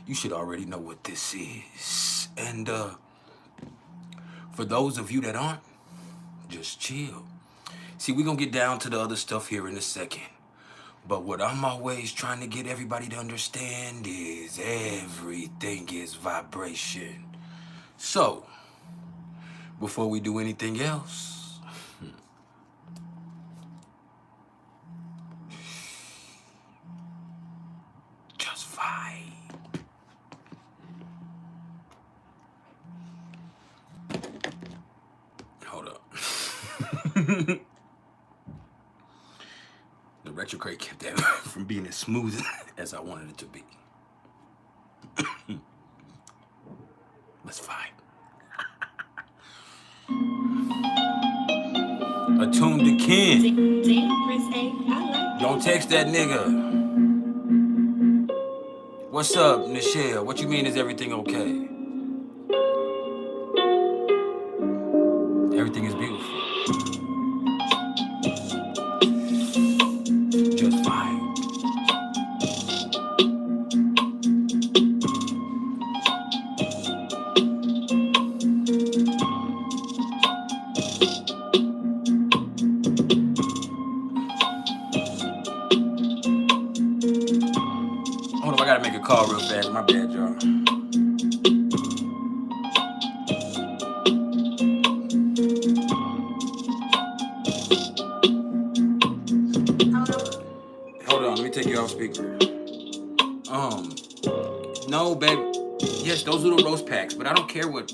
you should already know what this is. And for those of you that aren't, just chill. See, we're going to get down to the other stuff here in a second. But what I'm always trying to get everybody to understand is everything is vibration. So, before we do anything else, just vibe. Hold up. The retrograde kept that from being as smooth as I wanted it to be. Let's vibe. Attune to Ken. Don't text that nigga. What's up, Nichelle? What you mean, is everything okay? Everything is beautiful. Just fine. Hold on, I gotta make a call real fast. My bad, y'all. Take you off speaker. No, babe. Yes, those little roast packs, but I don't care what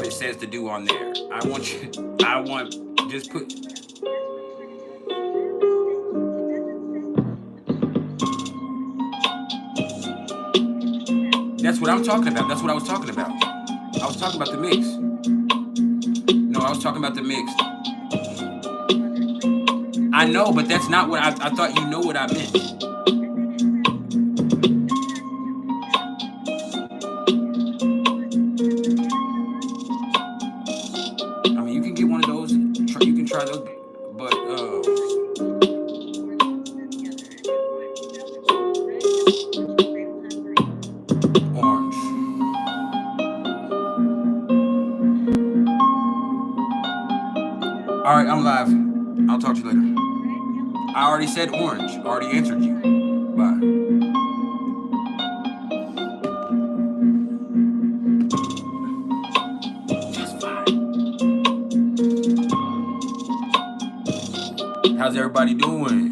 it says to do on there. Just put. That's what I'm talking about. That's what I was talking about. I was talking about the mix. No, I was talking about the mix. I know, but that's not what I thought you know what I meant. I mean, you can get one of those. You can try those, but orange. All right, I'm live. I'll talk to you later. I already said orange. I already answered you. Bye. Just fine. How's everybody doing?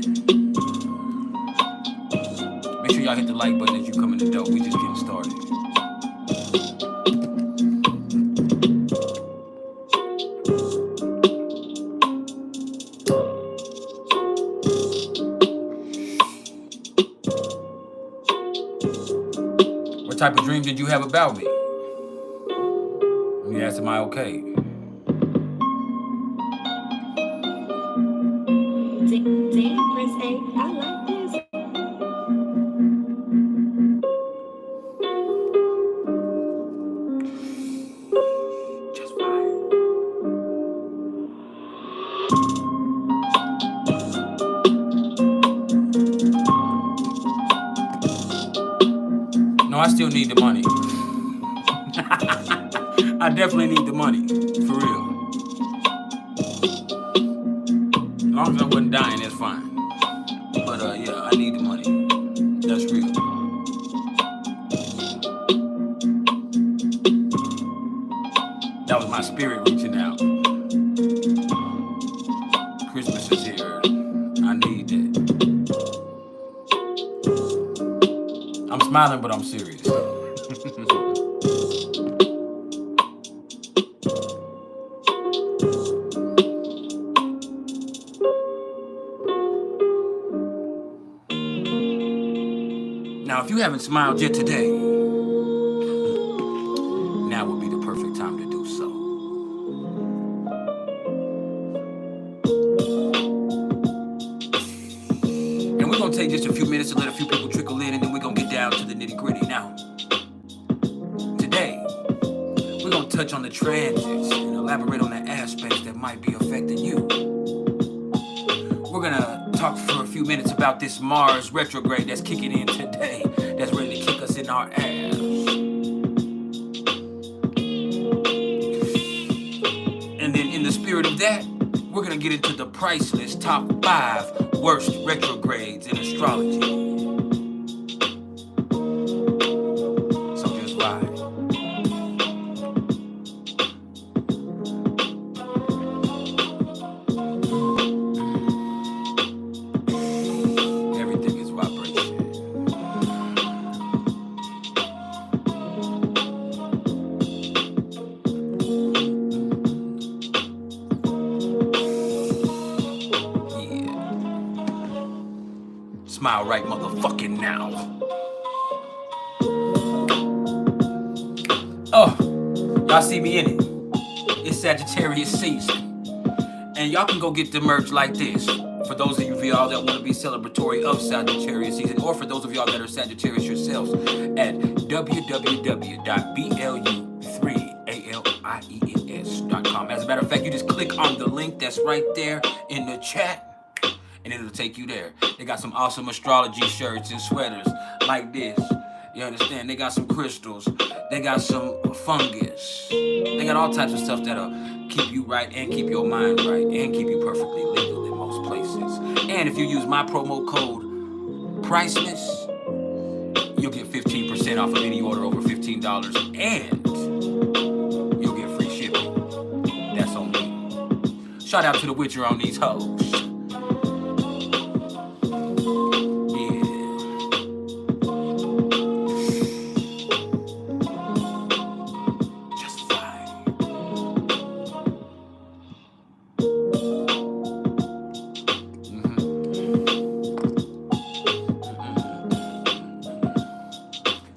Make sure y'all hit the like button as you come in the door. We just getting started. What type of dream did you have about me? Let me ask, am I okay? Damn, PrIcElEs, I like this. Just fine. No, I still need the money. I definitely need the money, for real. As long as I wasn't dying, that's fine. But yeah, I need the money. That's real. That was my spirit reaching out. Christmas is here. I need it. I'm smiling, but I'm serious. Now, if you haven't smiled yet today, now would be the perfect time to do so. And we're going to take just a few minutes to let a few people trickle in, and then we're going to get down to the nitty-gritty. Now, today, we're going to touch on the transits and elaborate on the aspects that might be affecting you. We're going to talk for a few minutes about this Mars retrograde that's kicking in today, that's ready to kick us in our ass. get into the PrIcElEs top 5 worst retrogrades in astrology. So just vibe. Everything is vibration. Smile right motherfucking now. Oh, y'all see me in it. It's Sagittarius season. And y'all can go get the merch like this. For those of y'all that want to be celebratory of Sagittarius season, or for those of y'all that are Sagittarius yourselves, at www.blu3aliens.com. As a matter of fact, you just click on the link that's right there in the chat, and it'll take you there. They got some awesome astrology shirts and sweaters like this. You understand? They got some crystals. They got some fungus. They got all types of stuff that'll keep you right and keep your mind right and keep you perfectly legal in most places. And if you use my promo code PrIcElEs, you'll get 15% off of any order over $15, and you'll get free shipping. That's on me. Shout out to the Witcher on these hoes.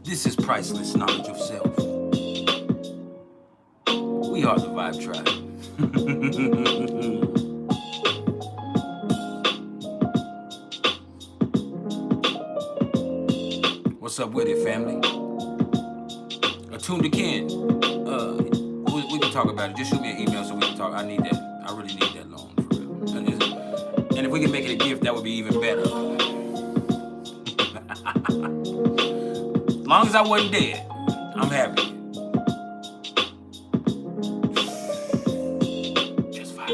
This is priceless knowledge of self. We are the Vibe Tribe. What's up with it, family? Attune to Ken. We can talk about it. Just shoot me an email so we can talk. I need that. I really need that loan, for real. And if we can make it a gift, that would be even better. As long as I wasn't dead, I'm happy. Just fine.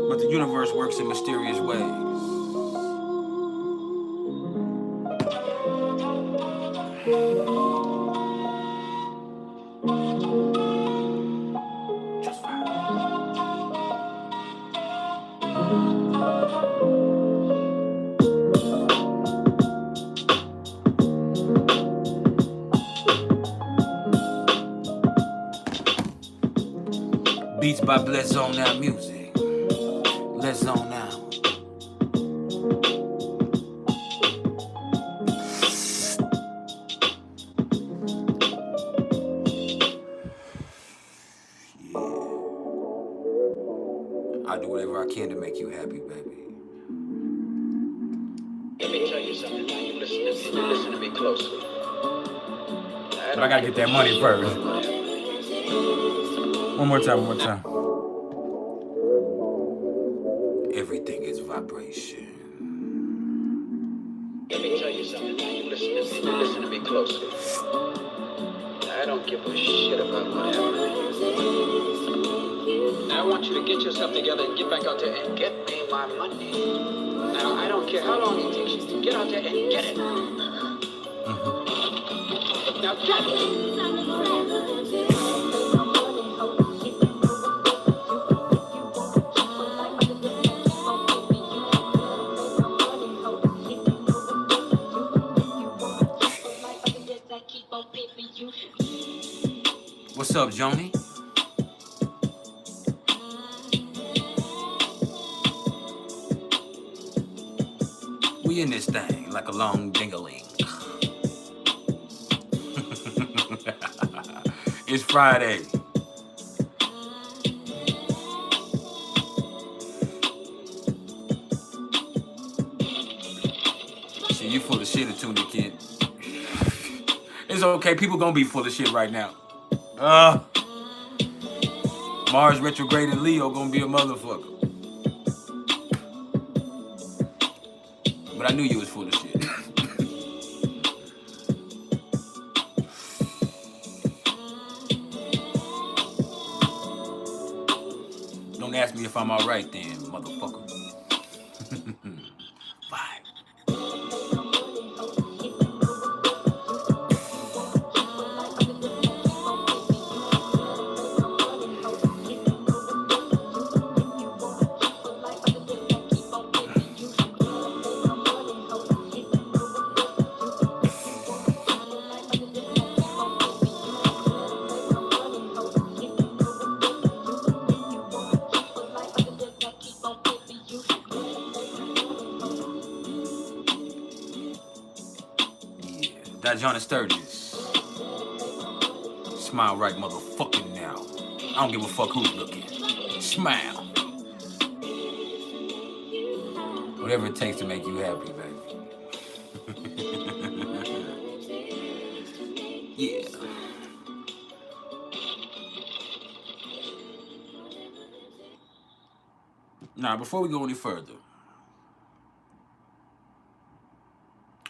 But the universe works in mysterious ways. Just fine. Beats by Let's Zone Out Music. Let's zone out. I do whatever I can to make you happy, baby. Let me tell you something. Now you listen to me closely. But I gotta get that money first. One more time. Everything is vibration. Let me tell you something. Now you listen to me closely. I don't give a shit about what happened. Now I want you to get yourself together and get back out there and get me my money. Now I don't care how long it takes you to get out there and get it. Now get it. What's up, Joni? We in this thing like a long ding-a-ling. It's Friday. See, you full of shit, Attune the Kid. It's okay, people gonna be full of shit right now. Mars retrograde in Leo gonna be a motherfucker. But I knew you was full of shit. if I'm all right then, motherfucker. Bye. Dijon Sturgis. Smile right motherfucking now. I don't give a fuck who's looking. Smile. Whatever it takes to make you happy, baby. Yeah. Now, before we go any further,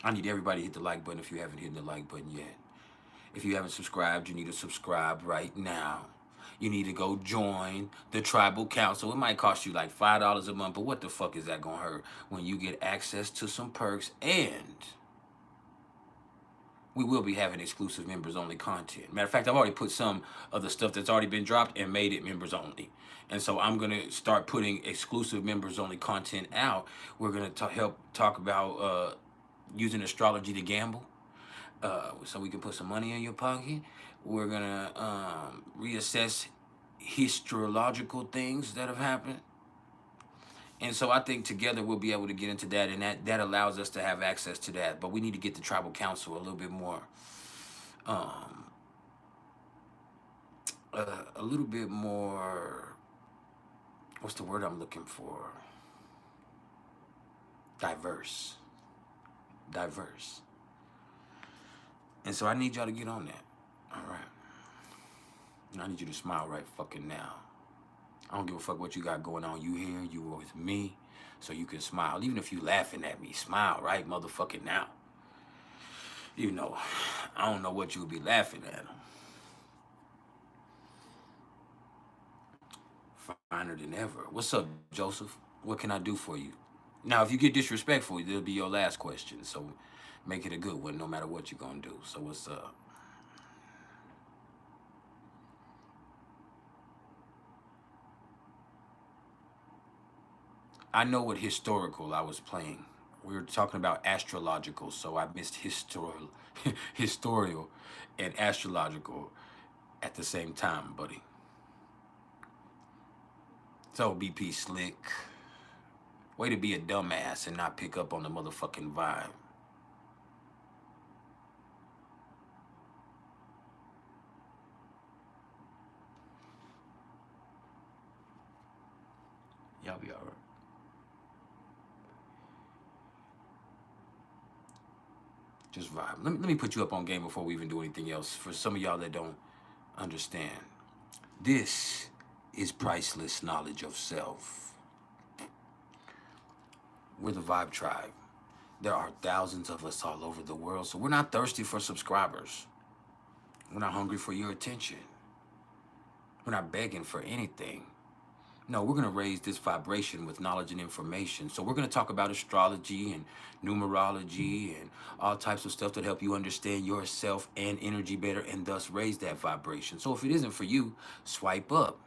I need everybody to hit the like button if you haven't hit the like button yet. If you haven't subscribed, you need to subscribe right now. You need to go join the tribal council. It might cost you like $5 a month, but what the fuck is that gonna hurt when you get access to some perks? And we will be having exclusive members only content. Matter of fact, I've already put some of the stuff that's already been dropped and made it members only. And so I'm gonna start putting exclusive members only content out. We're gonna help talk about using astrology to gamble. So we can put some money in your pocket. We're gonna reassess astrological things that have happened. And so I think together we'll be able to get into that, and that allows us to have access to that. But we need to get the tribal council a little bit more, what's the word I'm looking for? Diverse. And so I need y'all to get on that. All right. And I need you to smile right fucking now. I don't give a fuck what you got going on. You here, you with me, so you can smile. Even if you laughing at me, smile right motherfucking now. You know, I don't know what you would be laughing at. Finer than ever. What's up, Joseph? What can I do for you? Now, if you get disrespectful, it'll be your last question. So make it a good one, no matter what you're gonna do. So what's up? I know what historical I was playing. We were talking about astrological, so I missed historical and astrological at the same time, buddy. So BP Slick, way to be a dumbass and not pick up on the motherfucking vibe. Y'all be all right. Just vibe. Let me put you up on game before we even do anything else. For some of y'all that don't understand, this is priceless knowledge of self. We're the Vibe Tribe. There are thousands of us all over the world, so we're not thirsty for subscribers. We're not hungry for your attention. We're not begging for anything. No, we're going to raise this vibration with knowledge and information. So we're going to talk about astrology and numerology and all types of stuff that help you understand yourself and energy better and thus raise that vibration. So if it isn't for you, swipe up.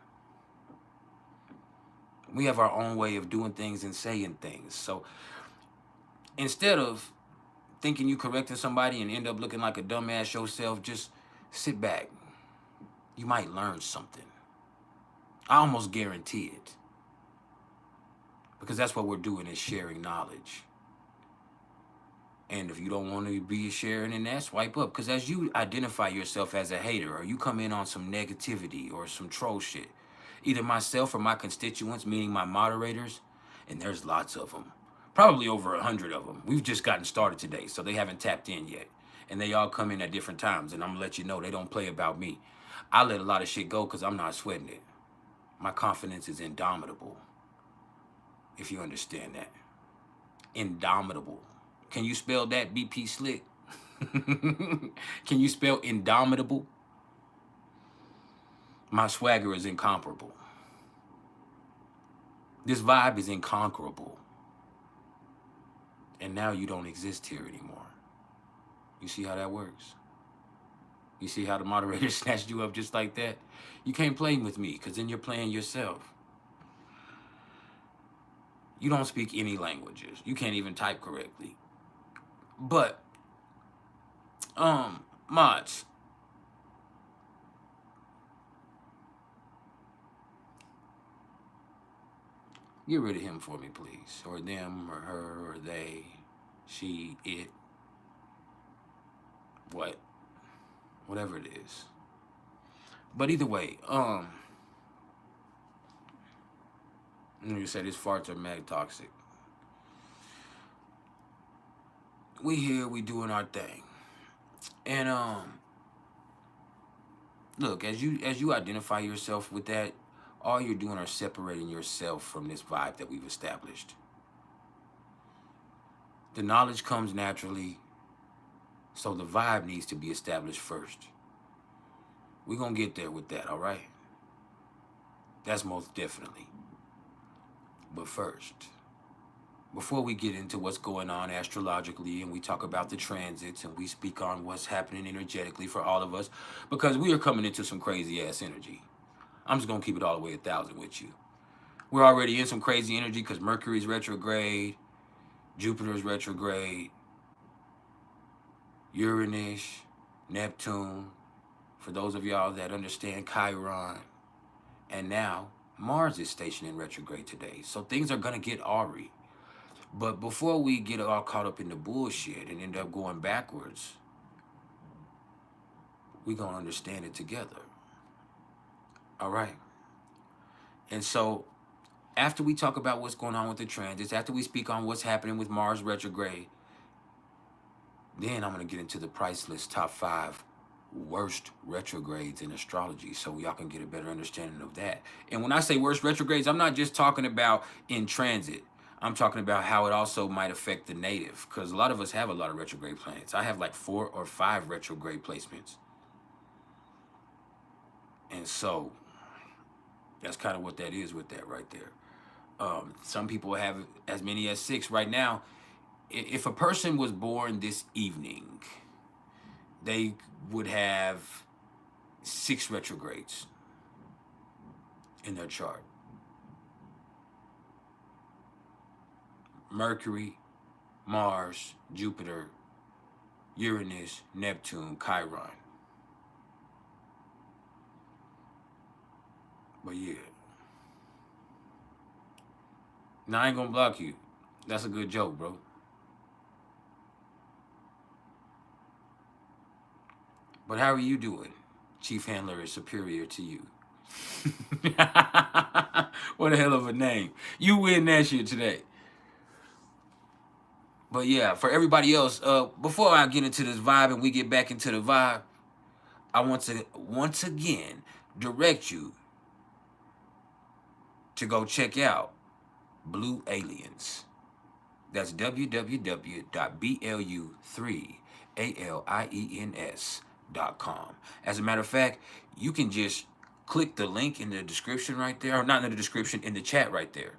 We have our own way of doing things and saying things. So instead of thinking you correcting somebody and end up looking like a dumbass yourself, just sit back. You might learn something. I almost guarantee it. Because that's what we're doing, is sharing knowledge. And if you don't want to be sharing in that, swipe up. Because as you identify yourself as a hater, or you come in on some negativity or some troll shit, either myself or my constituents, meaning my moderators, and there's lots of them, probably over 100 of them. We've just gotten started today, so they haven't tapped in yet. And they all come in at different times, and I'm going to let you know they don't play about me. I let a lot of shit go because I'm not sweating it. My confidence is indomitable, if you understand that. Indomitable. Can you spell that, BP Slick? Can you spell indomitable? My swagger is incomparable. This vibe is inconquerable. And now you don't exist here anymore. You see how that works? You see how the moderator snatched you up just like that? You can't play with me, because then you're playing yourself. You don't speak any languages. You can't even type correctly. But, mods, get rid of him for me, please. Or them, or her, or they, she, it, what, whatever it is. But either way, you said his farts are mad toxic. We here, we doing our thing. And look, as you identify yourself with that, all you're doing are separating yourself from this vibe that we've established. The knowledge comes naturally, so the vibe needs to be established first. We're gonna get there with that, all right? That's most definitely. But first, before we get into what's going on astrologically and we talk about the transits and we speak on what's happening energetically for all of us, because we are coming into some crazy ass energy. I'm just gonna keep it all the way 1,000 with you. We're already in some crazy energy because Mercury's retrograde, Jupiter's retrograde, Uranus, Neptune, for those of y'all that understand Chiron, and now Mars is stationed in retrograde today. So things are gonna get awry. But before we get all caught up in the bullshit and end up going backwards, we're gonna understand it together. All right? And so after we talk about what's going on with the transits, after we speak on what's happening with Mars retrograde, then I'm gonna get into the PrIcElEs top 5 worst retrogrades in astrology, so y'all can get a better understanding of that. And when I say worst retrogrades, I'm not just talking about in transit. I'm talking about how it also might affect the native, because a lot of us have a lot of retrograde planets. I have like 4 or 5 retrograde placements. And so that's kind of what that is with that right there. Some people have as many as 6 right now. If a person was born this evening, they would have 6 retrogrades in their chart. Mercury, Mars, Jupiter, Uranus, Neptune, Chiron. But yeah. Now I ain't gonna block you. That's a good joke, bro. But how are you doing? Chief Handler is superior to you. What a hell of a name. You win that shit today. But yeah, for everybody else, before I get into this vibe and we get back into the vibe, I want to once again direct you to go check out Blue Aliens. That's www.blu3aliens.com. As a matter of fact, you can just click the link in the description right there, or not in the description, in the chat right there.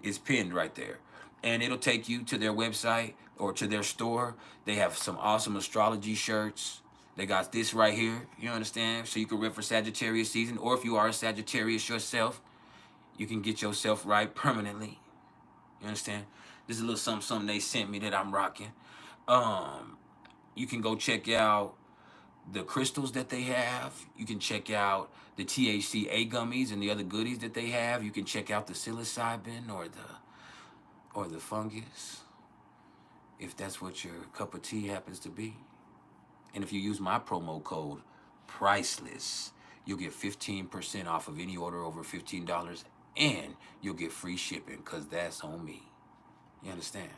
It's pinned right there. And it'll take you to their website or to their store. They have some awesome astrology shirts. They got this right here, you understand? So you can rep for Sagittarius season, or if you are a Sagittarius yourself, you can get yourself right permanently. You understand? This is a little something they sent me that I'm rocking. You can go check out the crystals that they have. You can check out the THCA gummies and the other goodies that they have. You can check out the psilocybin or the fungus, if that's what your cup of tea happens to be. And if you use my promo code PrIcElEs, you'll get 15% off of any order over $15, and you'll get free shipping, because that's on me. You understand?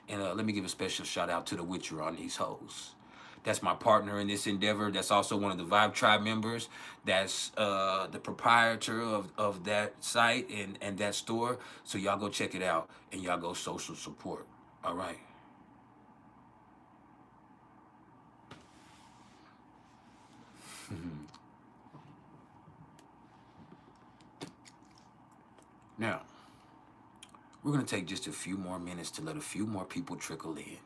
And let me give a special shout out to the Witcher on these hoes. That's my partner in this endeavor. That's also one of the Vibe Tribe members. That's the proprietor of that site and that store. So y'all go check it out and y'all go social support. All right. Now, We're going to take just a few more minutes to let a few more people trickle in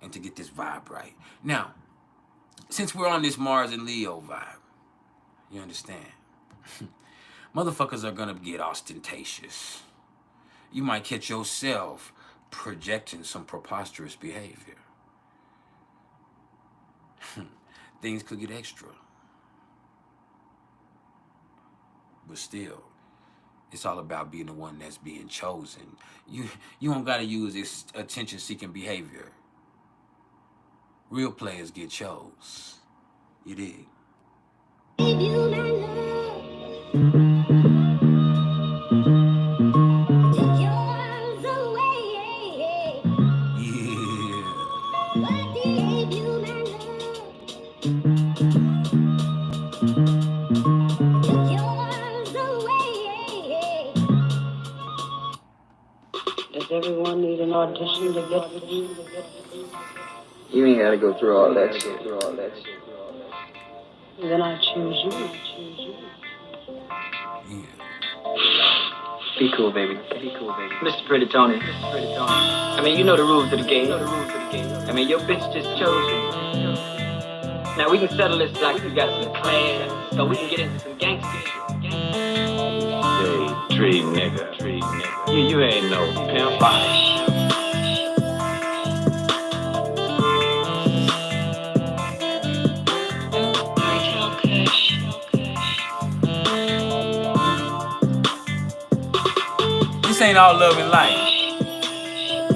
and to get this vibe right. Now, since we're on this Mars and Leo vibe, you understand? Motherfuckers are going to get ostentatious. You might catch yourself projecting some preposterous behavior. Things could get extra. But still, it's all about being the one that's being chosen. You don't gotta use this attention-seeking behavior. Real players get chose. You dig? Give you my love. Took yours away. Yeah. But gave you my love. Took yours away. Does everyone need an audition to get with you? You ain't gotta go through all that shit. Then I choose you. Yeah. Be cool, baby. Mr. Pretty Tony. I mean, you know the rules of the game. I mean, your bitch just chose you. Now we can settle this like we got some class, so we can get into some gangster shit. Hey, tree nigga. You ain't no pimp. This ain't all love and light.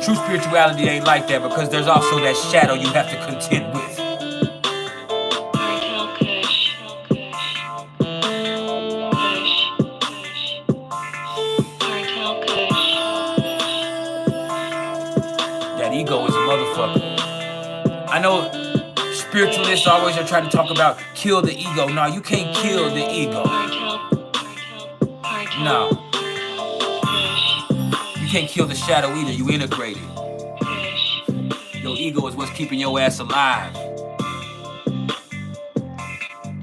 True spirituality ain't like that because there's also that shadow you have to contend with. That ego is a motherfucker. I know spiritualists always are trying to talk about kill the ego. No, you can't kill the ego. No. You can't kill the shadow either. You integrate it. Your ego is what's keeping your ass alive.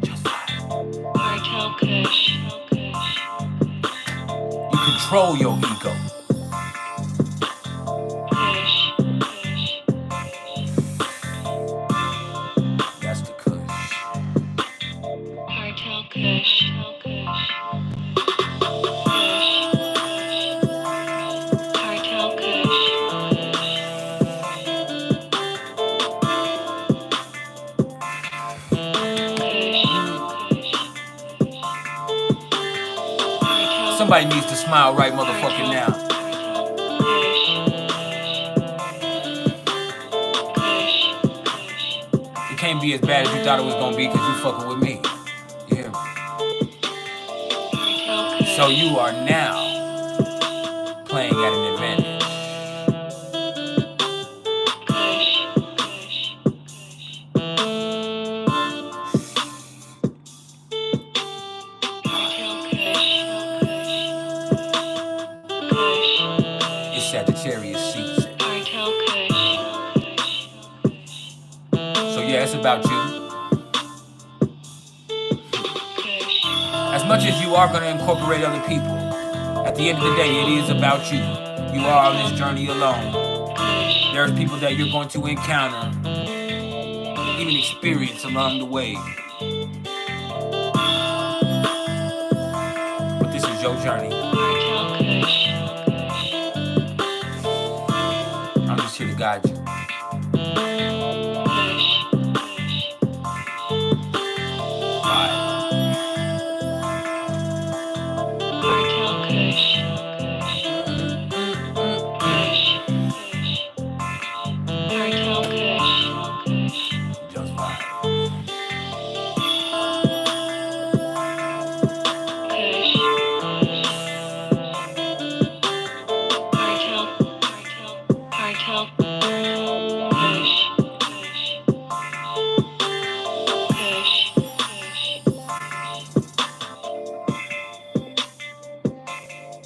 Just fine. You control your ego. That's the kush. Somebody needs to smile right motherfucking now. It can't be as bad as you thought it was gonna be because you fucking with me. Yeah. So you are now playing at an advantage. It's Sagittarius season. So yeah, it's about you. As much as you are going to incorporate other people, at the end of the day, it is about you. You are on this journey alone. There's people that you're going to encounter, even experience along the way. But this is your journey. I'm just here to guide you.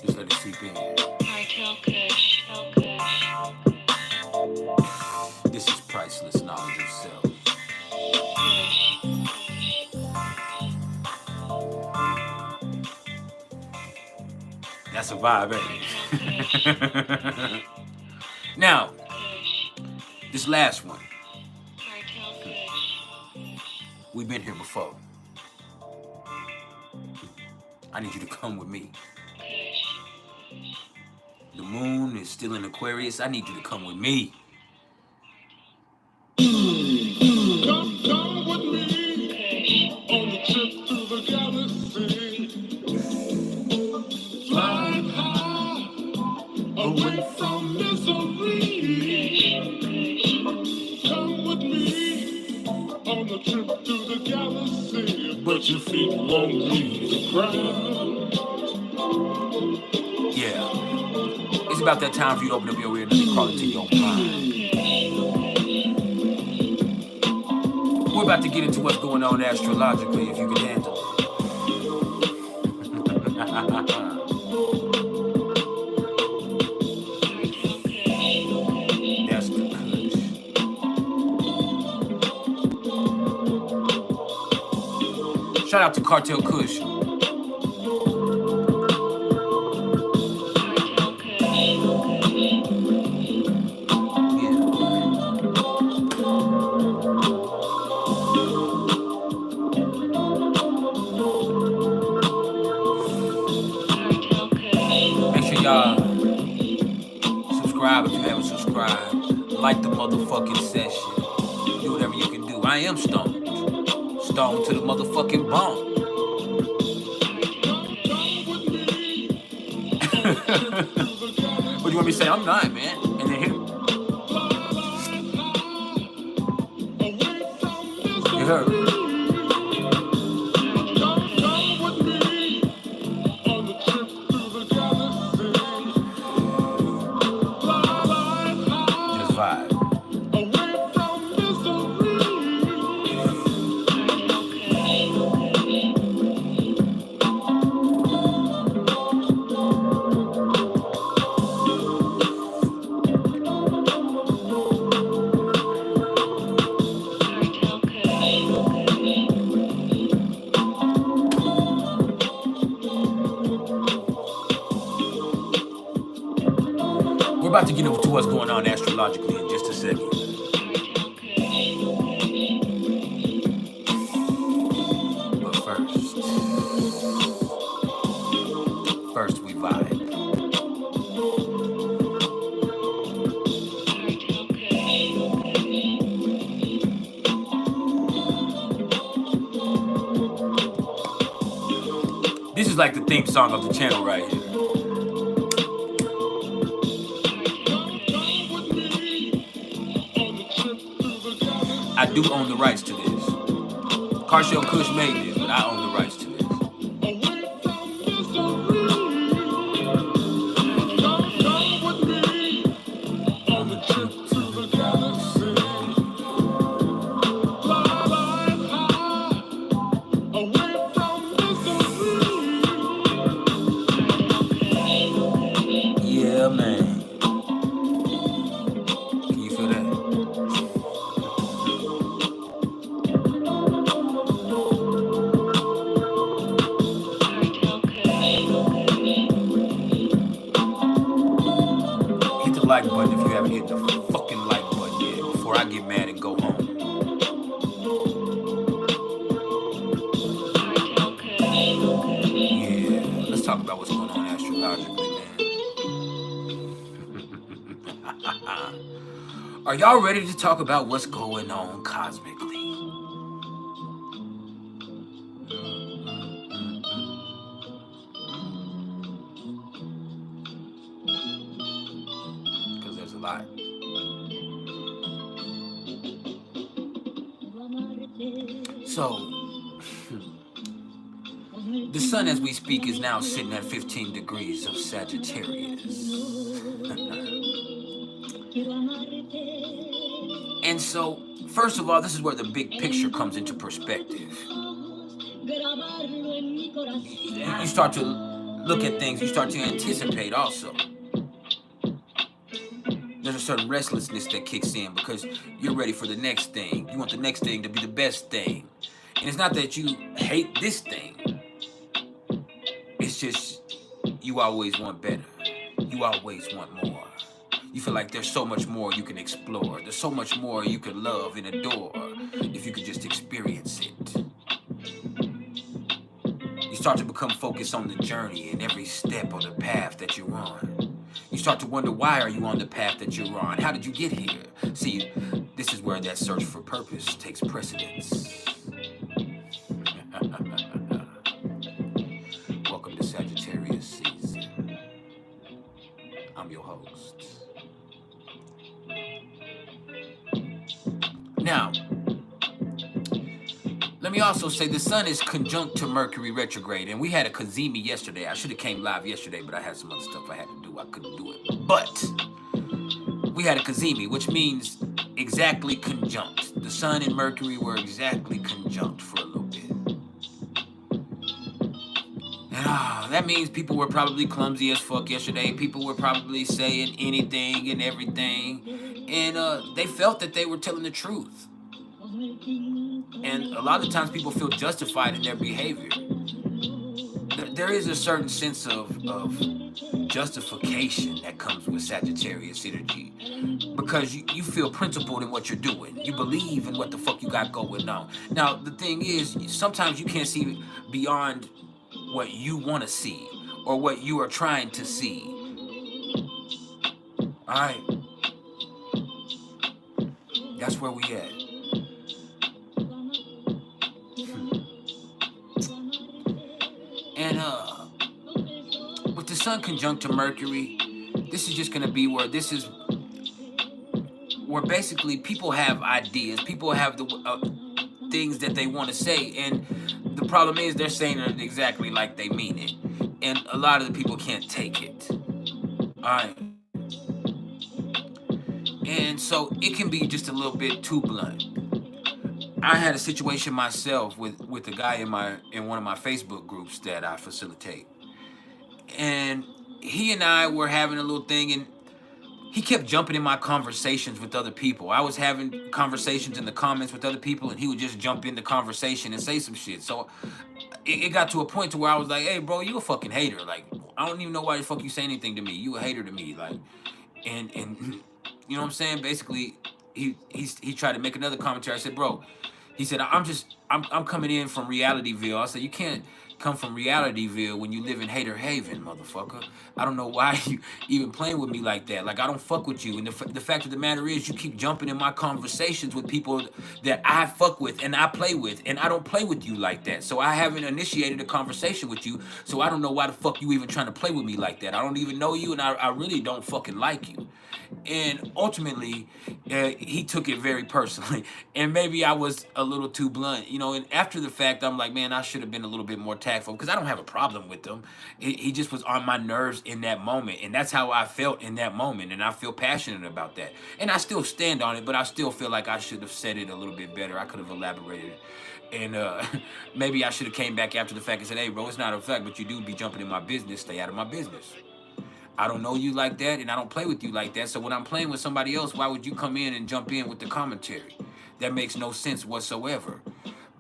Just let it seep in. This is priceless knowledge of self. That's a vibe, ain't it? Now, this last one. We've been here before. I need you to come with me. The moon is still in Aquarius. I need you to come with me. Come with me on the trip through the galaxy. Flying high, away from misery. Come with me on the trip through the galaxy. But your feet won't leave the ground. Yeah. It's about that time for you to open up your ear and let me crawl into your mind. We're about to get into what's going on astrologically, if you can handle it. That's the Kush. Shout out to Cartel Kush. Subscribe if you haven't subscribed. Like the motherfucking session. Do whatever you can do. I am stoned. Stoned to the motherfucking bone. What do you want me to say? I'm not, man. And then him. You heard me. We're about to get into what's going on astrologically in just a second. But first we vibe. This is like the theme song of the channel right here. I do own the rights to this. Carshell Kush made this, but I own the rights to this. Yeah, man. Can you feel that? Like button if you haven't hit the fucking like button yet before I get mad and go home. Yeah, let's talk about what's going on astrologically, man. Are y'all ready to talk about what's going on cosmically? Lot. So, the sun as we speak is now sitting at 15 degrees of Sagittarius. And so, first of all, this is where the big picture comes into perspective. You start to look at things, you start to anticipate also. There's a certain restlessness that kicks in because you're ready for the next thing. You want the next thing to be the best thing. And it's not that you hate this thing. It's just you always want better. You always want more. You feel like there's so much more you can explore. There's so much more you could love and adore if you could just experience it. You start to become focused on the journey and every step of the path that you're on. You start to wonder, why are you on the path that you're on? How did you get here? See, this is where that search for purpose takes precedence. Welcome to Sagittarius season. I'm your host. Now, let me also say the sun is conjunct to Mercury retrograde, and we had a Kazemi yesterday. I should have came live yesterday, but I had some other stuff I had to do. I couldn't do it. But we had a Kazemi, which means exactly conjunct. The sun and Mercury were exactly conjunct for a little bit. And that means people were probably clumsy as fuck yesterday. People were probably saying anything and everything. And they felt that they were telling the truth. And a lot of times people feel justified in their behavior. There is a certain sense of justification that comes with Sagittarius energy. Because you feel principled in what you're doing. You believe in what the fuck you got going on. Now, the thing is, sometimes you can't see beyond what you want to see or what you are trying to see. All right. That's where we at. And with the sun conjunct to Mercury, this is just going to be where where basically people have ideas, people have the things that they want to say, and the problem is they're saying it exactly like they mean it, and a lot of the people can't take it. All right. And so it can be just a little bit too blunt. I had a situation myself with a guy in one of my Facebook groups that I facilitate. And he and I were having a little thing, and he kept jumping in my conversations with other people. I was having conversations in the comments with other people, and he would just jump in the conversation and say some shit. So it got to a point to where I was like, hey, bro, you a fucking hater. Like, I don't even know why the fuck you say anything to me. You a hater to me. Like, and you know what I'm saying? Basically, he tried to make another commentary. I said, bro, he said, I'm coming in from Realityville. I said, you can't come from Realityville when you live in Hater Haven, motherfucker. I don't know why you even playing with me like that. Like, I don't fuck with you. And the fact of the matter is, you keep jumping in my conversations with people that I fuck with and I play with, and I don't play with you like that. So I haven't initiated a conversation with you, so I don't know why the fuck you even trying to play with me like that. I don't even know you, and I really don't fucking like you. And ultimately, he took it very personally. And maybe I was a little too blunt, you know. And after the fact, I'm like, man, I should have been a little bit more tactful, because I don't have a problem with him. He just was on my nerves in that moment. And that's how I felt in that moment. And I feel passionate about that. And I still stand on it, but I still feel like I should have said it a little bit better. I could have elaborated. And maybe I should have came back after the fact and said, hey, bro, it's not a fact, but you do be jumping in my business. Stay out of my business. I don't know you like that, and I don't play with you like that. So when I'm playing with somebody else, why would you come in and jump in with the commentary? That makes no sense whatsoever.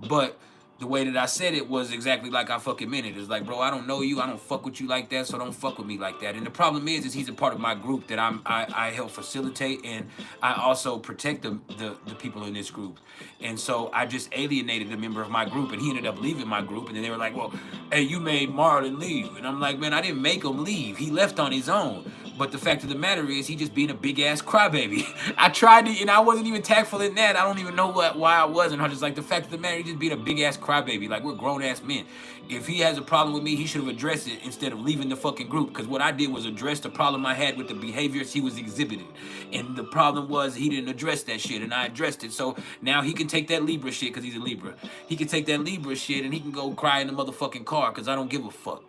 But the way that I said it was exactly like I fucking meant it. It's like, bro, I don't know you. I don't fuck with you like that, so don't fuck with me like that. And the problem is he's a part of my group that I help facilitate, and I also protect the people in this group. And so I just alienated a member of my group, and he ended up leaving my group. And then they were like, well, hey, you made Marlon leave. And I'm like, man, I didn't make him leave. He left on his own. But the fact of the matter is, he just being a big-ass crybaby. I tried to, and I wasn't even tactful in that. I don't even know why I wasn't. I was just like, the fact of the matter, he just being a big-ass crybaby. Like, we're grown-ass men. If he has a problem with me, he should have addressed it instead of leaving the fucking group. Because what I did was address the problem I had with the behaviors he was exhibiting. And the problem was he didn't address that shit, and I addressed it. So now he can take that Libra shit, because he's a Libra. He can take that Libra shit, and he can go cry in the motherfucking car, because I don't give a fuck.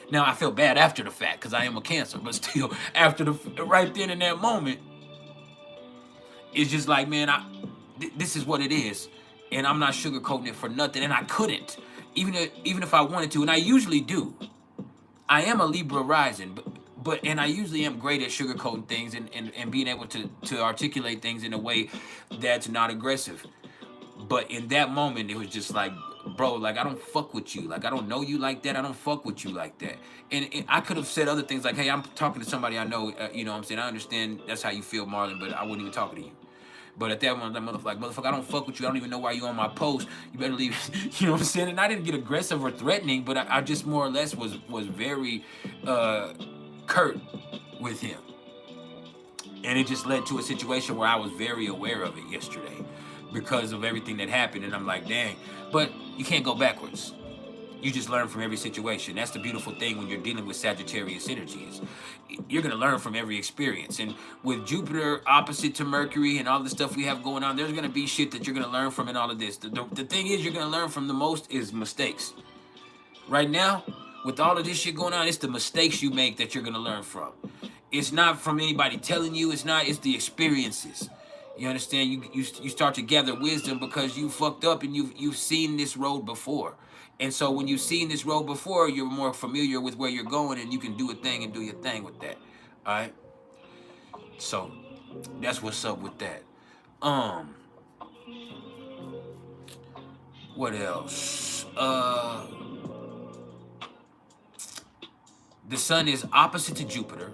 Now, I feel bad after the fact, because I am a Cancer, but still, right then in that moment, it's just like, man, this is what it is, and I'm not sugarcoating it for nothing, and I couldn't, even if I wanted to, and I usually do. I am a Libra rising, and I usually am great at sugarcoating things and being able to articulate things in a way that's not aggressive. But in that moment, it was just like, bro, like, I don't fuck with you. Like, I don't know you like that. I don't fuck with you like that. And I could have said other things like, hey, I'm talking to somebody I know, you know what I'm saying? I understand that's how you feel, Marlon, but I wasn't even talking to you. But at that moment, that motherfucker, I don't fuck with you. I don't even know why you on my post. You better leave. You know what I'm saying? And I didn't get aggressive or threatening, but I just more or less was very curt with him. And it just led to a situation where I was very aware of it yesterday because of everything that happened. And I'm like, dang. But you can't go backwards. You just learn from every situation. That's the beautiful thing when you're dealing with Sagittarius energies. You're going to learn from every experience. And with Jupiter opposite to Mercury and all the stuff we have going on, there's going to be shit that you're going to learn from in all of this. The thing is, you're going to learn from the most is mistakes. Right now, with all of this shit going on, it's the mistakes you make that you're going to learn from. It's not from anybody telling you. It's the experiences. You understand? You start to gather wisdom because you fucked up and you've seen this road before. And so when you've seen this road before, you're more familiar with where you're going and you can do a thing and do your thing with that. All right? So that's what's up with that. What else? The sun is opposite to Jupiter,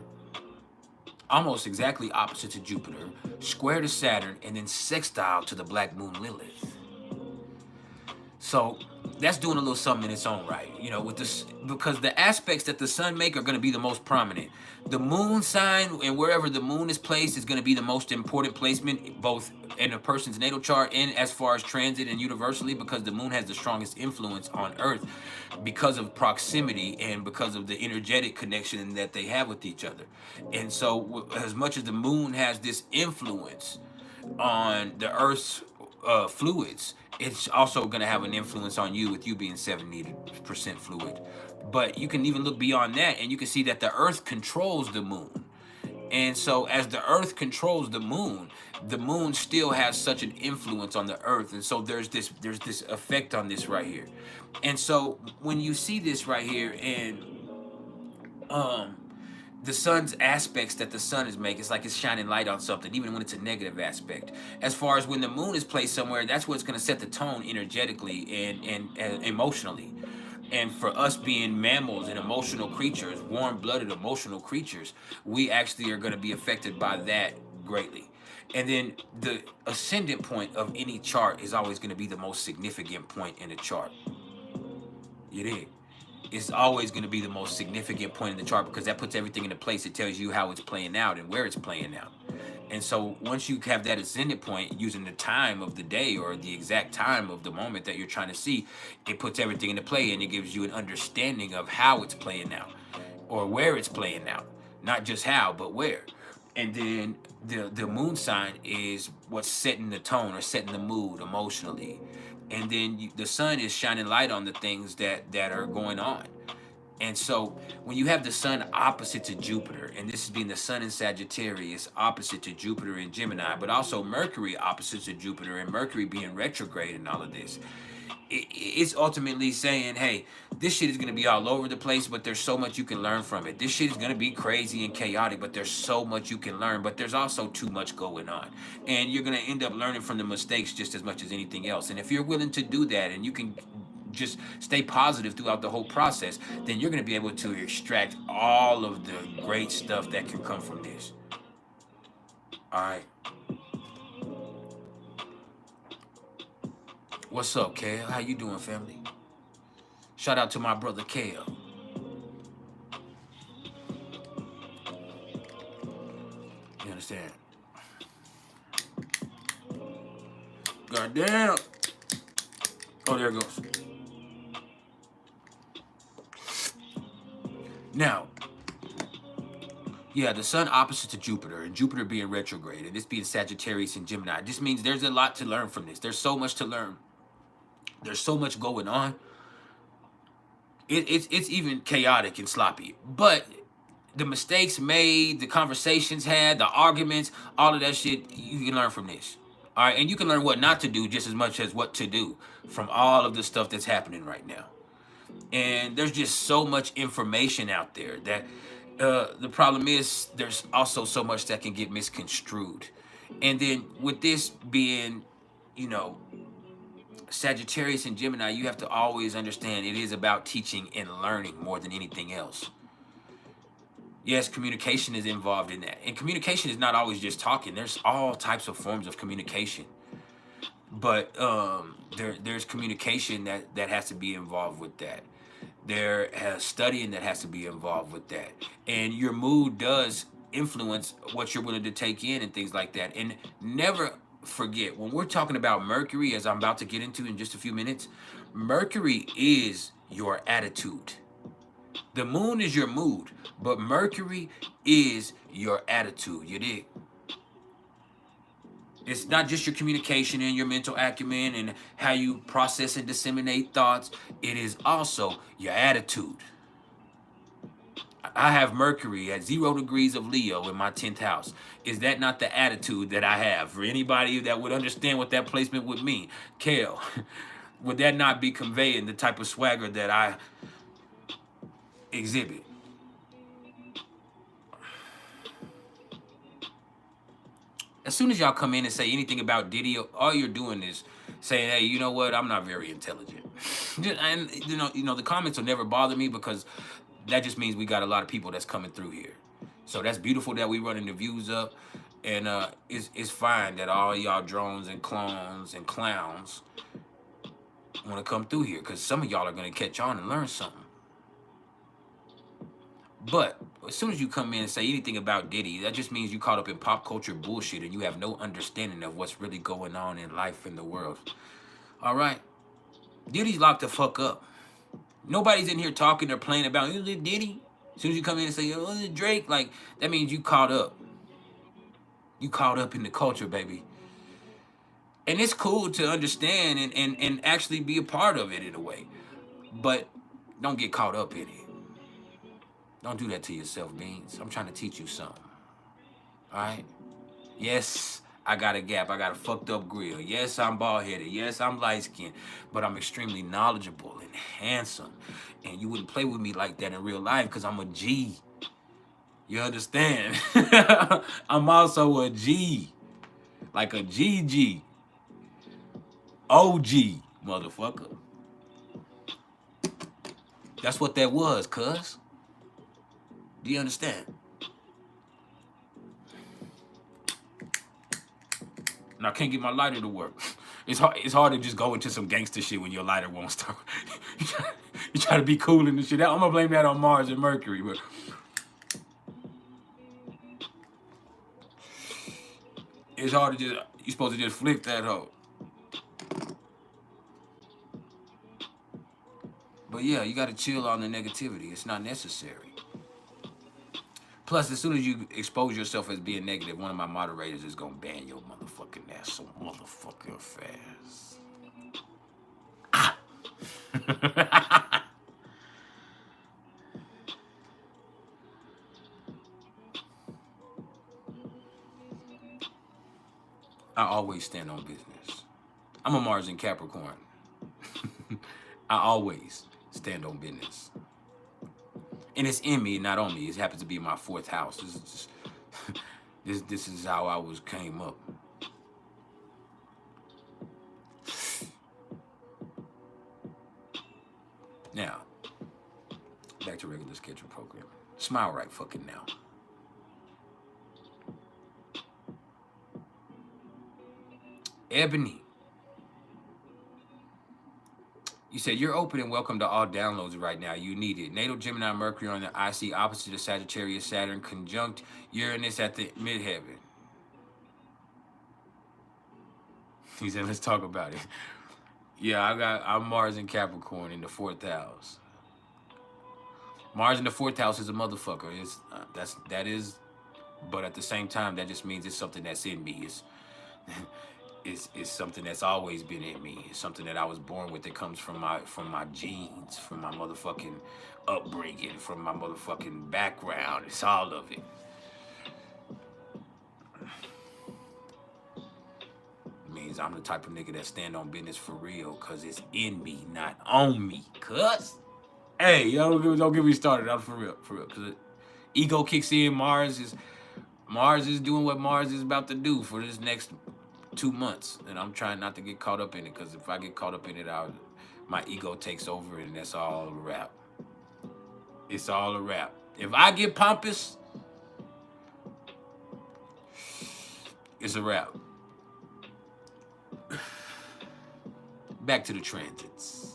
almost exactly opposite to Jupiter, square to Saturn, and then sextile to the black moon Lilith. So that's doing a little something in its own right, you know, with this, because the aspects that the sun make are going to be the most prominent. The moon sign and wherever the moon is placed is going to be the most important placement, both in a person's natal chart and as far as transit and universally, because the moon has the strongest influence on Earth because of proximity and because of the energetic connection that they have with each other. And so as much as the moon has this influence on the Earth's fluids, it's also going to have an influence on you with you being 70% fluid. But you can even look beyond that and you can see that the Earth controls the moon. And so as the Earth controls the moon still has such an influence on the Earth. And so there's this effect on this right here. And so when you see this right here and the sun's aspects that the sun is making, it's like it's shining light on something, even when it's a negative aspect. As far as when the moon is placed somewhere, that's what's going to set the tone energetically and emotionally. And for us being mammals and emotional creatures, warm-blooded emotional creatures, we actually are going to be affected by that greatly. And then the ascendant point of any chart is always going to be the most significant point in the chart. You dig? It's always going to be the most significant point in the chart because that puts everything into place. It tells you how it's playing out and where it's playing out. And so once you have that ascendant point using the time of the day or the exact time of the moment that you're trying to see, it puts everything into play and it gives you an understanding of how it's playing out or where it's playing out. Not just how, but where. And then the moon sign is what's setting the tone or setting the mood emotionally. And then the sun is shining light on the things that are going on. And so when you have the sun opposite to Jupiter, and this is being the sun in Sagittarius opposite to Jupiter in Gemini, but also Mercury opposite to Jupiter and Mercury being retrograde and all of this, it's ultimately saying, hey, this shit is going to be all over the place, but there's so much you can learn from it. This shit is going to be crazy and chaotic, but there's so much you can learn, but there's also too much going on. And you're going to end up learning from the mistakes just as much as anything else. And if you're willing to do that and you can just stay positive throughout the whole process, then you're going to be able to extract all of the great stuff that can come from this. All right. What's up, Kale? How you doing, family? Shout out to my brother, Kale. You understand? Goddamn. Oh, there it goes. Now, yeah, the sun opposite to Jupiter, and Jupiter being retrograde, and this being Sagittarius and Gemini. This means there's a lot to learn from this. There's so much to learn. There's so much going on. It's even chaotic and sloppy. But the mistakes made, the conversations had, the arguments, all of that shit, you can learn from this. All right, and you can learn what not to do just as much as what to do from all of the stuff that's happening right now. And there's just so much information out there that the problem is there's also so much that can get misconstrued. And then with this being, you know, Sagittarius and Gemini, you have to always understand it is about teaching and learning more than anything else. Yes, communication is involved in that. And communication is not always just talking. There's all types of forms of communication. But there's communication that has to be involved with that. There has studying that has to be involved with that. And your mood does influence what you're willing to take in and things like that. And never forget, when we're talking about Mercury, as I'm about to get into in just a few minutes, Mercury is your attitude. The moon is your mood, but Mercury is your attitude. You dig? It's not just your communication and your mental acumen and how you process and disseminate thoughts. It is also your attitude. I have Mercury at 0 degrees of Leo in my 10th house. Is that not the attitude that I have? For anybody that would understand what that placement would mean, Kale, would that not be conveying the type of swagger that I exhibit? As soon as y'all come in and say anything about Diddy, all you're doing is saying, hey, you know what? I'm not very intelligent. And, you know, the comments will never bother me because that just means we got a lot of people that's coming through here. So that's beautiful that we running the views up. And it's fine that all y'all drones and clones and clowns want to come through here because some of y'all are going to catch on and learn something. But as soon as you come in and say anything about Diddy, that just means you caught up in pop culture bullshit and you have no understanding of what's really going on in life in the world. All right? Diddy's locked the fuck up. Nobody's in here talking or playing about, is it Diddy? As soon as you come in and say, oh, is it Drake? Like, that means you caught up. You caught up in the culture, baby. And it's cool to understand and actually be a part of it in a way. But don't get caught up in it. Don't do that to yourself, Beans. I'm trying to teach you something. All right? Yes, I got a gap. I got a fucked up grill. Yes, I'm bald-headed. Yes, I'm light-skinned. But I'm extremely knowledgeable and handsome. And you wouldn't play with me like that in real life because I'm a G. You understand? I'm also a G. Like a GG. OG, motherfucker. That's what that was, cuz. Do you understand? And I can't get my lighter to work. It's hard to just go into some gangster shit when your lighter won't start. You try to be cool and shit. I'm gonna blame that on Mars and Mercury, but it's hard to just, you're supposed to just flip that hoe. But yeah, you gotta chill on the negativity. It's not necessary. Plus, as soon as you expose yourself as being negative, one of my moderators is gonna ban your motherfucking ass so motherfucking fast. Ah! I always stand on business. I'm a Mars in Capricorn. I always stand on business. And it's in me, not on me. It happens to be my 4th house. This is just, this is how I came up. Now, back to regular schedule program. Smile right fucking now. Ebony. You said, you're open and welcome to all downloads right now. You need it. Natal Gemini Mercury on the IC opposite of Sagittarius Saturn conjunct Uranus at the midheaven. He said, let's talk about it. Yeah, I'm Mars in Capricorn in the 4th house. Mars in the 4th house is a motherfucker. That is, but at the same time, that just means it's something that's in me. It's something that's always been in me. It's something that I was born with. It comes from my genes, from my motherfucking upbringing, from my motherfucking background. It's all of it. It means I'm the type of nigga that stand on business for real, cause it's in me, not on me. Cuz, hey, don't get me started. I'm for real. Cause ego kicks in. Mars is doing what Mars is about to do for this next 2 months, and I'm trying not to get caught up in it, because if I get caught up in it, my ego takes over, and that's all a wrap. It's all a wrap. If I get pompous, it's a wrap. Back to the transits.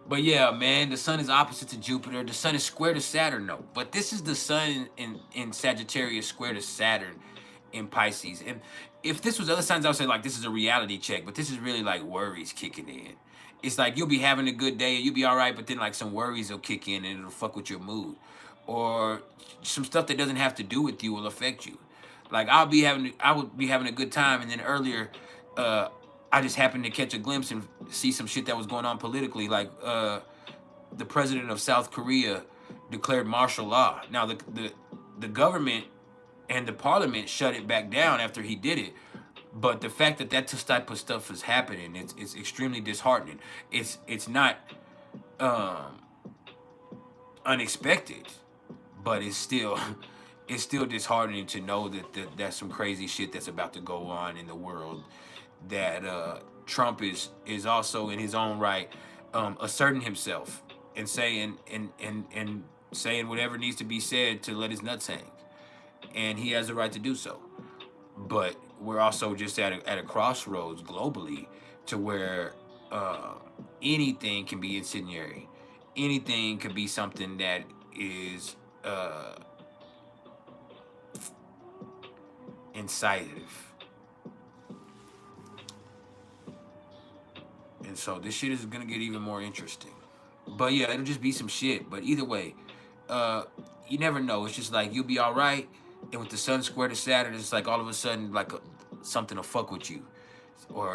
But yeah, man, the sun is opposite to Jupiter. The sun is square to Saturn, though. But this is the sun in Sagittarius square to Saturn in Pisces. And if this was other signs, I would say, like, this is a reality check. But this is really, like, worries kicking in. It's like you'll be having a good day and you'll be all right, but then, like, some worries will kick in and it'll fuck with your mood. Or some stuff that doesn't have to do with you will affect you. Like, I would be having a good time, and then earlier, I just happened to catch a glimpse and see some shit that was going on politically. Like, the president of South Korea declared martial law. Now, the government and the parliament shut it back down after he did it. But the fact that that type of stuff is happening, it's extremely disheartening. It's not unexpected, but it's still disheartening to know that that's some crazy shit that's about to go on in the world. That Trump is also in his own right asserting himself and saying and saying whatever needs to be said to let his nuts hang, and he has the right to do so. But we're also just at a crossroads globally to where anything can be incendiary, anything could be something that is incisive. And so this shit is gonna get even more interesting. But yeah, it'll just be some shit. But either way, you never know. It's just like you'll be all right, and with the sun square to Saturn, it's like all of a sudden like something will fuck with you.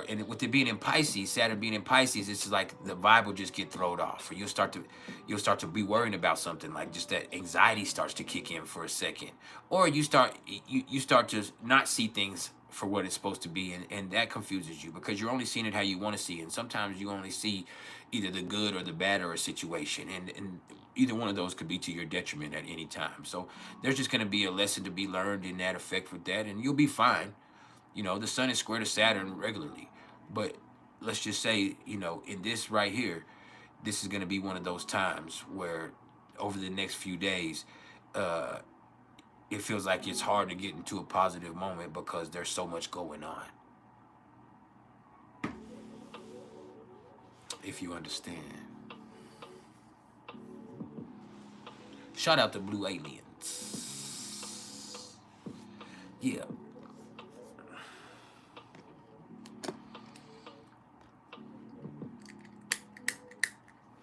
And with it being in Pisces, Saturn being in Pisces, it's just like the vibe will just get thrown off, or you'll start to be worrying about something, like just that anxiety starts to kick in for a second, or you start to not see things for what it's supposed to be, and that confuses you because you're only seeing it how you want to see it. And sometimes you only see either the good or the bad or a situation, and either one of those could be to your detriment at any time. So there's just going to be a lesson to be learned in that effect with that, and you'll be fine. You know, the sun is square to Saturn regularly, but let's just say, you know, in this right here, this is going to be one of those times where over the next few days, it feels like it's hard to get into a positive moment because there's so much going on. If you understand. Shout out to Blue Aliens. Yeah.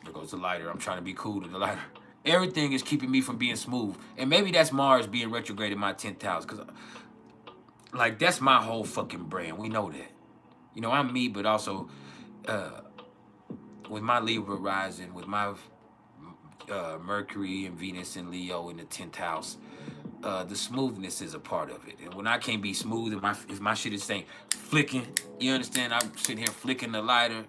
There goes the lighter. I'm trying to be cool to the lighter. Everything is keeping me from being smooth. And maybe that's Mars being retrograde in my 10th house. Because, like, that's my whole fucking brand. We know that. You know, I'm me, but also with my Libra rising, with my Mercury and Venus and Leo in the 10th house, the smoothness is a part of it. And when I can't be smooth, if my shit is saying flicking, you understand? I'm sitting here flicking the lighter.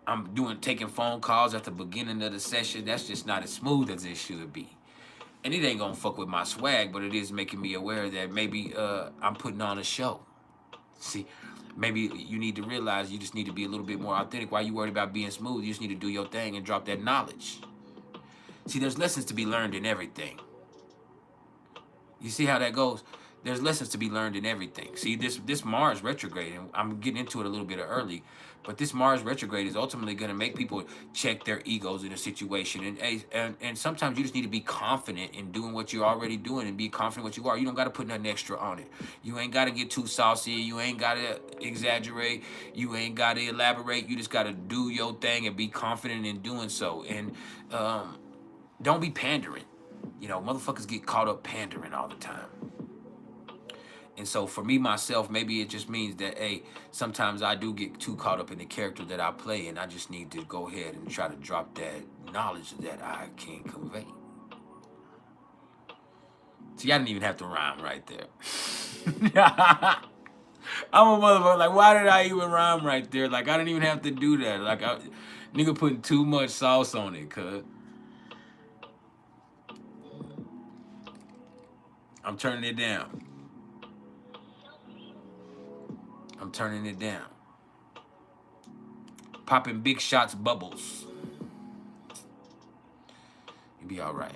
I'm taking phone calls at the beginning of the session. That's just not as smooth as it should be. And it ain't gonna fuck with my swag, but it is making me aware that maybe I'm putting on a show. See, maybe you need to realize you just need to be a little bit more authentic. Why you worried about being smooth? You just need to do your thing and drop that knowledge. See, there's lessons to be learned in everything. You see how that goes? There's lessons to be learned in everything. See, this Mars retrograde, and I'm getting into it a little bit early, but this Mars retrograde is ultimately going to make people check their egos in a situation. And sometimes you just need to be confident in doing what you're already doing and be confident what you are. You don't got to put nothing extra on it. You ain't got to get too saucy. You ain't got to exaggerate. You ain't got to elaborate. You just got to do your thing and be confident in doing so. And don't be pandering. You know, motherfuckers get caught up pandering all the time. And so for me, myself, maybe it just means that, hey, sometimes I do get too caught up in the character that I play, and I just need to go ahead and try to drop that knowledge that I can convey. See, I didn't even have to rhyme right there. I'm a motherfucker. Like, why did I even rhyme right there? Like, I didn't even have to do that. Like, nigga putting too much sauce on it, cuz. I'm turning it down. I'm turning it down. Popping big shots, bubbles. You'll be all right.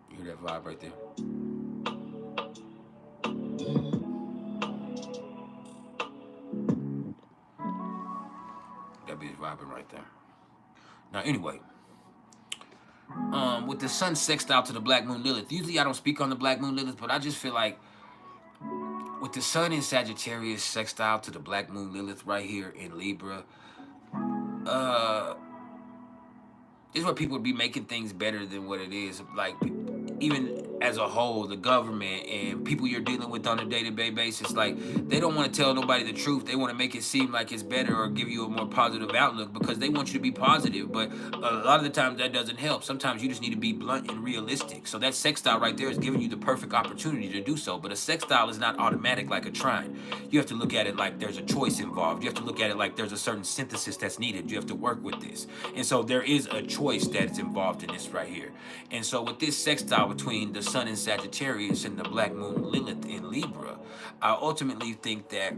You hear that vibe right there? That bitch vibing right there. Now, anyway, with the sun sextile to the black moon Lilith, usually I don't speak on the black moon Lilith, but I just feel like with the sun in Sagittarius sextile to the black moon Lilith right here in Libra, this is where people would be making things better than what it is. Like, even as a whole, the government and people you're dealing with on a day-to-day basis, like, they don't want to tell nobody the truth. They want to make it seem like it's better or give you a more positive outlook because they want you to be positive. But a lot of the times that doesn't help. Sometimes you just need to be blunt and realistic. So that sextile right there is giving you the perfect opportunity to do so. But a sextile is not automatic like a trine. You have to look at it like there's a choice involved. You have to look at it like there's a certain synthesis that's needed. You have to work with this. And so there is a choice that's involved in this right here. And so with this sextile between the sun in Sagittarius and the black moon Lilith in Libra, I ultimately think that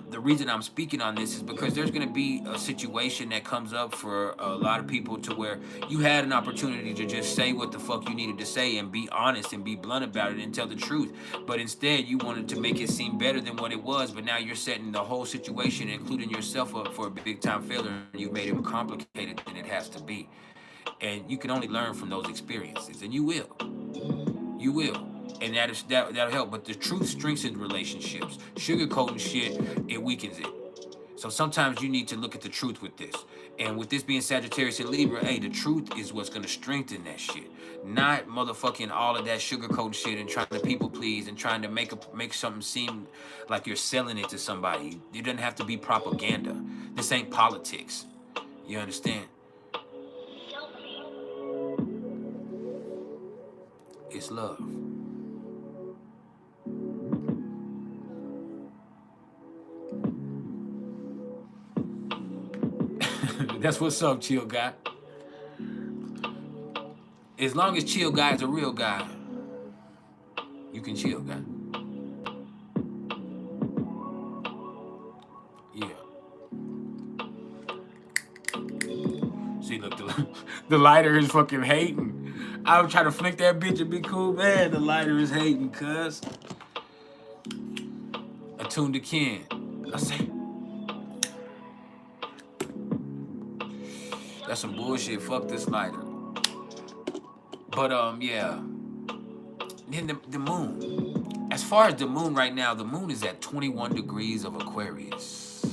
the reason I'm speaking on this is because there's going to be a situation that comes up for a lot of people to where you had an opportunity to just say what the fuck you needed to say and be honest and be blunt about it and tell the truth. But instead you wanted to make it seem better than what it was, but now you're setting the whole situation, including yourself, up for a big time failure, and you've made it more complicated than it has to be. And you can only learn from those experiences, and you will. You will. And that'll help. But the truth strengthens relationships. Sugarcoating shit, it weakens it. So sometimes you need to look at the truth with this. And with this being Sagittarius and Libra, hey, the truth is what's going to strengthen that shit. Not motherfucking all of that sugarcoating shit and trying to people please and trying to make something seem like you're selling it to somebody. It doesn't have to be propaganda. This ain't politics. You understand? It's love. That's what's up, Chill Guy. As long as Chill Guy is a real guy, you can chill, guy. Yeah. See, look, the lighter is fucking hating. I would try to flick that bitch and be cool, man. The lighter is hating, cuz. Attuned to Ken. I say, that's some bullshit. Fuck this lighter. But yeah. Then the moon. As far as the moon right now, the moon is at 21 degrees of Aquarius.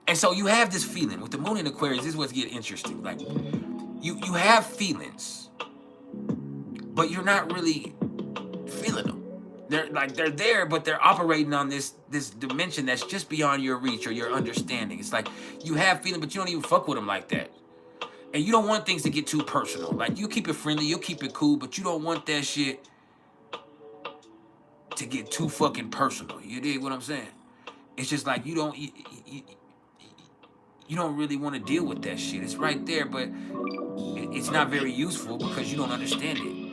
And so you have this feeling with the moon in Aquarius. This is what's getting interesting. Like, you have feelings, but you're not really feeling them. They're there, but they're operating on this dimension that's just beyond your reach or your understanding. It's like you have feeling, but you don't even fuck with them like that. And you don't want things to get too personal. Like, you keep it friendly, you keep it cool, but you don't want that shit to get too fucking personal. You dig what I'm saying? It's just like you don't really want to deal with that shit. It's right there, but it's not very useful because you don't understand it.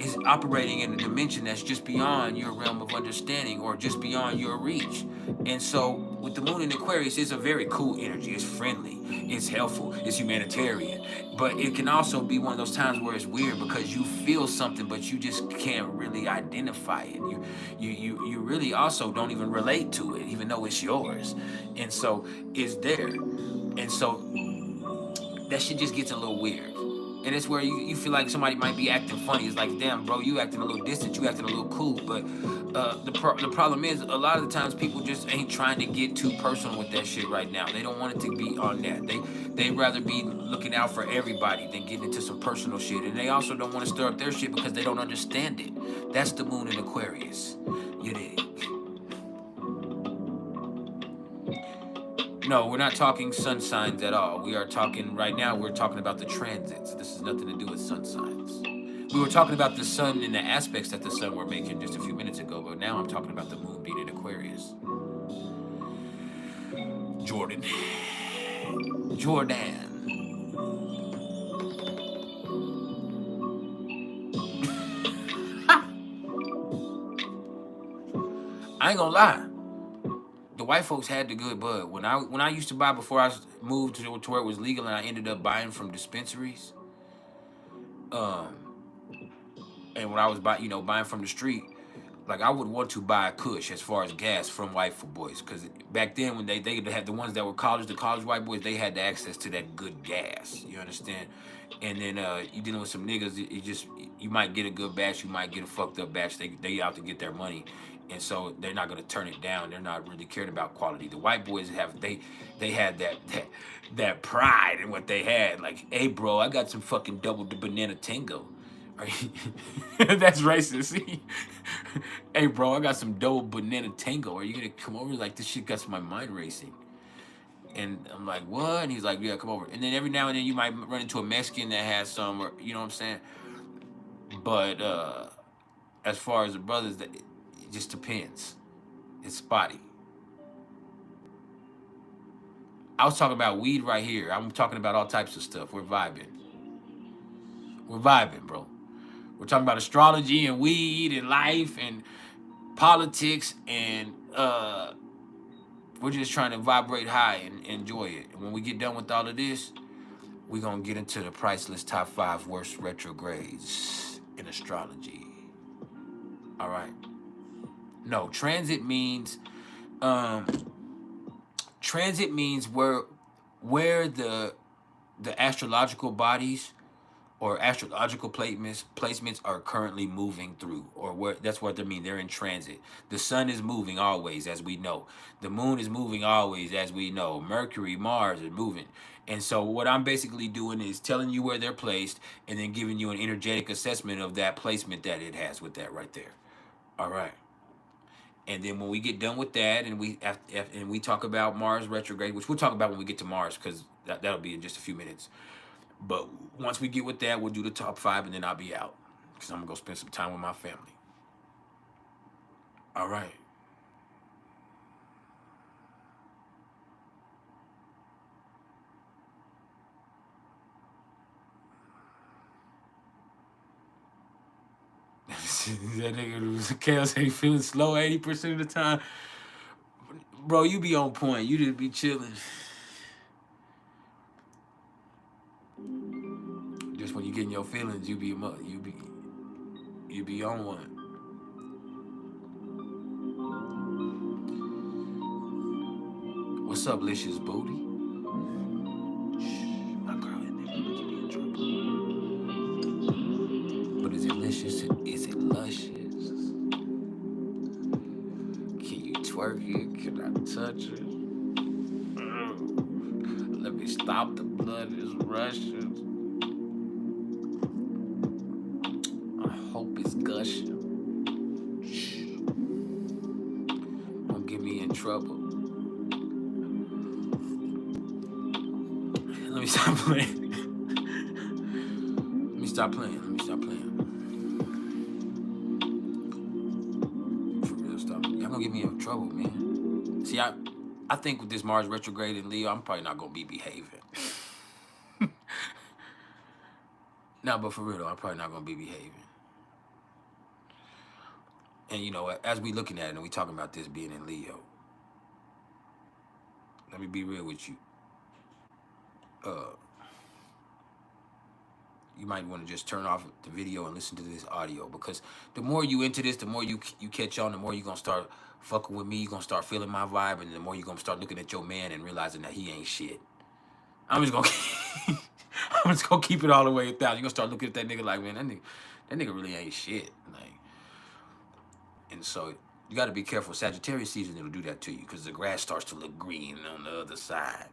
It's operating in a dimension that's just beyond your realm of understanding or just beyond your reach. And so with the moon in Aquarius, it's a very cool energy. It's friendly, it's helpful, it's humanitarian. But it can also be one of those times where it's weird because you feel something, but you just can't really identify it. You really also don't even relate to it, even though it's yours. And so it's there. And so that shit just gets a little weird. And it's where you feel like somebody might be acting funny. It's like, damn, bro, you acting a little distant, you acting a little cool. But the problem is, a lot of the times people just ain't trying to get too personal with that shit right now. They don't want it to be on that. They'd rather be looking out for everybody than getting into some personal shit. And they also don't want to stir up their shit because they don't understand it. That's the moon in Aquarius. You dig? No, we're not talking sun signs at all. We are talking, right now, we're talking about the transits. This has nothing to do with sun signs. We were talking about the sun and the aspects that the sun were making just a few minutes ago, but now I'm talking about the moon being in Aquarius. Jordan. I ain't gonna lie. The white folks had the good bud. When I used to buy before I moved to where it was legal, and I ended up buying from dispensaries. And when I was buying from the street, like I would want to buy a Kush as far as gas from white boys, because back then when they had the ones that were the college white boys, they had the access to that good gas. You understand? And then you dealing with some niggas, it just you might get a good batch, you might get a fucked up batch. They out to get their money, and so they're not gonna turn it down. They're not really caring about quality. The white boys they had that pride in what they had. Like, hey bro, I got some fucking double the banana tango. That's racist. Hey bro, I got some double banana tango. Are you gonna come over? Like, this shit got my mind racing. And I'm like, what? And he's like, yeah, come over. And then every now and then you might run into a Mexican that has some, or you know what I'm saying? But as far as the brothers, it just depends. It's spotty. I was talking about weed right here. I'm talking about all types of stuff. We're vibing. We're vibing, bro. We're talking about astrology and weed and life and politics, and we're just trying to vibrate high and enjoy it. And when we get done with all of this, we're going to get into the priceless top 5 worst retrogrades in astrology. All right. No, transit means where the astrological bodies or astrological placements are currently moving through, or where that's what they mean. They're in transit. The sun is moving always, as we know. The moon is moving always, as we know. Mercury, Mars are moving. And so what I'm basically doing is telling you where they're placed and then giving you an energetic assessment of that placement that it has with that right there. All right. And then when we get done with that, and we talk about Mars retrograde, which we'll talk about when we get to Mars, because that'll be in just a few minutes. But once we get with that, we'll do the top 5, and then I'll be out, because I'm going to go spend some time with my family. All right. That nigga Chaos ain't feeling slow 80% of the time. Bro, you be on point. You just be chilling. Just when you get in your feelings, you be on one. What's up, Licious Booty? My girl in there, you be in trouble. But is it licious? Is it luscious? Can you twerk it? Can I touch it? Let me stop the blood is rushing. I hope it's gushing. Don't get me in trouble. Let me stop playing. Let me stop playing. For real, stop. Y'all gonna get me in trouble, man. See, I think with this Mars retrograde in Leo, I'm probably not gonna be behaving. No, but for real though, I'm probably not gonna be behaving. And you know, as we looking at it and we talking about this being in Leo, let me be real with you. You might want to just turn off the video and listen to this audio, because the more you into this, the more you catch on, the more you're gonna start fucking with me. You're gonna start feeling my vibe, and the more you're gonna start looking at your man and realizing that he ain't shit. I'm just gonna keep it all the way 1,000. You're gonna start looking at that nigga like, man, that nigga really ain't shit. Like, and so you got to be careful. Sagittarius season, it'll do that to you, because the grass starts to look green on the other side.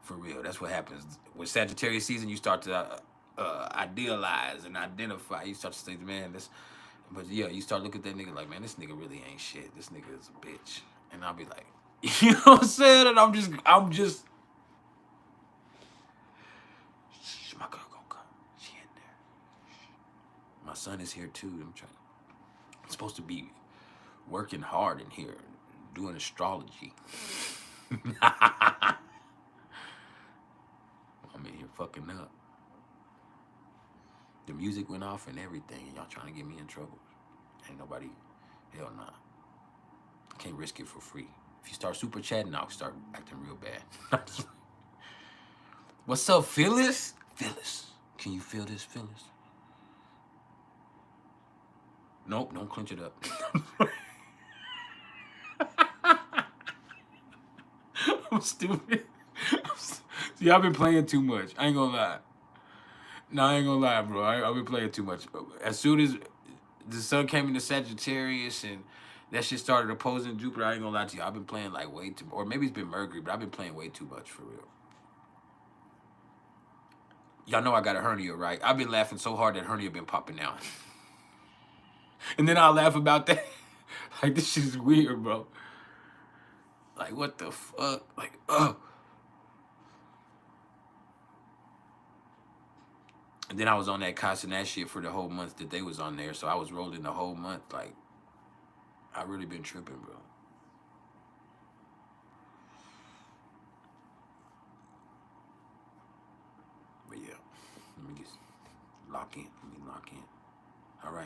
For real, that's what happens. With Sagittarius season, you start to idealize and identify. You start to think, man, this... But yeah, you start looking at that nigga like, man, this nigga really ain't shit. This nigga is a bitch. And I'll be like, you know what I'm saying? And I'm just... Shh, my girl gonna come. She in there. My son is here too. I'm supposed to be working hard in here, doing astrology. I'm in here fucking up. The music went off and everything, and y'all trying to get me in trouble. Ain't nobody Hell nah. Can't risk it for free. If you start super chatting, I'll start acting real bad. What's up, Phyllis? Phyllis, can you feel this, Phyllis? Nope, don't clench it up. I'm stupid. See, I've been playing too much. I ain't gonna lie. No, I ain't gonna lie, bro. I've been playing too much. As soon as the sun came into Sagittarius and that shit started opposing Jupiter, I ain't gonna lie to you. I've been playing like way too, or maybe it's been Mercury, but I've been playing way too much for real. Y'all know I got a hernia, right? I've been laughing so hard that hernia been popping out. And then I'll laugh about that. Like, this shit is weird, bro. Like, what the fuck? Like, oh. And then I was on that CashApp shit for the whole month that they was on there. So I was rolling the whole month. Like, I really been tripping, bro. But yeah, let me just lock in. Let me lock in. All right.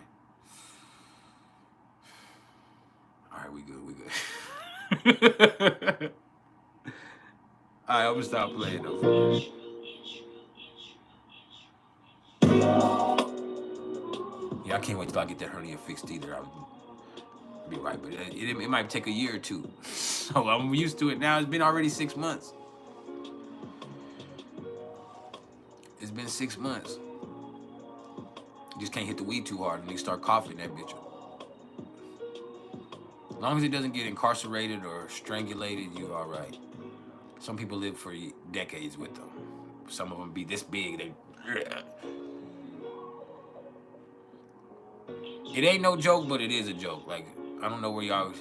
All right, we good. We good. All right, I'm gonna stop playing though. Yeah, I can't wait till I get that hernia fixed either. I'll be right, but it might take a year or two. So I'm used to it now. It's been already 6 months. It's been 6 months. You just can't hit the weed too hard and you start coughing that bitch. As long as it doesn't get incarcerated or strangulated, you all right. Some people live for decades with them. Some of them be this big. It ain't no joke, but it is a joke. Like, I don't know where y'all...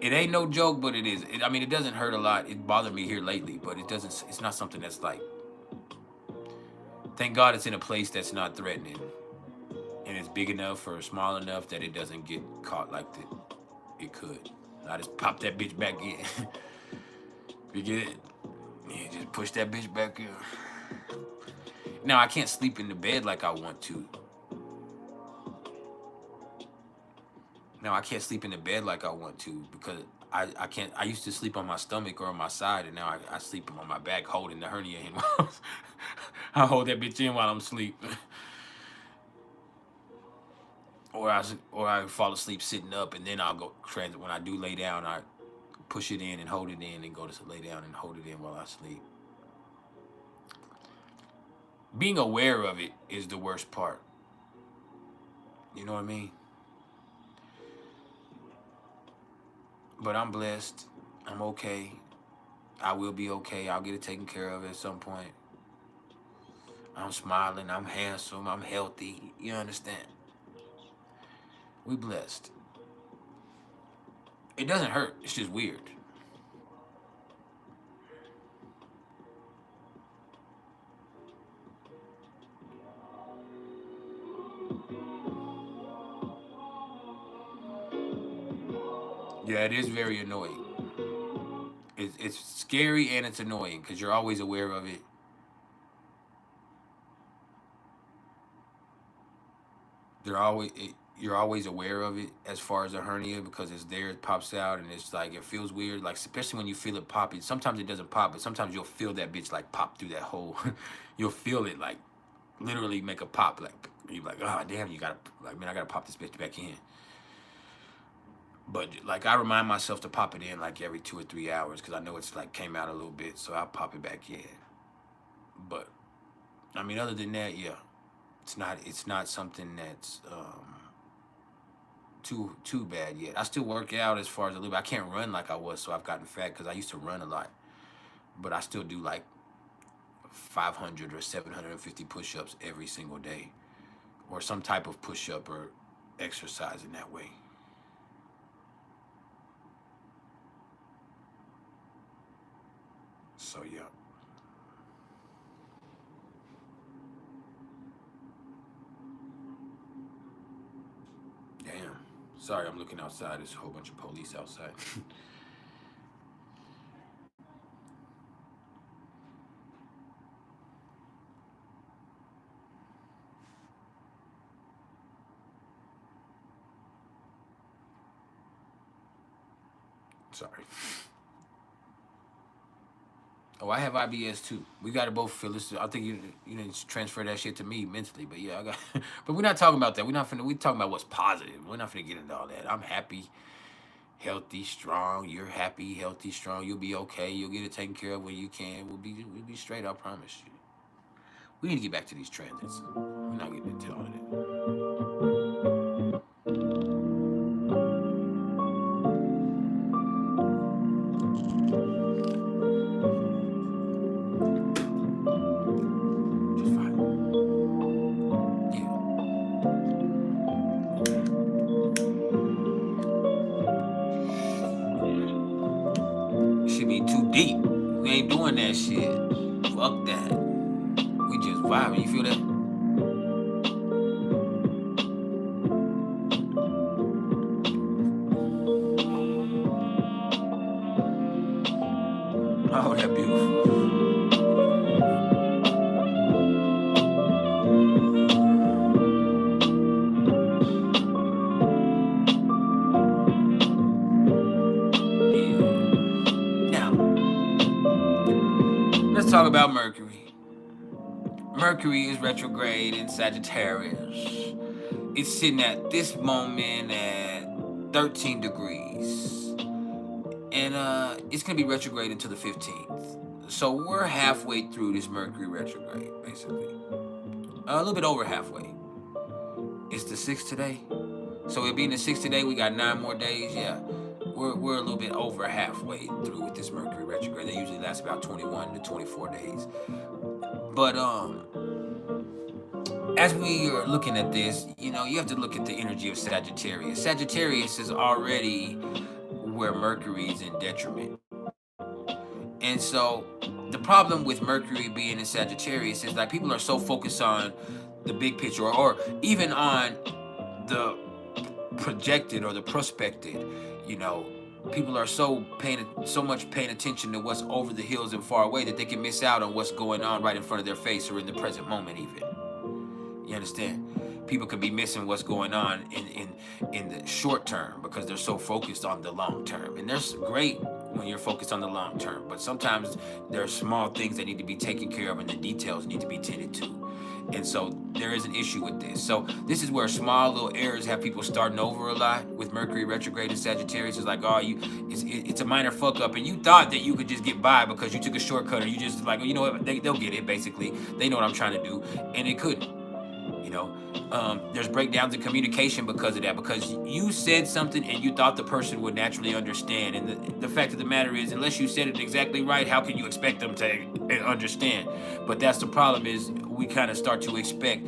It ain't no joke, but it is. I mean, it doesn't hurt a lot. It bothered me here lately, but it doesn't... It's not something that's like... Thank God it's in a place that's not threatening. And it's big enough or small enough that it doesn't get caught like it could. I just pop that bitch back in. You get it? Yeah, just push that bitch back in. Now, I can't sleep in the bed like I want to. Now, I can't sleep in the bed like I want to because I can't. I used to sleep on my stomach or on my side, and now I sleep on my back holding the hernia in. I hold that bitch in while I'm asleep. Or I fall asleep sitting up, and then I'll go transit. When I do lay down, I push it in and hold it in and go to lay down and hold it in while I sleep. Being aware of it is the worst part. You know what I mean? But I'm blessed. I'm okay. I will be okay. I'll get it taken care of at some point. I'm smiling. I'm handsome. I'm healthy. You understand? We blessed. It doesn't hurt. It's just weird. Yeah, it is very annoying. It's scary and it's annoying because you're always aware of it. You're always aware of it as far as a hernia because it's there, it pops out, and it's like it feels weird. Like especially when you feel it popping. Sometimes it doesn't pop, but sometimes you'll feel that bitch like pop through that hole. You'll feel it like literally make a pop. Like you're like, oh damn, you gotta like man, I gotta pop this bitch back in. But like I remind myself to pop it in like every 2 or 3 hours because I know it's like came out a little bit, so I'll pop it back in. But I mean, other than that, yeah, it's not something that's too bad yet. I still work out as far as a little bit. I can't run like I was, so I've gotten fat because I used to run a lot. But I still do like 500 or 750 push-ups every single day, or some type of push-up or exercise in that way. So yeah. Damn. Sorry, I'm looking outside. There's a whole bunch of police outside. Sorry. Oh, I have IBS too. We got to both feel this. I think you need to transfer that shit to me mentally. But yeah, I got. But we're not talking about that. We're not finna. We talking about what's positive. We're not finna get into all that. I'm happy, healthy, strong. You're happy, healthy, strong. You'll be okay. You'll get it taken care of when you can. We'll be straight. I promise you. We need to get back to these transits. We're not getting into all of that. Just fine. Yeah. Should be too deep. We ain't doing that shit. Fuck that. We just vibing. You feel that? Oh, that beautiful. Yeah. Now, let's talk about Mercury. Mercury is retrograde in Sagittarius. It's sitting at this moment at 13 degrees. And it's going to be retrograde until the 15th. So we're halfway through this Mercury retrograde, basically. A little bit over halfway. It's the 6th today. So it being the 6th today, we got 9 more days. Yeah, we're a little bit over halfway through with this Mercury retrograde. They usually last about 21 to 24 days. But as we are looking at this, you have to look at the energy of Sagittarius. Sagittarius is already where Mercury is in detriment. And so the problem with Mercury being in Sagittarius is like people are so focused on the big picture or even on the projected or the prospected, people are so much paying attention to what's over the hills and far away that they can miss out on what's going on right in front of their face or in the present moment even. You understand? People can be missing what's going on in the short term because they're so focused on the long term. And that's great when you're focused on the long term, but sometimes there are small things that need to be taken care of and the details need to be tended to. And so there is an issue with this. So this is where small little errors have people starting over a lot with Mercury retrograde in Sagittarius. It's like, it's a minor fuck up, and you thought that you could just get by because you took a shortcut, or you just like, you know what, they'll get it. Basically, they know what I'm trying to do, and it couldn't. There's breakdowns in communication because of that, because you said something and you thought the person would naturally understand. And the fact of the matter is, unless you said it exactly right, how can you expect them to understand? But that's the problem, is we kind of start to expect,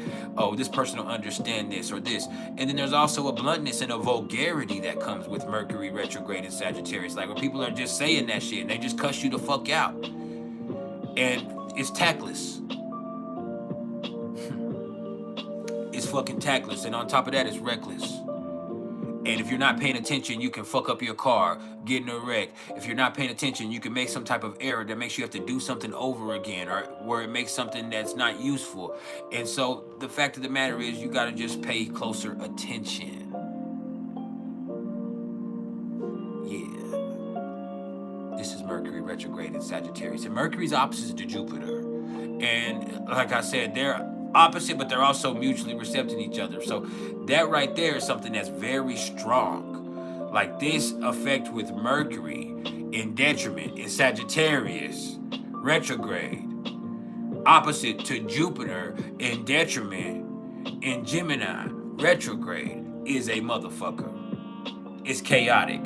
this person will understand this or this. And then there's also a bluntness and a vulgarity that comes with Mercury retrograde in Sagittarius. Like, where people are just saying that shit and they just cuss you the fuck out. And it's tactless. It's fucking tactless, and on top of that, it's reckless. And if you're not paying attention, you can fuck up your car, get in a wreck. If you're not paying attention, you can make some type of error that makes you have to do something over again, or where it makes something that's not useful. And so the fact of the matter is, you gotta just pay closer attention. Yeah. This is Mercury retrograde in Sagittarius. And Mercury's opposite to Jupiter. And like I said, they're opposite, but they're also mutually receptive to each other. So that right there is something that's very strong. Like this effect with Mercury in detriment in Sagittarius retrograde, opposite to Jupiter in detriment in Gemini retrograde, is a motherfucker. It's chaotic.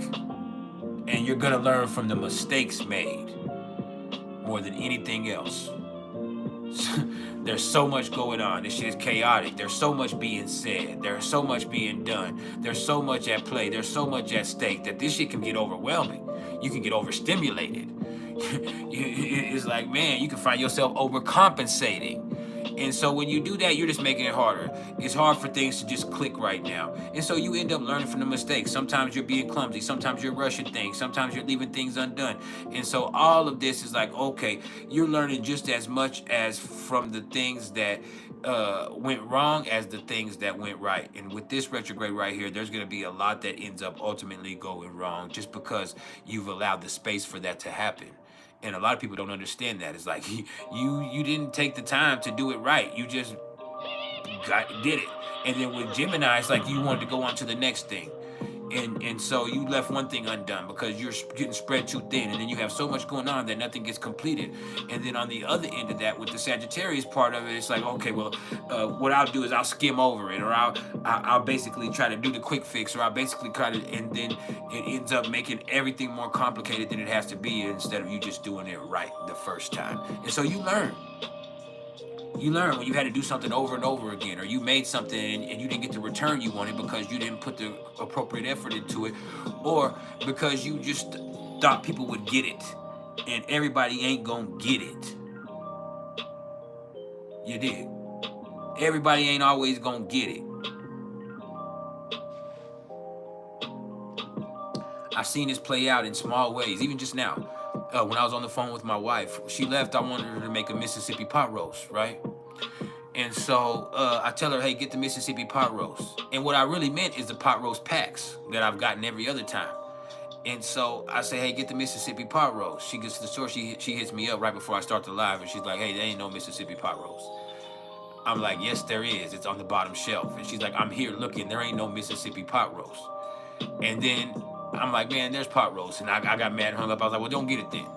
And you're gonna learn from the mistakes made more than anything else. There's so much going on. This shit is chaotic. There's so much being said. There's so much being done. There's so much at play. There's so much at stake that this shit can get overwhelming. You can get overstimulated. It's like, man, you can find yourself overcompensating. And so when you do that, you're just making it harder. It's hard for things to just click right now. And so you end up learning from the mistakes. Sometimes you're being clumsy. Sometimes you're rushing things. Sometimes you're leaving things undone. And so all of this is like, okay, you're learning just as much as from the things that went wrong as the things that went right. And with this retrograde right here, there's going to be a lot that ends up ultimately going wrong just because you've allowed the space for that to happen. And a lot of people don't understand that. It's like you didn't take the time to do it right. You just did it. And then with Gemini, it's like you wanted to go on to the next thing. And so you left one thing undone because you're getting spread too thin, and then you have so much going on that nothing gets completed. And then on the other end of that, with the Sagittarius part of it, it's like, okay, well, what I'll do is I'll skim over it, or I'll basically try to do the quick fix, or I'll basically try to, and then it ends up making everything more complicated than it has to be instead of you just doing it right the first time. And so you learn. You learn when you had to do something over and over again, or you made something and you didn't get the return you wanted because you didn't put the appropriate effort into it, or because you just thought people would get it, and everybody ain't gonna get it. You did. Everybody ain't always gonna get it. I've seen this play out in small ways, even just now. When I was on the phone with my wife, she left, I wanted her to make a Mississippi pot roast, right? And so I tell her, hey, get the Mississippi pot roast. And what I really meant is the pot roast packs that I've gotten every other time. And so I say, hey, get the Mississippi pot roast. She gets to the store, she hits me up right before I start the live, and she's like, hey, there ain't no Mississippi pot roast. I'm like, yes, there is. It's on the bottom shelf. And she's like, I'm here looking. There ain't no Mississippi pot roast. And then I'm like, man, there's pot roast. And I got mad and hung up. I was like, well, don't get it then.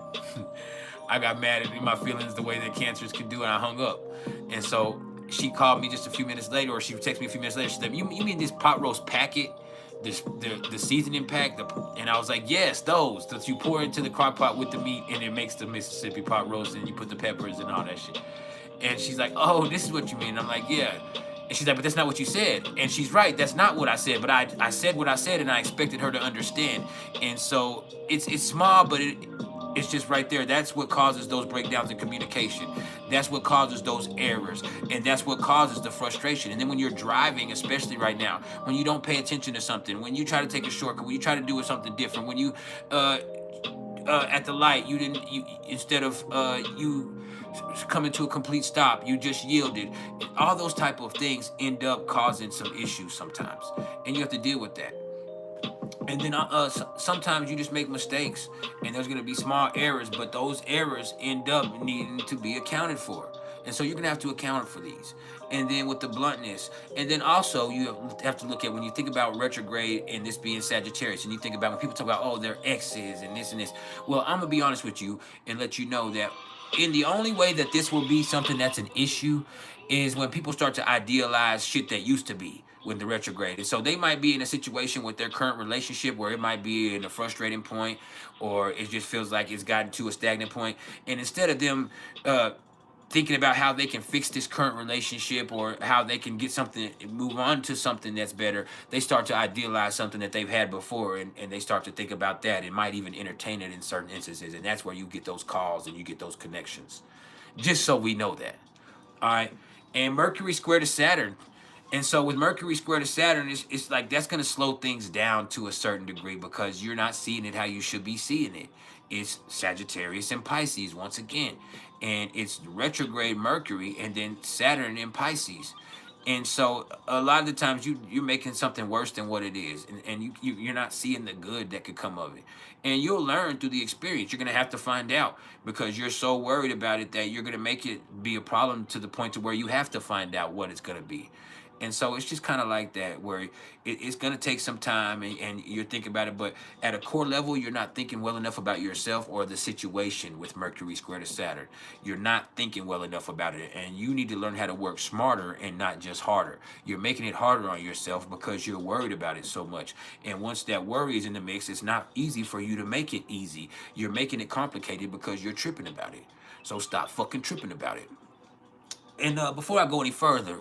I got mad at my feelings the way that cancers can do, and I hung up. And so she called me just a few minutes later, or she texted me a few minutes later. She said, you mean this pot roast packet, the seasoning pack? And I was like, yes, those that you pour into the crock pot with the meat, and it makes the Mississippi pot roast, and you put the peppers and all that shit. And she's like, oh, this is what you mean. And I'm like, yeah. And she's like, but that's not what you said. And she's right, that's not what I said. But I said what I said, and I expected her to understand. And so it's small, but it's just right there. That's what causes those breakdowns in communication. That's what causes those errors. And that's what causes the frustration. And then when you're driving, especially right now, when you don't pay attention to something, when you try to take a shortcut, when you try to do something different, when you at the light, instead of you coming to a complete stop, you just yielded. All those type of things end up causing some issues sometimes, and you have to deal with that. And then sometimes you just make mistakes, and there's going to be small errors, but those errors end up needing to be accounted for. And so you're going to have to account for these. And then with the bluntness, and then also you have to look at when you think about retrograde and this being Sagittarius, and you think about when people talk about, oh, their exes and this and this. Well, I'm going to be honest with you and let you know that in the only way that this will be something that's an issue is when people start to idealize shit that used to be with the retrograde. And so they might be in a situation with their current relationship where it might be in a frustrating point, or it just feels like it's gotten to a stagnant point. And instead of them thinking about how they can fix this current relationship or how they can get something, move on to something that's better, they start to idealize something that they've had before, and they start to think about that and might even entertain it in certain instances. And that's where you get those calls and you get those connections. Just so we know that. All right. And Mercury square to Saturn. And so with Mercury square to Saturn, it's like that's going to slow things down to a certain degree because you're not seeing it how you should be seeing it. It's Sagittarius and Pisces once again. And it's retrograde Mercury and then Saturn in Pisces. And so a lot of the times you're making something worse than what it is. And you're not seeing the good that could come of it. And you'll learn through the experience. You're going to have to find out because you're so worried about it that you're going to make it be a problem to the point to where you have to find out what it's going to be. And so it's just kind of like that, where it's going to take some time and you're thinking about it. But at a core level, you're not thinking well enough about yourself or the situation with Mercury square to Saturn. You're not thinking well enough about it. And you need to learn how to work smarter and not just harder. You're making it harder on yourself because you're worried about it so much. And once that worry is in the mix, it's not easy for you to make it easy. You're making it complicated because you're tripping about it. So stop fucking tripping about it. And before I go any further,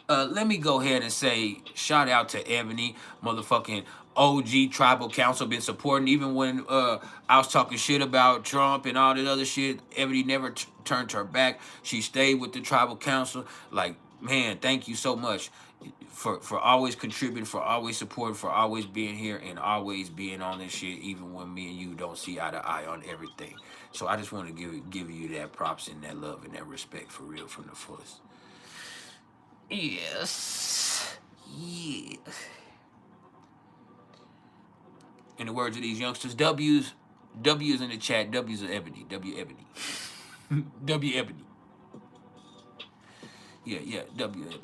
let me go ahead and say shout out to Ebony, motherfucking OG tribal council been supporting. Even when I was talking shit about Trump and all that other shit, Ebony never turned her back. She stayed with the tribal council. Like, man, thank you so much for always contributing, for always supporting, for always being here and always being on this shit, even when me and you don't see eye to eye on everything. So I just want to give you that props and that love and that respect for real from the fullest. Yes. Yeah. In the words of these youngsters, W's in the chat. W's are Ebony. W Ebony. W Ebony. Yeah. W Ebony.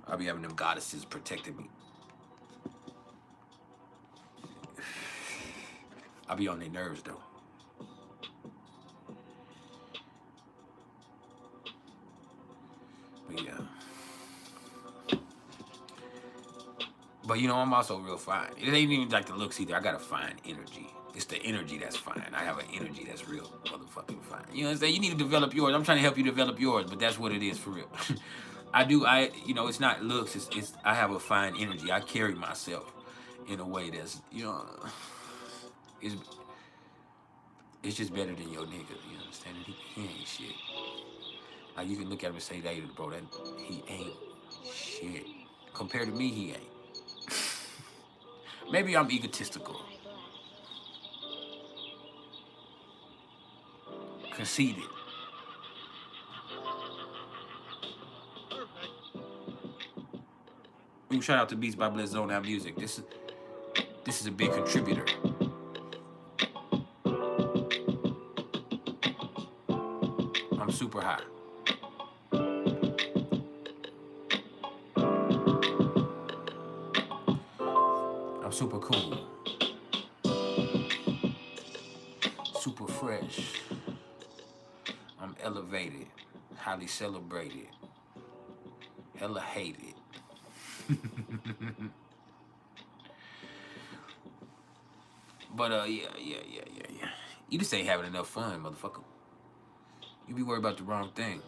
I'll be having them goddesses protecting me. I'll be on their nerves though. But yeah. But you know, I'm also real fine. It ain't even like the looks either. I got a fine energy. It's the energy that's fine. I have an energy that's real motherfucking fine. You know what I'm saying? You need to develop yours. I'm trying to help you develop yours, but that's what it is for real. You know, it's not looks. It's I have a fine energy. I carry myself in a way that's, you know, it's just better than your nigga. You understand? He ain't shit. Like, you can look at him and say, "Hey, bro, that he ain't shit." Compared to me, he ain't. Maybe I'm egotistical, conceited. Shout out to Beats by Blizz Zone Out Music. This is a big contributor. I'm super high. I'm super cool. Super fresh. I'm elevated. Highly celebrated. Hella hated. But yeah. You just ain't having enough fun, motherfucker. You be worried about the wrong thing.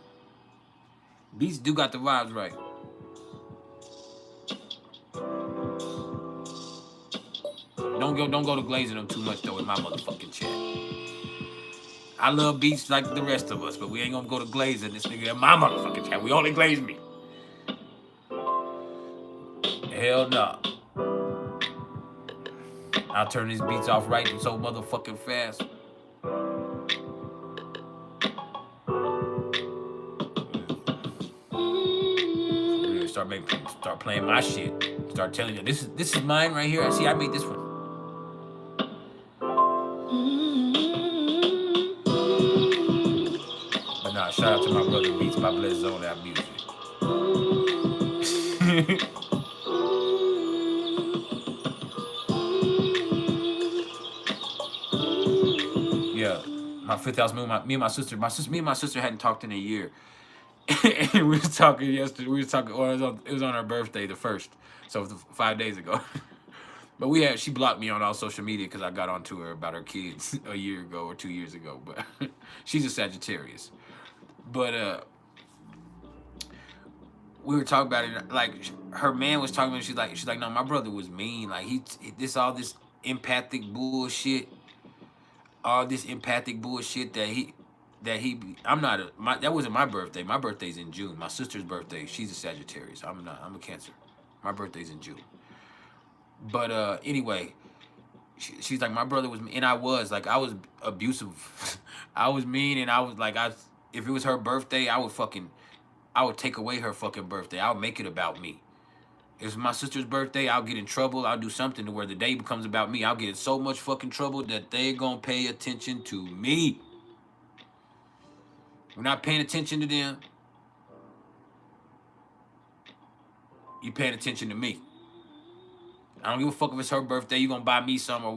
Beats do got the vibes right. Don't go to glazing them too much though in my motherfucking chat. I love Beats like the rest of us, but we ain't gonna go to glazing this nigga in my motherfucking chat. We only glaze me. Hell no. I'll turn these beats off right so motherfucking fast. Start playing my shit. Start telling you this is mine right here. See, I made this one. But nah, shout out to my brother Beats by Blizz Zone Out Music. Yeah, my fifth house moon. Me and my sister hadn't talked in a year. And we was talking yesterday. We was talking. Or it was on her birthday, the 1st. So 5 days ago. But she blocked me on all social media because I got onto her about her kids a year ago or 2 years ago. But she's a Sagittarius. But we were talking about it. Like, her man was talking about it. She's like, no, my brother was mean. Like, all this empathic bullshit. All this empathic bullshit that that wasn't my birthday. My birthday's in June. My sister's birthday, she's a Sagittarius. I'm a Cancer. My birthday's in June. But anyway, she's like, my brother was, and I was abusive. I was mean, and I was like, if it was her birthday, I would take away her fucking birthday. I would make it about me. If it's my sister's birthday, I'll get in trouble. I'll do something to where the day becomes about me. I'll get in so much fucking trouble that they gonna pay attention to me. We're not paying attention to them. You paying attention to me. I don't give a fuck if it's her birthday. You gonna buy me some, or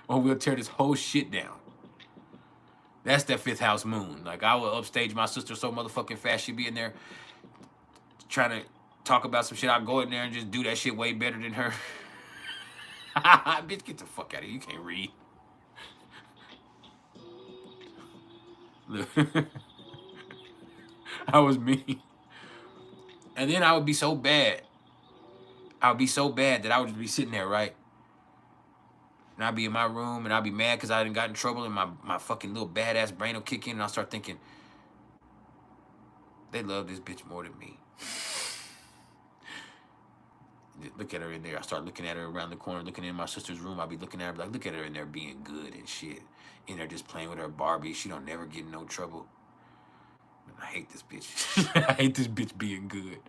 we'll tear this whole shit down. That's that 5th house moon. Like, I will upstage my sister so motherfucking fast. She be in there trying to talk about some shit. I'll go in there and just do that shit way better than her. Bitch, get the fuck out of here. You can't read. Look. I was mean. And then I would be so bad. I would be so bad that I would just be sitting there, right? And I'd be in my room and I'd be mad because I didn't got in trouble and my fucking little badass brain will kick in and I'll start thinking, they love this bitch more than me. Look at her in there. I start looking at her around the corner, looking in my sister's room. I'll be looking at her like, look at her in there being good and shit. In there just playing with her Barbie. She don't never get in no trouble. I hate this bitch. I hate this bitch being good.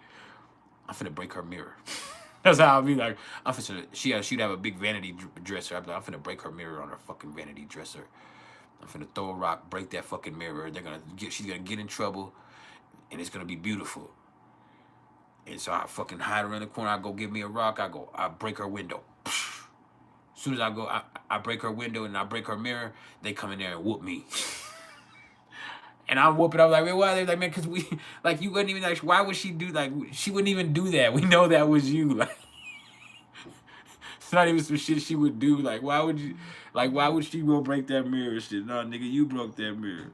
I'm finna break her mirror. That's how I'll be like, I'm finna, she'd have a big vanity dresser. I'd be like, I'm finna break her mirror on her fucking vanity dresser. I'm finna throw a rock, break that fucking mirror. She's gonna get in trouble, and it's gonna be beautiful. And so I fucking hide around the corner. I go give me a rock. I break her window. As soon as I break her window and I break her mirror, they come in there and whoop me. And I'm whooping. I'm like, man, why? They're like, man, because you wouldn't even, like, why would she do, like, she wouldn't even do that. We know that was you. Like, it's not even some shit she would do. Like, why would you, like, why would she go break that mirror and shit? No, nigga, you broke that mirror.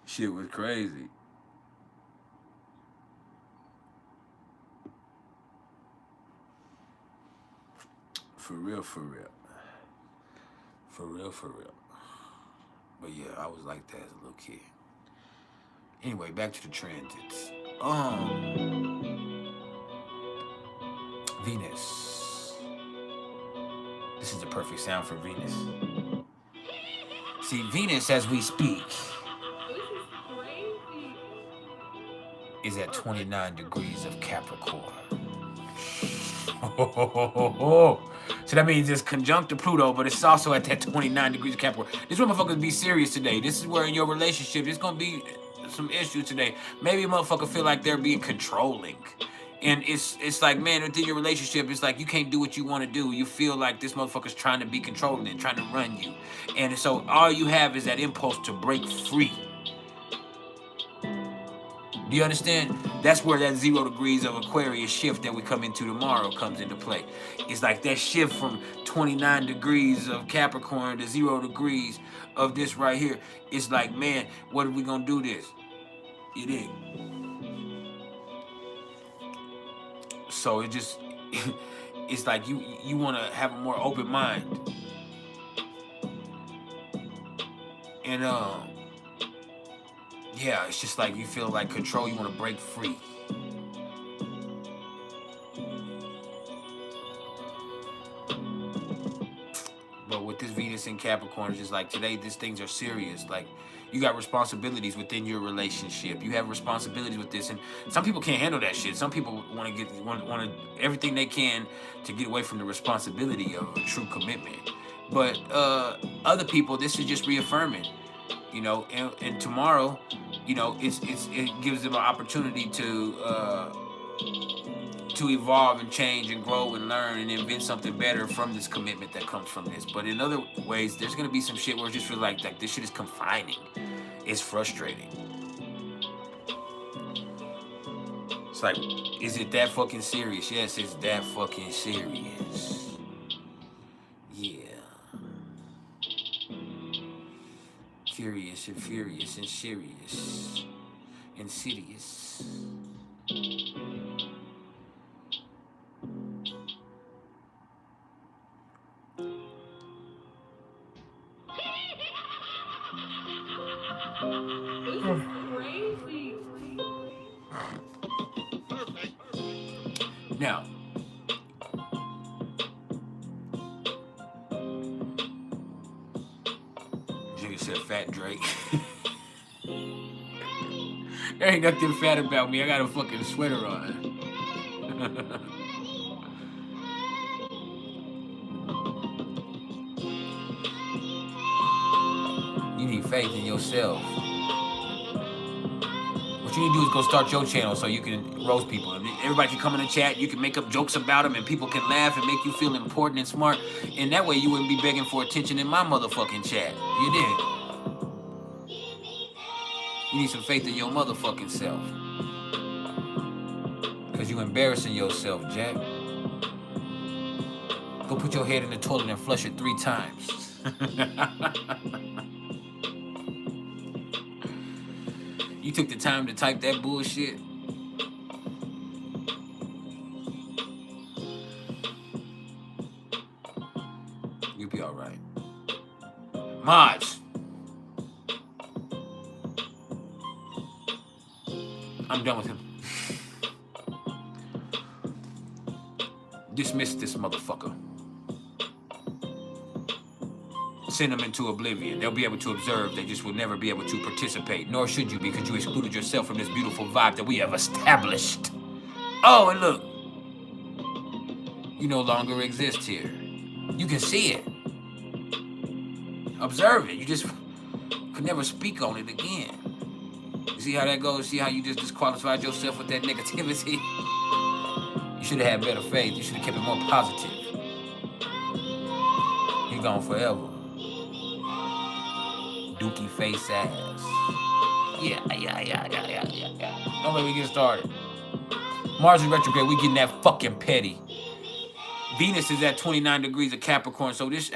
Shit was crazy. For real, for real. For real, for real. But yeah, I was like that as a little kid. Anyway, back to the transits. Venus. This is the perfect sound for Venus. See, Venus, as we speak, is at 29 degrees of Capricorn. So that means it's conjunct to Pluto, but it's also at that 29 degrees of Capricorn. This motherfucker be serious today. This is where in your relationship, there's gonna be some issues today. Maybe a motherfucker feel like they're being controlling. And it's like, man, within your relationship, it's like you can't do what you want to do. You feel like this motherfucker's trying to be controlling and trying to run you. And so all you have is that impulse to break free. Do you understand? That's where that 0 degrees of Aquarius shift that we come into tomorrow comes into play. It's like that shift from 29 degrees of Capricorn to 0 degrees of this right here. It's like, man, what are we gonna do this? You dig? So it just, it's like you want to have a more open mind. And yeah, it's just like you feel like control, you want to break free. But with this Venus in Capricorn, it's just like today, these things are serious. Like, you got responsibilities within your relationship. You have responsibilities with this, and some people can't handle that shit. Some people want to everything they can to get away from the responsibility of a true commitment. But other people, this is just reaffirming, you know. And tomorrow, you know, it gives them an opportunity to evolve and change and grow and learn and invent something better from this commitment that comes from this. But in other ways, there's gonna be some shit where it just feels like this shit is confining. It's frustrating. It's like, is it that fucking serious? Yes, it's that fucking serious. Yeah. Curious and furious and serious. Insidious. Now, Jigga said Fat Drake. There ain't nothing fat about me. I got a fucking sweater on. You need faith in yourself. What you need to do is go start your channel so you can roast people. And everybody can come in the chat. You can make up jokes about them and people can laugh and make you feel important and smart. And that way you wouldn't be begging for attention in my motherfucking chat. You dig? You need some faith in your motherfucking self. Cause you embarrassing yourself, Jack. Go put your head in the toilet and flush it 3 times. You took the time to type that bullshit. You'll be all right. Maj. I'm done with him. Dismiss this motherfucker. Send them into oblivion. They'll be able to observe. They just will never be able to participate. Nor should you, because you excluded yourself from this beautiful vibe that we have established. Oh, and look. You no longer exist here. You can see it. Observe it. You just could never speak on it again. You see how that goes? See how you just disqualified yourself with that negativity? You should have had better faith. You should have kept it more positive. He gone forever. Dookie face ass. Yeah. Don't let me get started. Mars is retrograde. We getting that fucking petty. Venus is at 29 degrees of Capricorn. So this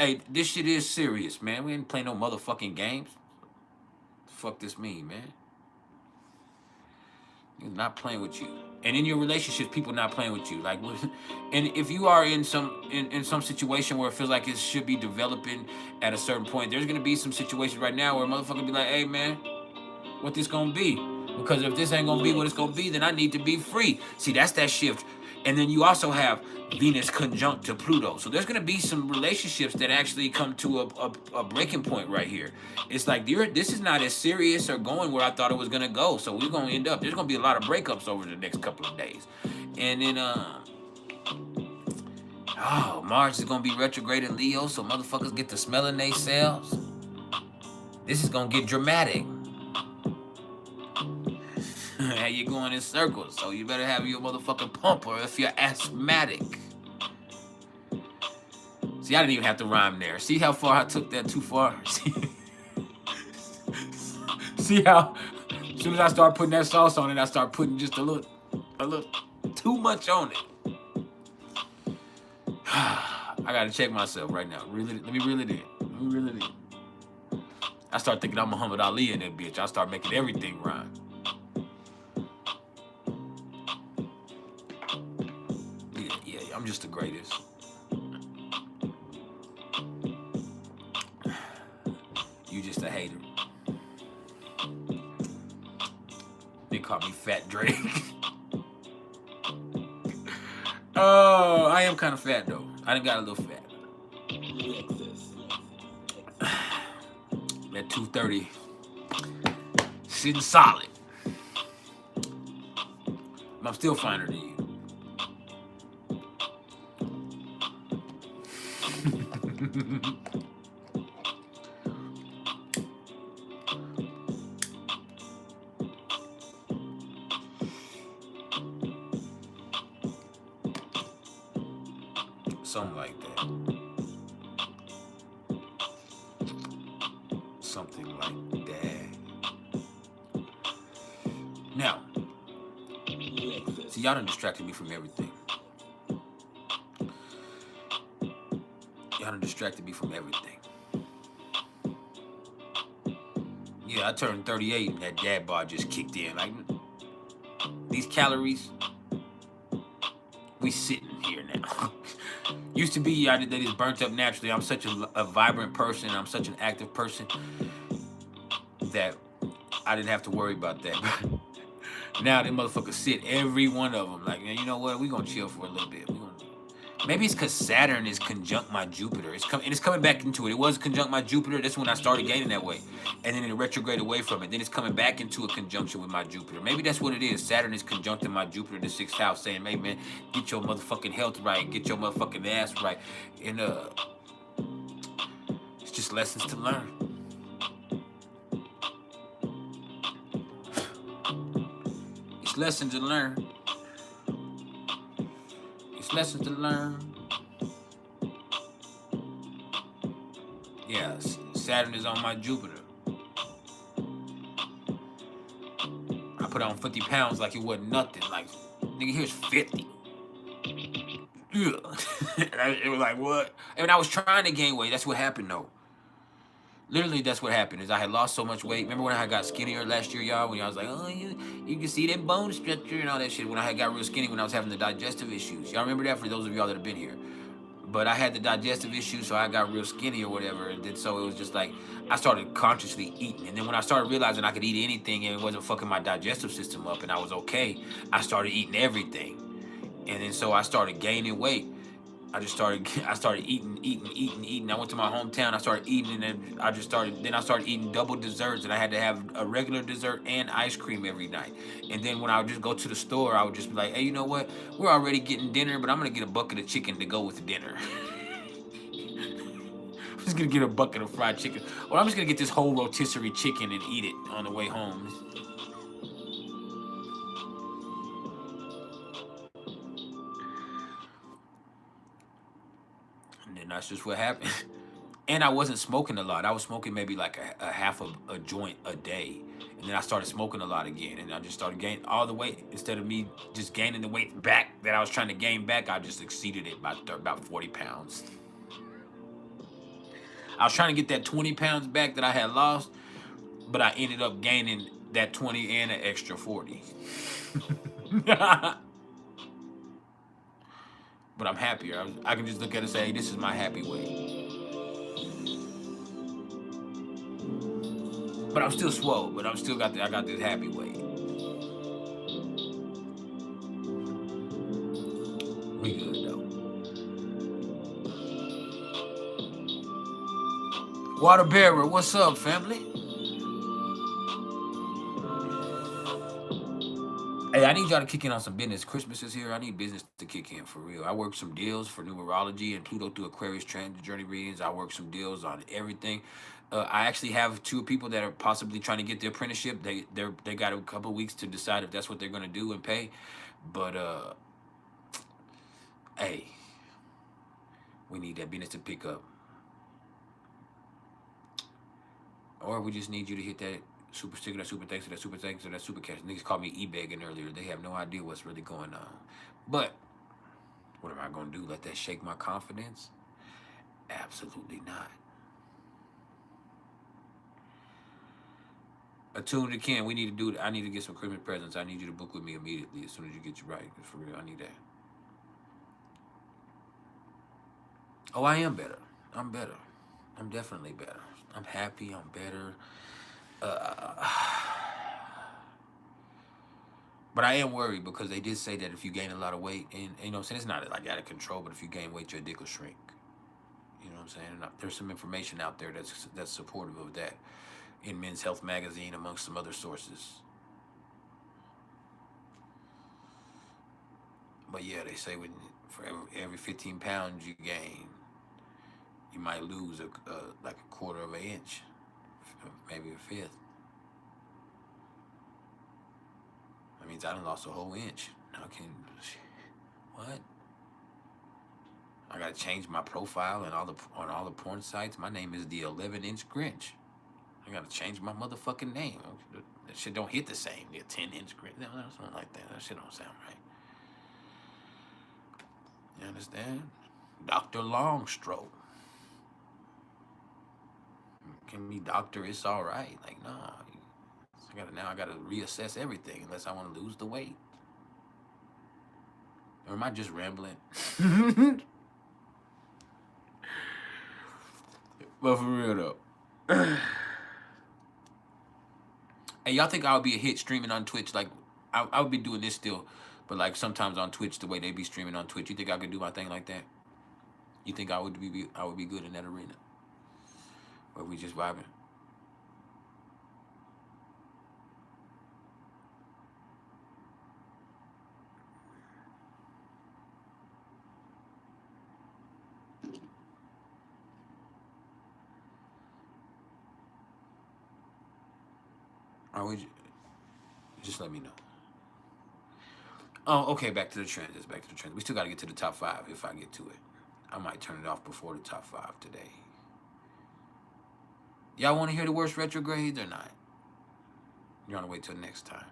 shit is serious, man. We ain't playing no motherfucking games. Fuck this mean, man. You're not playing with you. And in your relationships, people not playing with you. Like, and if you are in some situation where it feels like it should be developing at a certain point, there's gonna be some situations right now where a motherfucker be like, hey man, what this gonna be? Because if this ain't gonna be what it's gonna be, then I need to be free. See, that's that shift. And then you also have Venus conjunct to Pluto. So there's gonna be some relationships that actually come to a breaking point right here. It's like this is not as serious or going where I thought it was gonna go. So we're gonna end up, there's gonna be a lot of breakups over the next couple of days. And then Mars is gonna be retrograde in Leo, so motherfuckers get to smelling they selves. This is gonna get dramatic. How you going in circles, so you better have your motherfucking pumper if you're asthmatic. See, I didn't even have to rhyme there. See how far I took that too far? See how, as soon as I start putting that sauce on it, I start putting just a little too much on it. I gotta check myself right now. Let me reel it in. I start thinking I'm Muhammad Ali in that bitch. I start making everything rhyme. Yeah, I'm just the greatest. You just a hater. They call me Fat Drake. Oh, I am kind of fat though. I done got a little fat. That 230 sitting solid. I'm still finer than you. Something like that. Something like that. Now, see, y'all done distracted me from everything. Y'all done distracted me from everything. Yeah, I turned 38 and that dad bod just kicked in. Like, these calories, we sitting here now. Used to be, they just burnt up naturally. I'm such a vibrant person. I'm such an active person that I didn't have to worry about that. Now them motherfuckers sit, every one of them. Like, man, you know what? We gonna chill for a little bit. Maybe it's because Saturn is conjunct my Jupiter. It's coming back into it. It was conjunct my Jupiter. That's when I started gaining that weight. And then it retrograde away from it. Then it's coming back into a conjunction with my Jupiter. Maybe that's what it is. Saturn is conjuncting my Jupiter in the 6th house, saying, hey, man, get your motherfucking health right. Get your motherfucking ass right. And it's just lessons to learn. It's lessons to learn. Lessons to learn. Yeah, Saturn is on my Jupiter. I put on 50 pounds like it wasn't nothing. Like, Nigga, here's 50. Ugh. It was like, what? And I was trying to gain weight. That's what happened, though. Literally, that's what happened. Is I had lost so much weight. Remember when I got skinnier last year, y'all? When I was like, oh, you can see that bone structure and all that shit. When I had got real skinny, when I was having the digestive issues. Y'all remember that? For those of y'all that have been here. But I had the digestive issues, so I got real skinny or whatever. And then so it was just like I started consciously eating. And then when I started realizing I could eat anything and it wasn't fucking my digestive system up and I was okay, I started eating everything. And then so I started gaining weight. I started eating. I went to my hometown. I started eating, and then I started eating double desserts, and I had to have a regular dessert and ice cream every night. And then when I would just go to the store, I would just be like, hey, you know what? We're already getting dinner, but I'm gonna get a bucket of chicken to go with dinner. I'm just gonna get a bucket of fried chicken, or I'm just gonna get this whole rotisserie chicken and eat it on the way home. And that's just what happened. And I wasn't smoking a lot. I was smoking maybe like a half of a joint a day. And then I started smoking a lot again. And I just started gaining all the weight. Instead of me just gaining the weight back that I was trying to gain back, I just exceeded it by about 40 pounds. I was trying to get that 20 pounds back that I had lost, but I ended up gaining that 20 and an extra 40. But I'm happier. I can just look at it and say, hey, this is my happy weight. But I'm still swole, but I'm still I got this happy weight. We good though. Water Bearer, what's up, family? Hey, I need y'all to kick in on some business. Christmas is here. I need business to kick in for real. I work some deals for numerology and Pluto through Aquarius transit journey readings. I work some deals on everything. I actually have 2 people that are possibly trying to get their apprenticeship. They got a couple weeks to decide if that's what they're gonna do and pay. But hey, we need that business to pick up. Or we just need you to hit that super sticker, that super thanks, or that super thanks, or that super cash. Niggas called me e-begging earlier. They have no idea what's really going on. But what am I gonna do? Let that shake my confidence? Absolutely not. Attune to Ken. We need to do it. I need to get some Christmas presents. I need you to book with me immediately as soon as you get you right. For real, I need that. Oh, I am better. I'm better. I'm definitely better. I'm happy. I'm better. But I am worried because they did say that if you gain a lot of weight, and you know what I'm saying, it's not like out of control, but if you gain weight, your dick will shrink. You know what I'm saying? And there's some information out there that's supportive of that in Men's Health magazine, amongst some other sources. But yeah, they say for every 15 pounds you gain, you might lose like a quarter of an inch, maybe a fifth. That means I done lost a whole inch. Now what? I gotta change my profile and on all the porn sites. My name is the 11-inch Grinch. I gotta change my motherfucking name. That shit don't hit the same. The 10-inch Grinch. No, something like that. That shit don't sound right. You understand? Dr. Longstroke. Can be doctor, it's all right. Like, nah. I gotta reassess everything unless I want to lose the weight. Or am I just rambling? But for real though. Hey, y'all think I would be a hit streaming on Twitch? Like, I would be doing this still, but like sometimes on Twitch, the way they be streaming on Twitch, you think I could do my thing like that? You think I would be good in that arena? Where we just vibing? Just let me know. Oh, okay, back to the transits, We still got to get to the top 5 if I get to it. I might turn it off before the top 5 today. Y'all want to hear the worst retrogrades or not? You want to wait till next time?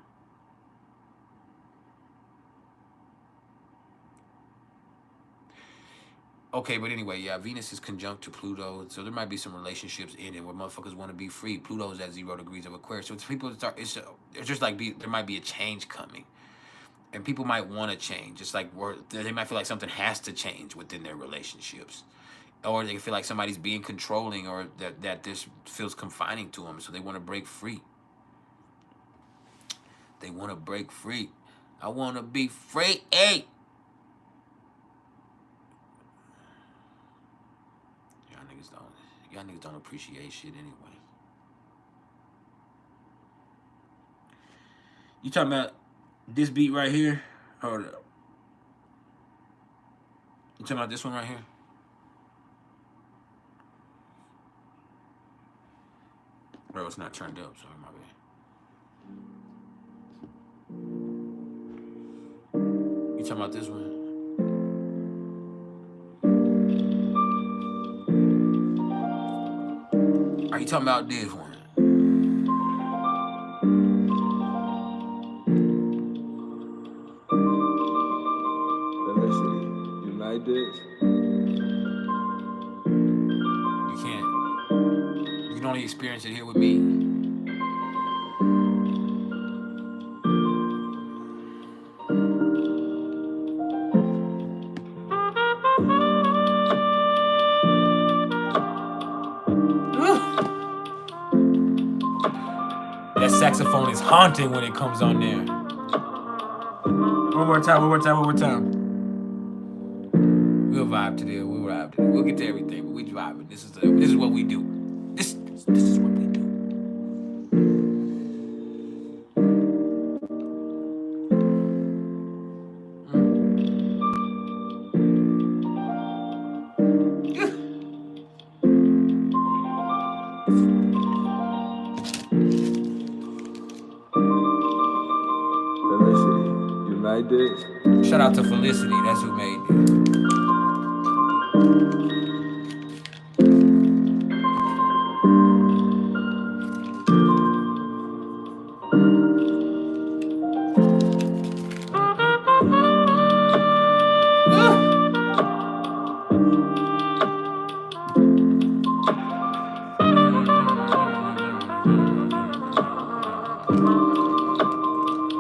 Okay, but anyway, yeah, Venus is conjunct to Pluto, so there might be some relationships in it where motherfuckers want to be free. Pluto's at 0 degrees of Aquarius, so it's people start. It's just like there might be a change coming, and people might want to change. Just like they might feel like something has to change within their relationships, or they feel like somebody's being controlling, or that this feels confining to them, so they want to break free. They want to break free. I want to be free. Hey. Y'all niggas don't appreciate shit anyway. You talking about this beat right here? Hold up. You talking about this one right here? Bro, it's not turned up, sorry, my bad. You talking about this one? Are you talking about this one? Felicity, unite this. You can't. You can only experience it here with me. That saxophone is haunting when it comes on there. One more time. We'll vibe to this. We'll get to everything, but we vibing. This is what we do. This is what we do. Felicity, unite this. Shout out to Felicity. That's who made it.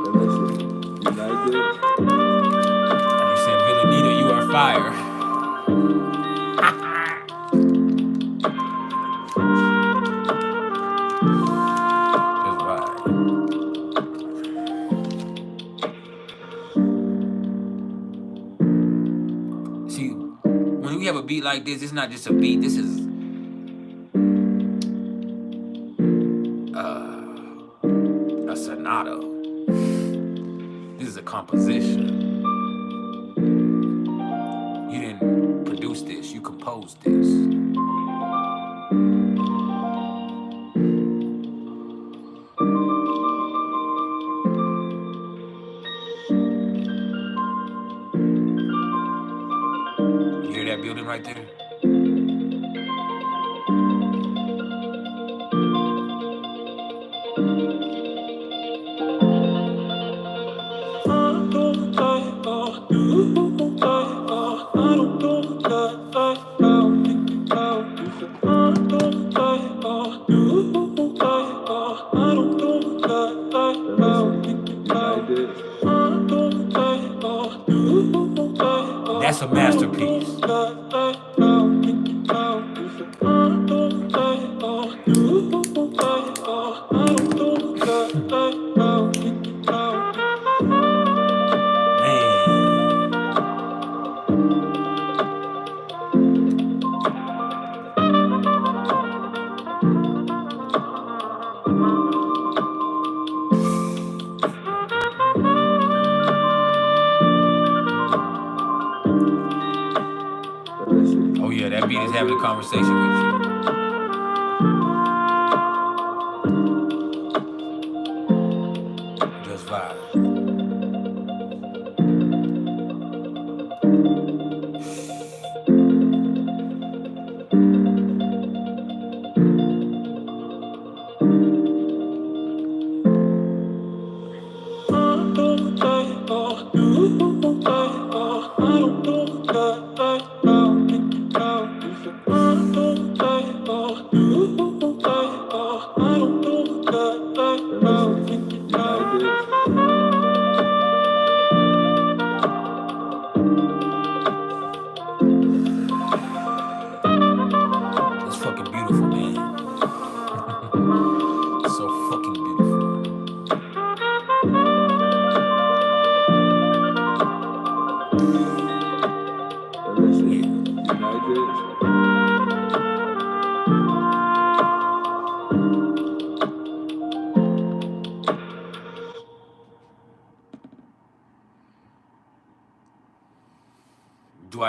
Felicity, unite this. You said, Villanita, you are fire. That's right. See, when we have a beat like this, it's not just a beat. This is a sonata. This is a composition. You didn't produce this, you composed this. You hear that building right there? That's a masterpiece. Oh yeah, that beat is having a conversation with you. Just vibe.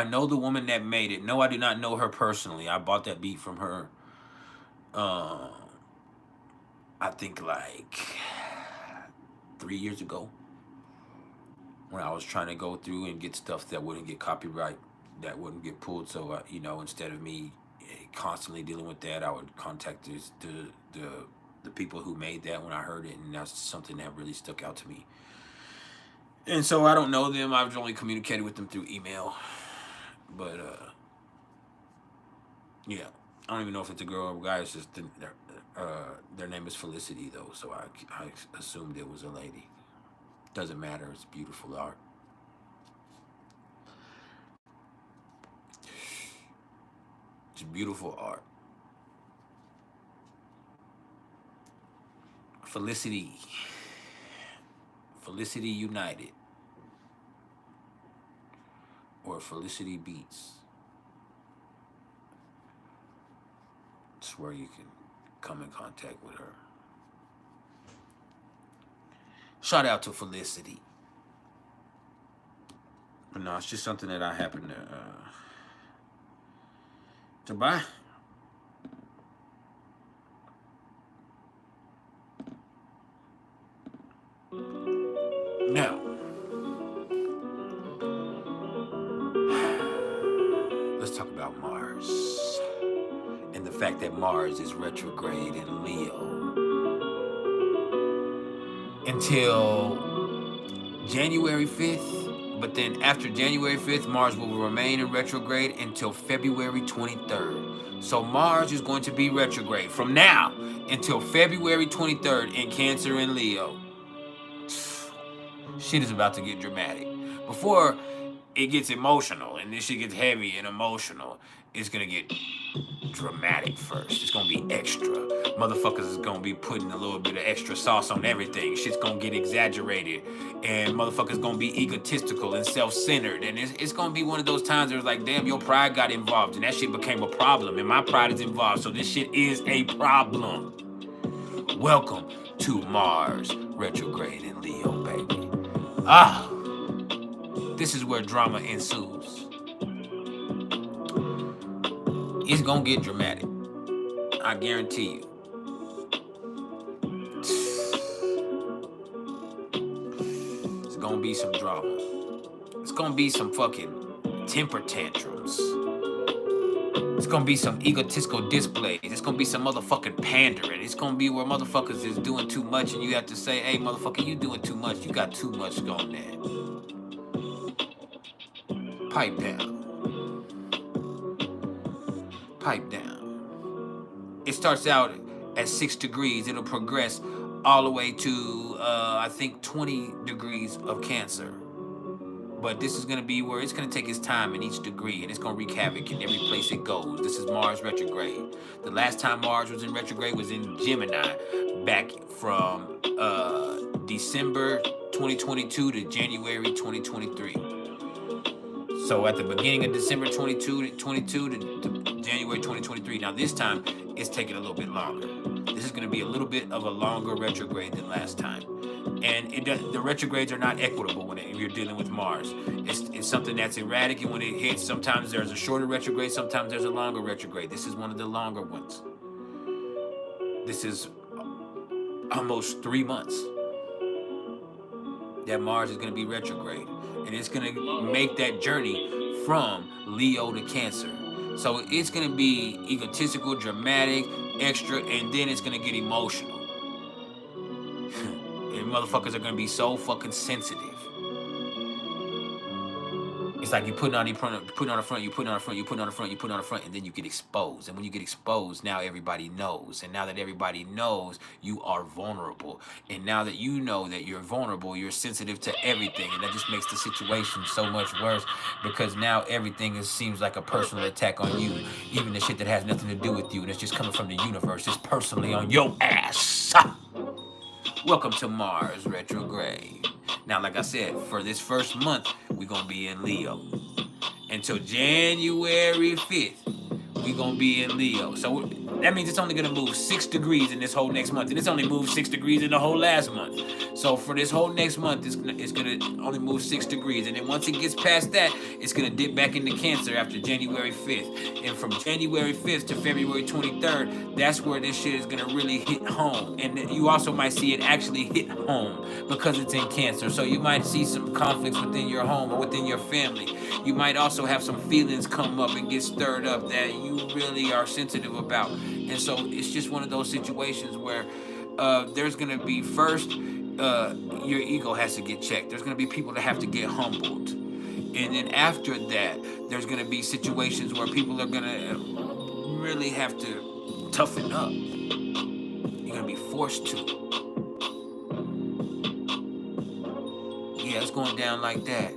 know the woman that made it. No, I do not know her personally. I bought that beat from her. I think like 3 years ago, when I was trying to go through and get stuff that wouldn't get copyright, that wouldn't get pulled. So you know, instead of me constantly dealing with that, I would contact the people who made that when I heard it, and that's something that really stuck out to me. And so I don't know them. I've only communicated with them through email. But yeah, I don't even know if it's a girl or a guy. It's just their name is Felicity though, so I assumed it was a lady. Doesn't matter. It's beautiful art. It's beautiful art. Felicity United, or Felicity Beats. It's where you can come in contact with her. Shout out to Felicity. But no, it's just something that I happen to buy. Now, let's talk about Mars and the fact that Mars is retrograde in Leo until January 5th, but then after January 5th, Mars will remain in retrograde until February 23rd. So Mars is going to be retrograde from now until February 23rd in Cancer and Leo. Shit is about to get dramatic. Before it gets emotional and this shit gets heavy and emotional, it's gonna get dramatic first. It's gonna be extra. Motherfuckers is gonna be putting a little bit of extra sauce on everything. Shit's gonna get exaggerated. And motherfuckers gonna be egotistical and self-centered. And it's gonna be one of those times where it's like, damn, your pride got involved and that shit became a problem. And my pride is involved, so this shit is a problem. Welcome to Mars retrograde in Leo, baby. This is where drama ensues. It's gonna get dramatic. I guarantee you. It's gonna be some drama. It's gonna be some fucking temper tantrums. It's gonna be some egotistical displays. It's gonna be some motherfucking pandering. It's gonna be where motherfuckers is doing too much and you have to say, hey, motherfucker, you doing too much. You got too much going there. Pipe down. Pipe down. It starts out at 6 degrees. It'll progress all the way to, I think, 20 degrees of Cancer. But this is going to be where it's going to take its time in each degree, and it's going to wreak havoc in every place it goes. This is Mars retrograde. The last time Mars was in retrograde was in Gemini, back from December 2022 to January 2023. So at the beginning of December 22 to January 2023. Now this time, it's taking a little bit longer. This is going to be a little bit of a longer retrograde than last time. And the retrogrades are not equitable when you're dealing with Mars. It's something that's erratic, and when it hits, sometimes there's a shorter retrograde, sometimes there's a longer retrograde. This is one of the longer ones. This is almost 3 months that Mars is going to be retrograde. And it's going to make that journey from Leo to Cancer. So it's going to be egotistical, dramatic, extra, and then it's going to get emotional. And motherfuckers are gonna be so fucking sensitive. It's like you putting on the front, and then you get exposed. And when you get exposed, now everybody knows. And now that everybody knows, you are vulnerable. And now that you know that you're vulnerable, you're sensitive to everything. And that just makes the situation so much worse, because now everything seems like a personal attack on you. Even the shit that has nothing to do with you, and it's just coming from the universe. It's personally on your ass. Welcome to Mars retrograde. Now, like I said, for this first month, we're going to be in Leo. Until January 5th, we're going to be in Leo. So That means it's only going to move 6 degrees in this whole next month. And it's only moved 6 degrees in the whole last month. So for this whole next month, it's going to only move 6 degrees. And then once it gets past that, it's going to dip back into Cancer after January 5th. And from January 5th to February 23rd, that's where this shit is going to really hit home. And you also might see it actually hit home because it's in Cancer. So you might see some conflicts within your home or within your family. You might also have some feelings come up and get stirred up that you really are sensitive about. And so it's just one of those situations where there's going to be first, your ego has to get checked. There's going to be people that have to get humbled. And then after that, there's going to be situations where people are going to really have to toughen up. You're going to be forced to. Yeah, it's going down like that.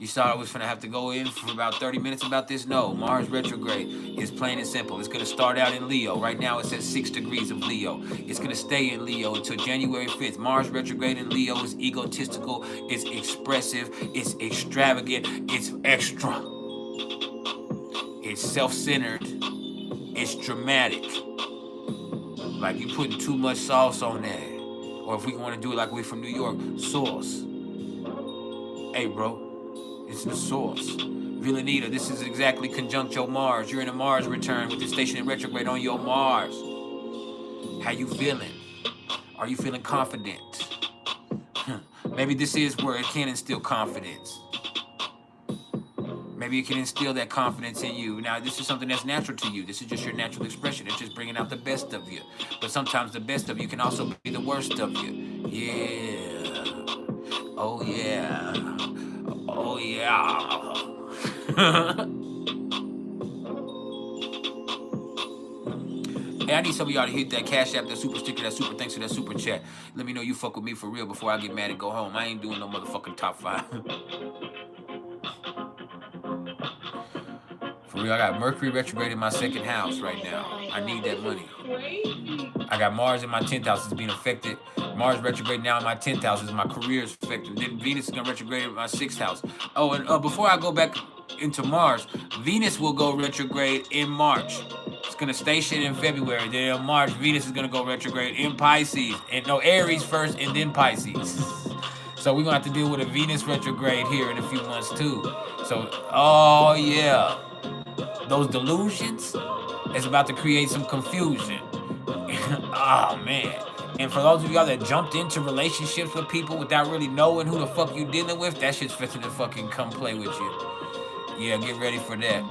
You thought I was gonna have to go in for about 30 minutes about this? No, Mars retrograde is plain and simple. It's gonna start out in Leo. Right now it's at 6 degrees of Leo. It's gonna stay in Leo until January 5th. Mars retrograde in Leo is egotistical, it's expressive, it's extravagant, it's extra. It's self-centered, it's dramatic. Like you putting too much sauce on that. Or if we wanna do it like we from New York, sauce. Hey bro. It's the source. Villanita, this is exactly conjunct your Mars. You're in a Mars return with the station in retrograde on your Mars. How you feeling? Are you feeling confident? Maybe this is where it can instill confidence. Maybe it can instill that confidence in you. Now, this is something that's natural to you. This is just your natural expression. It's just bringing out the best of you. But sometimes the best of you can also be the worst of you. Yeah. Oh, yeah. Oh, yeah. Hey, I need some of y'all to hit that Cash App, that super sticker, that super thanks for that super chat. Let me know you fuck with me for real before I get mad and go home. I ain't doing no motherfucking top 5. For real, I got Mercury retrograde in my 2nd house right now. I need that money. I got Mars in my 10th house. It's being affected. Mars retrograde now in my 10th house. Is my career is affected. Then Venus is going to retrograde in my 6th house. Oh, and before I go back into Mars, Venus will go retrograde in March. It's going to station in February. Then in March, Venus is going to go retrograde in Pisces. And no, Aries first and then Pisces. So we're going to have to deal with a Venus retrograde here in a few months too. So, oh yeah. Those delusions is about to create some confusion. Oh, man. And for those of y'all that jumped into relationships with people without really knowing who the fuck you dealing with, that shit's fitting to fucking come play with you. Yeah, get ready for that.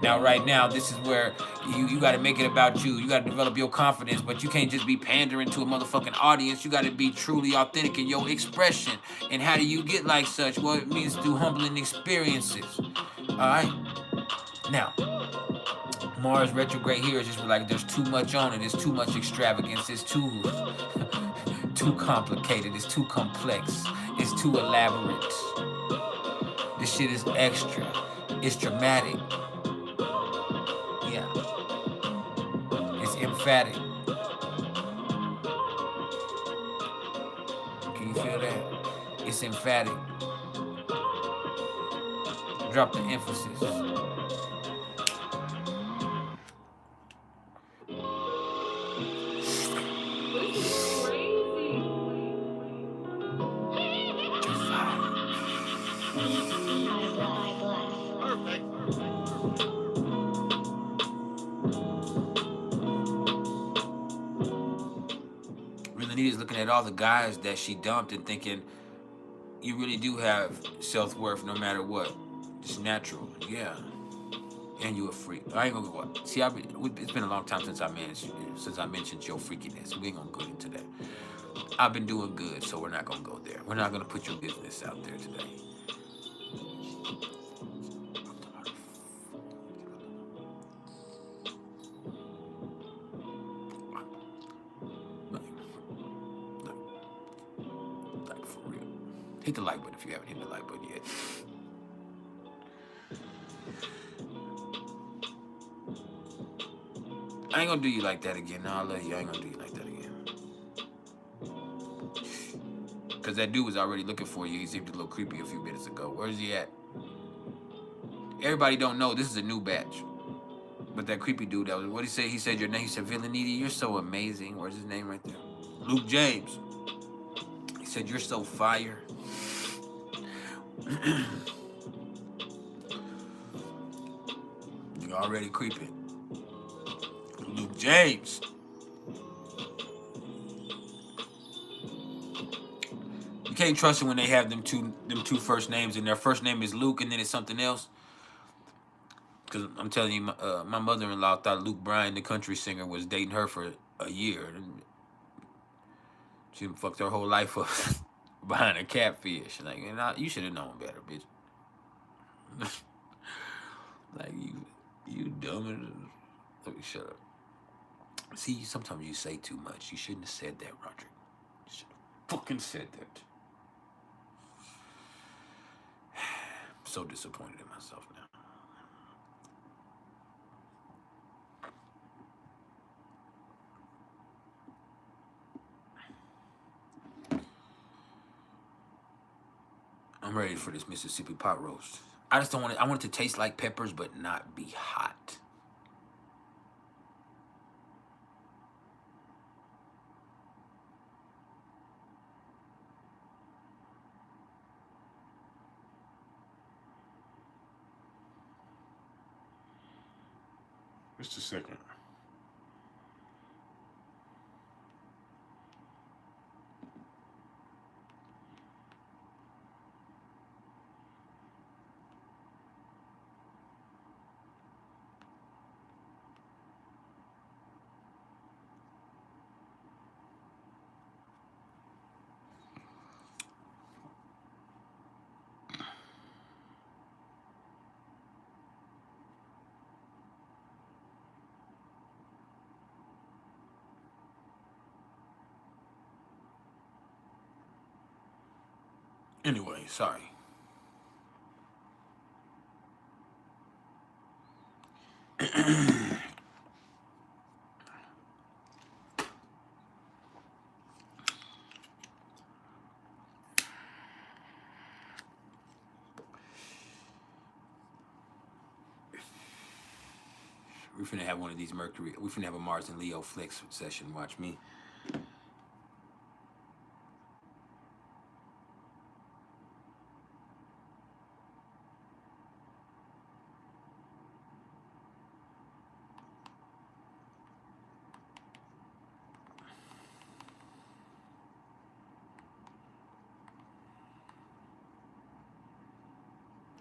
Now, right now, this is where you got to make it about you. You got to develop your confidence, but you can't just be pandering to a motherfucking audience. You got to be truly authentic in your expression. And how do you get like such? Well, it means through humbling experiences. All right? Now, Mars retrograde here is just like there's too much on it. There's too much extravagance. It's too complicated. It's too complex. It's too elaborate. This shit is extra. It's dramatic. Yeah. It's emphatic. Can you feel that? It's emphatic. Drop the emphasis. Is looking at all the guys that she dumped and thinking you really do have self-worth no matter what. It's natural, yeah. And you a freak. I ain't gonna go up. See, it's been a long time since I mentioned your freakiness. We ain't gonna go into that. I've been doing good, so we're not gonna go there. We're not gonna put your business out there today. Hit the like button if you haven't hit the like button yet. I ain't gonna do you like that again. No, I love you. I ain't gonna do you like that again. Because that dude was already looking for you. He seemed a little creepy a few minutes ago. Where's he at? Everybody don't know this is a new batch. But that creepy dude, that was what he said. He said your name. He said, Villaniti, you're so amazing. Where's his name right there? Luke James. He said, you're so fire. You're already creeping. Luke James. You can't trust it when they have them two first names and their first name is Luke and then it's something else. Because I'm telling you, my mother-in-law thought Luke Bryan, the country singer, was dating her for a year. She fucked her whole life up behind a catfish. Like, you should have known better, bitch. Like, you dumb. Let me shut up. See, sometimes you say too much. You shouldn't have said that, Rodrigo. You should have fucking said that. I'm so disappointed in myself now. I'm ready for this Mississippi pot roast. I just don't want it. I want it to taste like peppers, but not be hot. Just a second. Anyway, sorry. We're finna have one of these Mercury. We're finna have a Mars and Leo flex session. Watch me.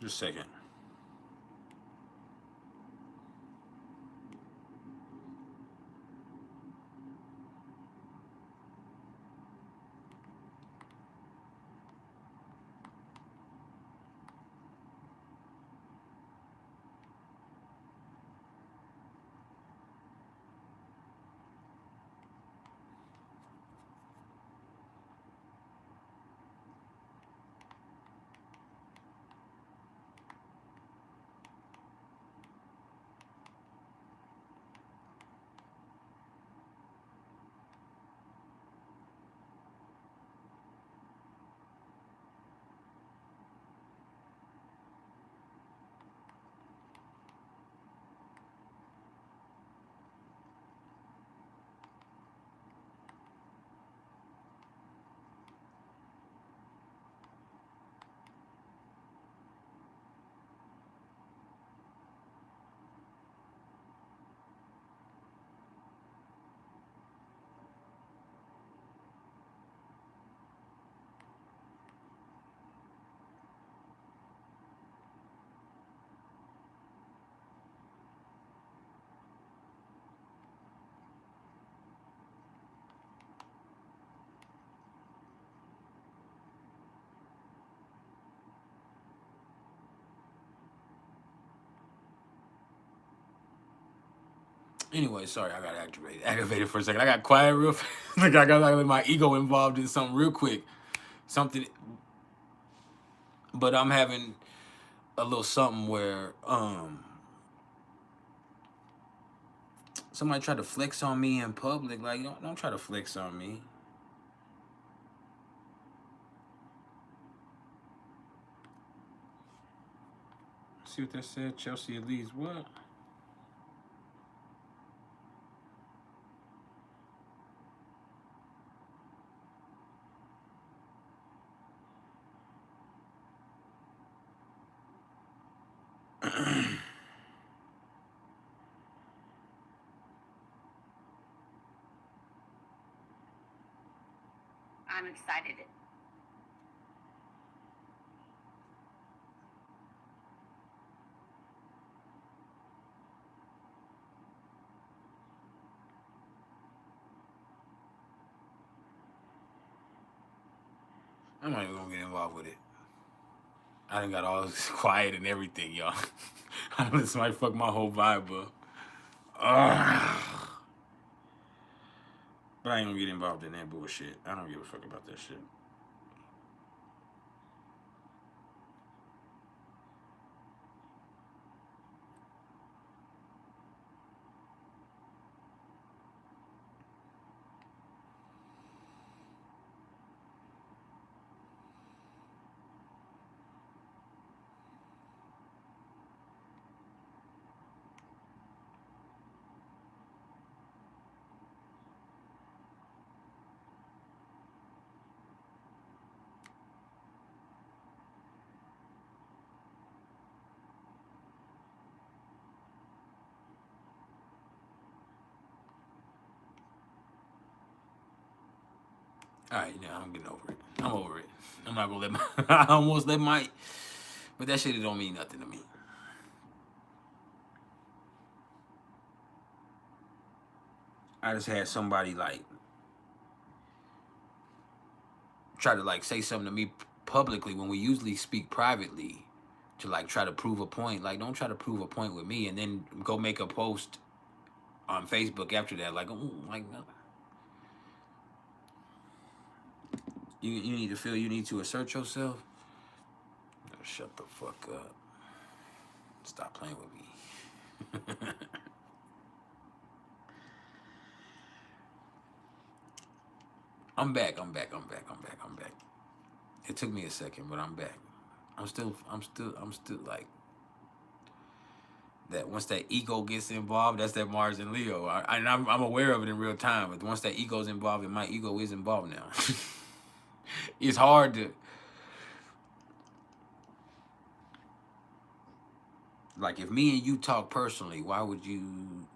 Just a second. Anyway, sorry, I got aggravated for a second. I got quiet real fast. Like I got my ego involved in something real quick. Something, but I'm having a little something where somebody tried to flex on me in public. Like, don't try to flex on me. See what that said? Chelsea Elise, what? I'm excited. I'm not even gonna get involved with it. I done got all quiet and everything, y'all. I don't let somebody fuck my whole vibe up. Ugh. But I ain't gonna get involved in that bullshit. I don't give a fuck about that shit. All right, now I'm getting over it. I'm over it. I'm not gonna let my. I almost let my. But that shit, it don't mean nothing to me. I just had somebody like try to like say something to me publicly when we usually speak privately to like try to prove a point. Like, don't try to prove a point with me and then go make a post on Facebook after that. Like, like you need to feel you need to assert yourself. Shut the fuck up. Stop playing with me. I'm back. It took me a second, but I'm back. I'm still like that. Once that ego gets involved, that's that Mars and Leo. I'm aware of it in real time. But once that ego's involved, and my ego is involved now, it's hard to like if me and you talk personally. Why would you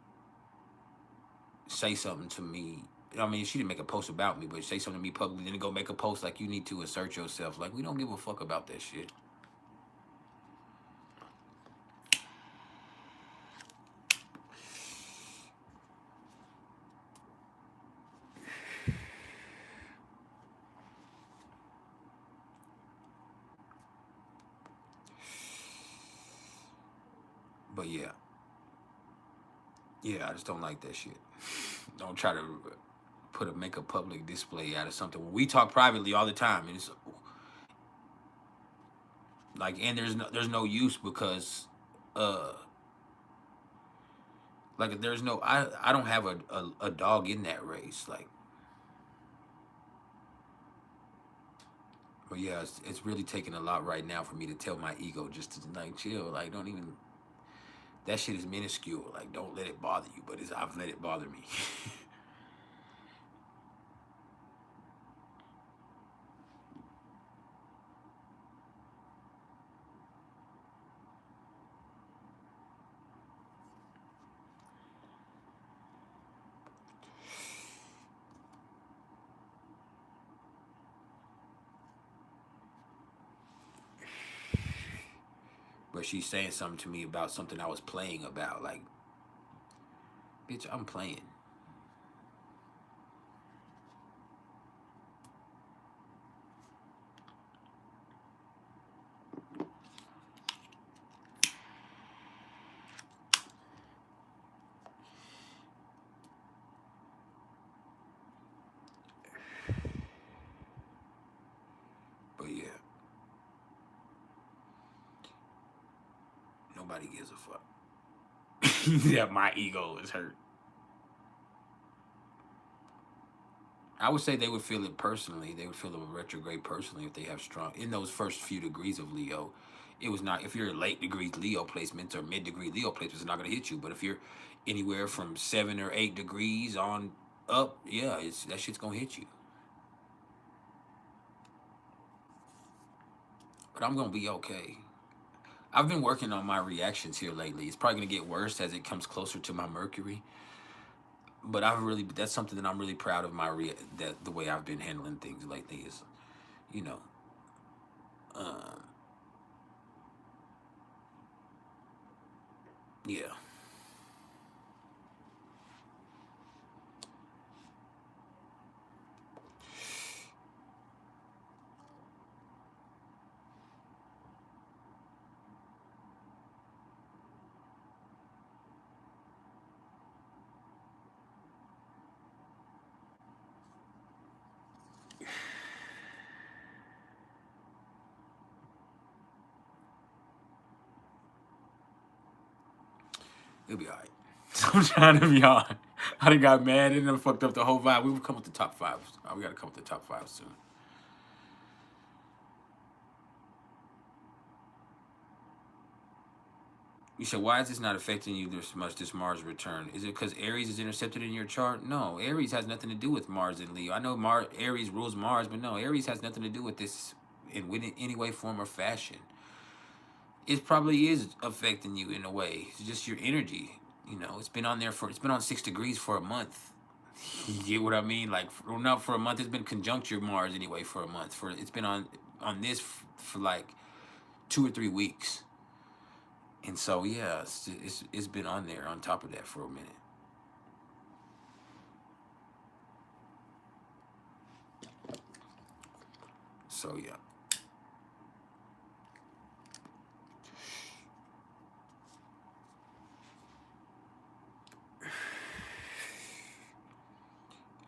say something to me? I mean, she didn't make a post about me, but say something to me publicly, then go make a post like you need to assert yourself. Like, we don't give a fuck about that shit. But yeah, I just don't like that shit. Don't try to make a public display out of something. When we talk privately all the time, and it's like, and there's no use because like there's no I don't have a dog in that race. Like, but yeah, it's really taking a lot right now for me to tell my ego just to like chill. Like, don't even. That shit is minuscule. Like, don't let it bother you. But I've let it bother me. But she's saying something to me about something I was playing about. Like, bitch, I'm playing. But yeah. Nobody gives a fuck. Yeah, my ego is hurt. I would say they would feel it personally. They would feel a retrograde personally if they have strong in those first few degrees of Leo. It was not if you're late degree Leo placements or mid degree Leo placements, it's not gonna hit you. But if you're anywhere from 7 or 8 degrees on up, yeah, that shit's gonna hit you. But I'm gonna be okay. I've been working on my reactions here lately. It's probably gonna get worse as it comes closer to my Mercury. But that's something that I'm really proud of that the way I've been handling things lately is, you know, um, yeah. It'll be all right. So I'm trying to be all right. I done got mad and then fucked up the whole vibe. We will come with the top five. We got to come with the top five soon. You said, why is this not affecting you this much, this Mars return? Is it because Aries is intercepted in your chart? No, Aries has nothing to do with Mars and Leo. I know Aries rules Mars, but no, Aries has nothing to do with this in any way, form, or fashion. It probably is affecting you in a way. It's just your energy. You know, it's been on 6 degrees for a month. You get what I mean? Like, not for a month. It's been conjuncture Mars anyway for a month. It's been on this for like 2 or 3 weeks. And so yeah, it's been on there on top of that for a minute. So yeah.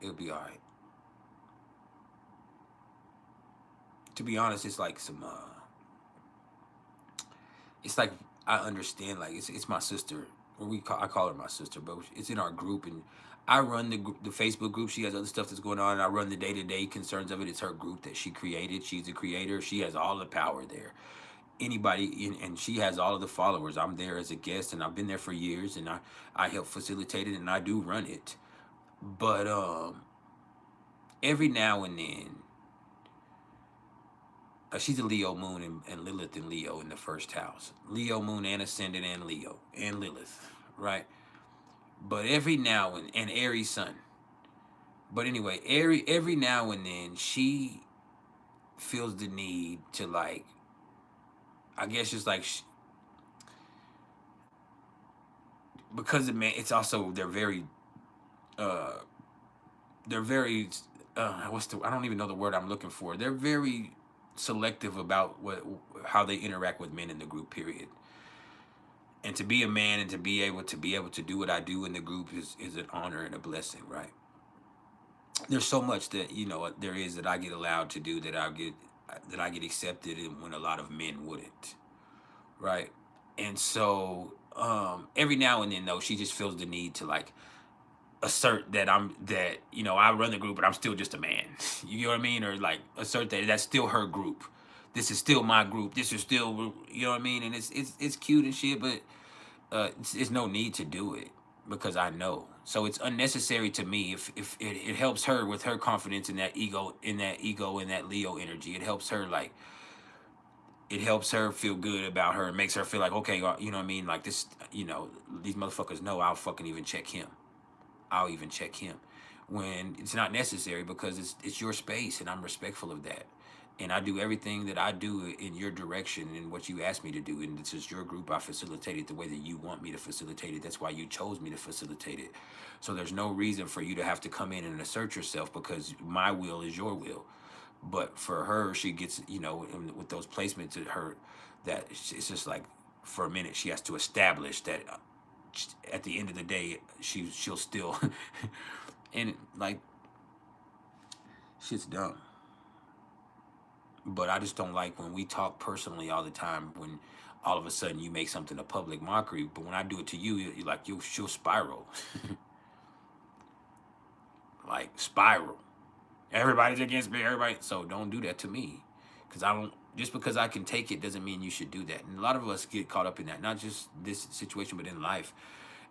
It'll be all right. To be honest, it's like it's like I understand, like it's my sister, or I call her my sister, but it's in our group, and I run the Facebook group. She has other stuff that's going on, and I run the day-to-day concerns of it. It's her group that she created. She's the creator. She has all the power there. And she has all of the followers. I'm there as a guest, and I've been there for years, and I help facilitate it, and I do run it. But every now and then, she's a Leo moon and Lilith and Leo in the first house. Leo moon and ascendant and Leo and Lilith, right? But every now and Aries sun. But anyway, every now and then she feels the need to, like, I guess just like because it's also they're very I don't even know the word I'm looking for. They're very selective about how they interact with men in the group, period. And to be a man and to be able to do what I do in the group is an honor and a blessing, right? There's so much that, you know, there is that I get allowed to do that I get accepted in when a lot of men wouldn't, right? And so every now and then though, she just feels the need to, like, assert that you know, I run the group, but I'm still just a man. You know what I mean? Or like assert that that's still her group. This is still my group. This is still, you know what I mean? And it's cute and shit, but it's no need to do it because I know. So it's unnecessary to me. If it helps her with her confidence in that ego, and that Leo energy, it helps her, like, it helps her feel good about her and makes her feel like, okay, you know what I mean? Like this, you know, these motherfuckers know I'll fucking even check him. I'll even check him when it's not necessary because it's your space and I'm respectful of that. And I do everything that I do in your direction and what you asked me to do. And this is your group. I facilitate it the way that you want me to facilitate it. That's why you chose me to facilitate it. So there's no reason for you to have to come in and assert yourself because my will is your will. But for her, she gets, you know, with those placements at her, that it's just like for a minute she has to establish that at the end of the day, she'll still, and like, shit's dumb. But I just don't like when we talk personally all the time. When all of a sudden you make something a public mockery, but when I do it to you, she'll spiral, like spiral. Everybody's against me. Everybody, so don't do that to me, because I don't. Just because I can take it doesn't mean you should do that. And a lot of us get caught up in that, not just this situation, but in life.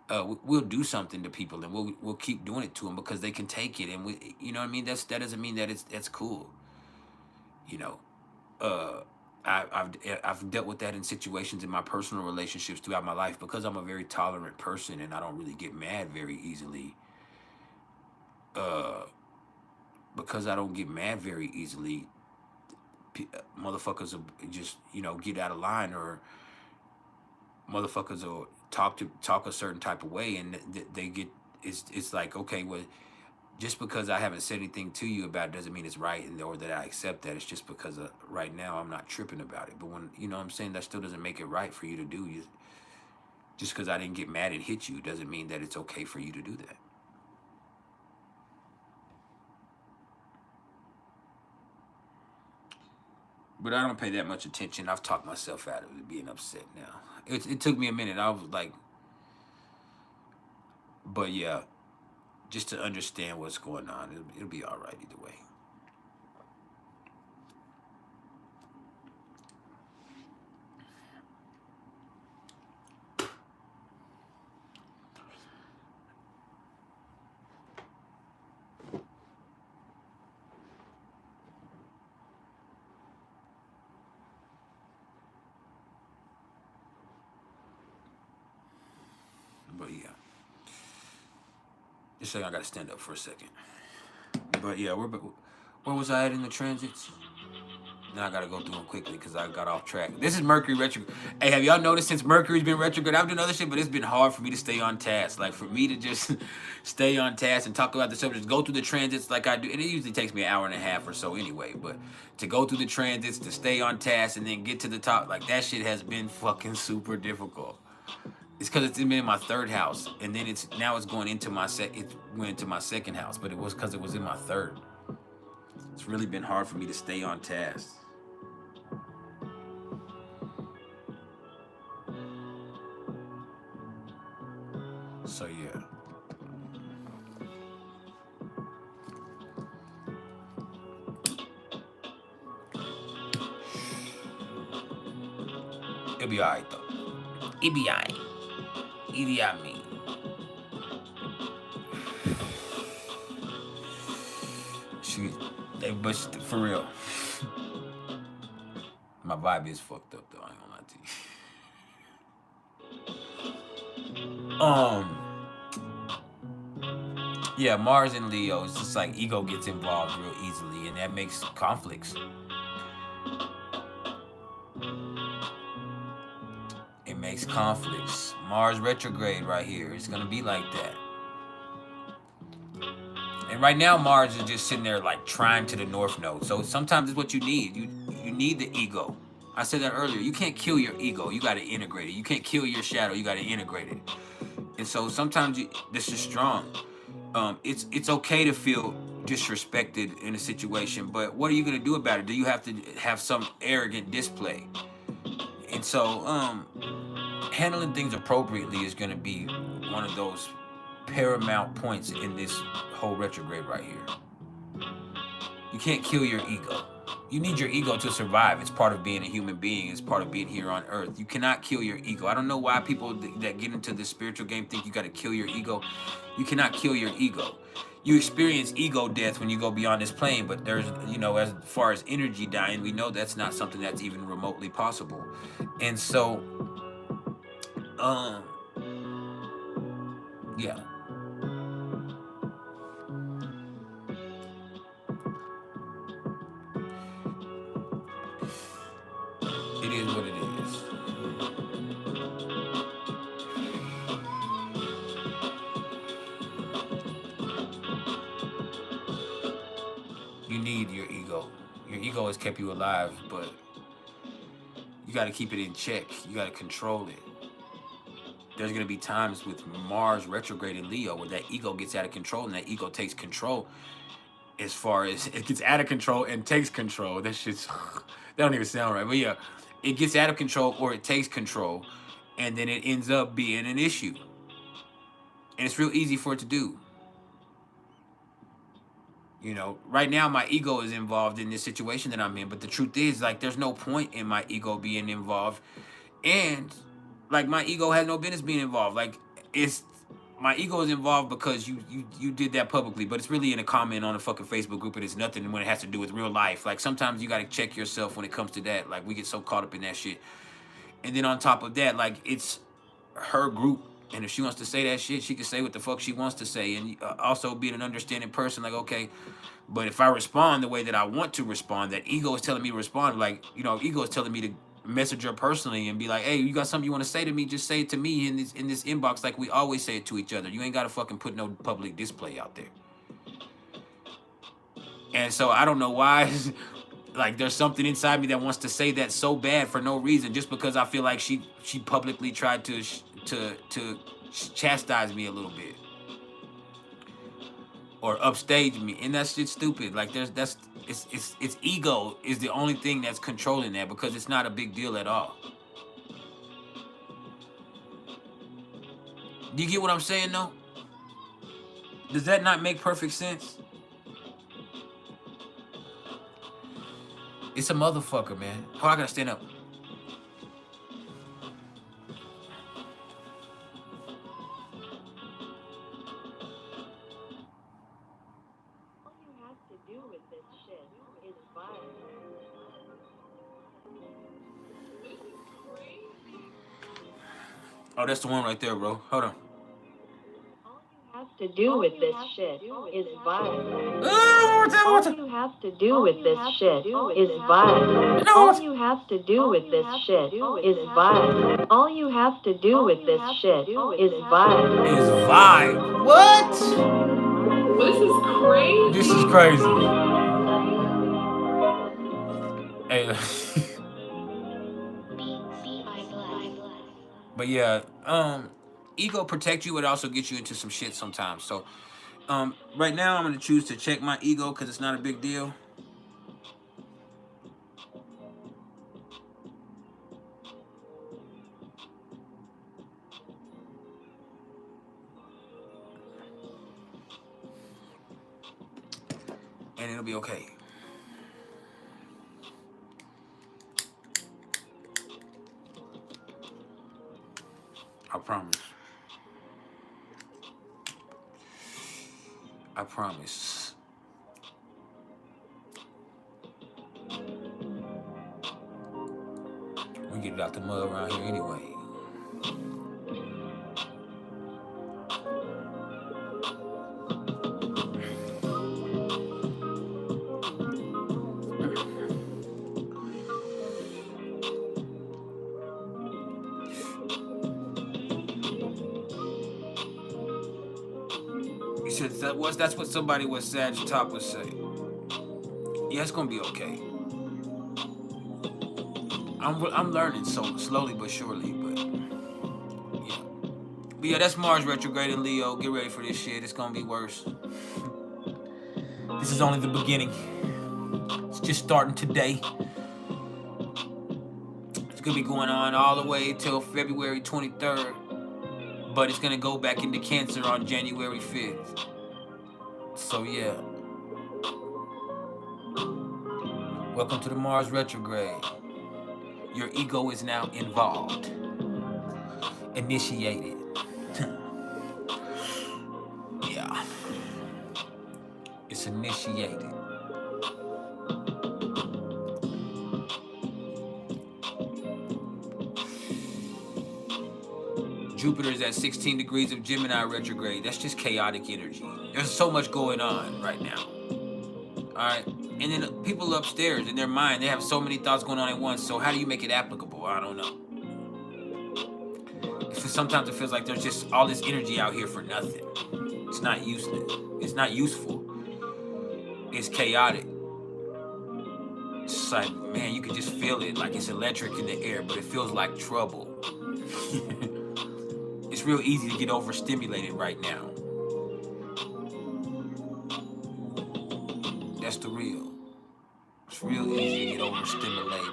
We'll do something to people, and we'll keep doing it to them because they can take it, and you know what I mean. That doesn't mean that that's cool. You know, I've dealt with that in situations in my personal relationships throughout my life because I'm a very tolerant person and I don't really get mad very easily. because I don't get mad very easily, motherfuckers will just, you know, get out of line, or motherfuckers will talk a certain type of way, and they get, it's like, okay, well, just because I haven't said anything to you about it doesn't mean it's right, or that I accept that. It's just because right now I'm not tripping about it. But when, you know what I'm saying, that still doesn't make it right for you to do. Just because I didn't get mad and hit you doesn't mean that it's okay for you to do that. But I don't pay that much attention. I've talked myself out of it being upset now. It took me a minute. I was like, but yeah, just to understand what's going on, it'll be all right either way. But yeah, just saying, I gotta stand up for a second. But yeah, where was I at in the transits? Now I gotta go through them quickly because I got off track. This is Mercury retrograde. Hey, have y'all noticed since Mercury's been retrograde, I've done other shit, but it's been hard for me to stay on task. Like, for me to just stay on task and talk about the subjects, go through the transits like I do, and it usually takes me an hour and a half or so anyway, but to go through the transits, to stay on task, and then get to the top, like, that shit has been fucking super difficult. It's because it's been in my third house, and then now it's going into my it went into my second house, but it was because it was in my third. It's really been hard for me to stay on task. So yeah. It'll be alright though. It'll be alright. Me. But for real, my vibe is fucked up though. I ain't gonna lie to you. Yeah, Mars and Leo, it's just like ego gets involved real easily, and that makes conflicts. It makes conflicts. Mars retrograde right here. It's gonna be like that. And right now, Mars is just sitting there like trying to the North Node. So sometimes it's what you need. You need the ego. I said that earlier. You can't kill your ego. You got to integrate it. You can't kill your shadow. You got to integrate it. And so sometimes this is strong. It's okay to feel disrespected in a situation, but what are you gonna do about it? Do you have to have some arrogant display? And so handling things appropriately is gonna be one of those paramount points in this whole retrograde right here. You can't kill your ego. You need your ego to survive. It's part of being a human being. It's part of being here on Earth. You cannot kill your ego. I don't know why people that get into this spiritual game think you got to kill your ego. You cannot kill your ego. You experience ego death when you go beyond this plane, but there's, you know, as far as energy dying, we know that's not something that's even remotely possible. And so, yeah. It is what it is. You need your ego. Your ego has kept you alive, but you got to keep it in check. You got to control it. There's going to be times with Mars retrograde in Leo where that ego gets out of control, and that ego takes control as far as it gets out of control and takes control. That shit's, that don't even sound right. But yeah, it gets out of control or it takes control, and then it ends up being an issue. And it's real easy for it to do. You know, right now my ego is involved in this situation that I'm in, but the truth is, like, there's no point in my ego being involved. And like, my ego has no business being involved. Like, it's, my ego is involved because you did that publicly, but it's really in a comment on a fucking Facebook group, and it's nothing when it has to do with real life. Like, sometimes you got to check yourself when it comes to that. Like, we get so caught up in that shit. And then on top of that, like, it's her group And if she wants to say that shit, she can say what the fuck she wants to say. And also being an understanding person, like, okay, but if I respond the way that I want to respond, that ego is telling me to respond, like, you know, ego is telling me to message her personally and be like, hey, you got something you want to say to me, just say it to me in this inbox like we always say it to each other. You ain't got to fucking put no public display out there. And so I don't know why, like, there's something inside me that wants to say that so bad for no reason, just because I feel like she publicly tried to chastise me a little bit or upstage me, and that shit's stupid. Like, it's ego is the only thing that's controlling that, because it's not a big deal at all. Do you get what I'm saying, though? Does that not make perfect sense? It's a motherfucker, man. Oh, I gotta stand up. Oh, that's the one right there, bro. Hold on. To do with this shit is violence. All you have to do with this shit is violence. All you have to do with this shit is violence. All you have to do with this shit is violence. Is vibe. What? This is crazy. This is crazy. Hey. But yeah, ego protect you, but also get you into some shit sometimes. So, right now I'm gonna choose to check my ego because it's not a big deal. And it'll be okay. I promise. I promise. We get it out the mud around here anyway. That's what somebody with Sag ToP would say. Yeah, it's gonna be okay. I'm learning so slowly but surely, but yeah. But yeah, that's Mars retrograde in Leo. Get ready for this shit. It's gonna be worse. This is only the beginning. It's just starting today. It's gonna be going on all the way till February 23rd, but it's gonna go back into Cancer on January 5th. So yeah, welcome to the Mars retrograde. Your ego is now involved, initiated. Yeah, it's initiated. Jupiter is at 16 degrees of Gemini retrograde. That's just chaotic energy. There's so much going on right now. All right. And then people upstairs in their mind, they have so many thoughts going on at once. So how do you make it applicable? I don't know. Sometimes it feels like there's just all this energy out here for nothing. It's not useless. It's not useful. It's chaotic. It's like, man, you can just feel it. Like it's electric in the air, but it feels like trouble. It's real easy to get overstimulated right now. That's the real. It's real easy to get overstimulated.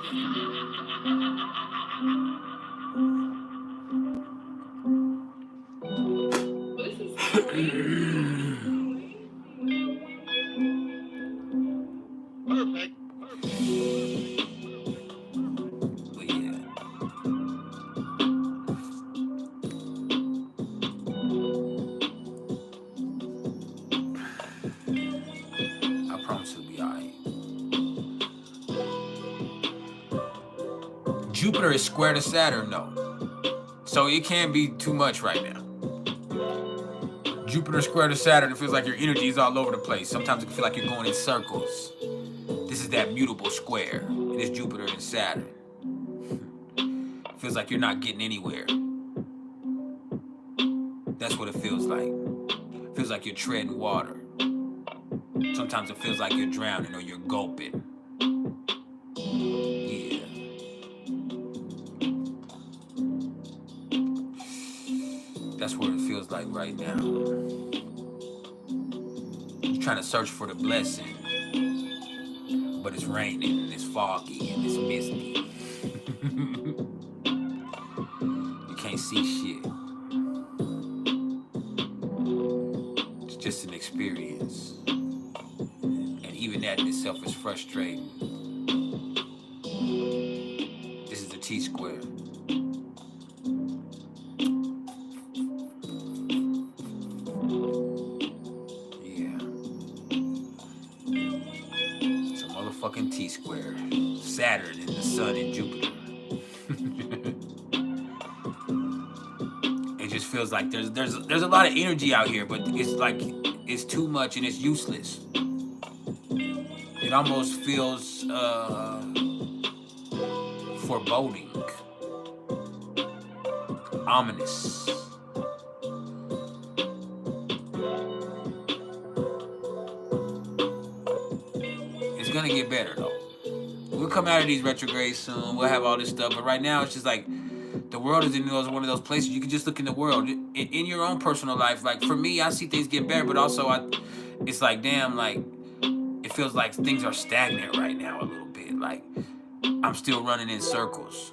This is crazy. Perfect. But yeah. I promise it'll be alright. Jupiter is square to Saturn though. So it can't be too much right now. Jupiter square to Saturn, it feels like your energy is all over the place. Sometimes it can feel like you're going in circles. This is that mutable square. It is Jupiter and Saturn. It feels like you're not getting anywhere. That's what it feels like. It feels like you're treading water. Sometimes it feels like you're drowning or you're gulping. Yeah. That's what it feels like right now. You're trying to search for the blessing, but it's raining and it's foggy and it's misty. You can't see shit. It's just an experience. And even that in itself is frustrating. This is the T-square. Fucking T-square. Saturn and the Sun and Jupiter. It just feels like there's a lot of energy out here, but it's like it's too much and it's useless. It almost feels foreboding, ominous. Gonna get better though. We'll come out of these retrogrades soon. We'll have all this stuff, but right now it's just like the world is in one of those places you can just look in the world in your own personal life. Like for me, I see things get better, but also it's like damn, like it feels like things are stagnant right now a little bit. Like I'm still running in circles.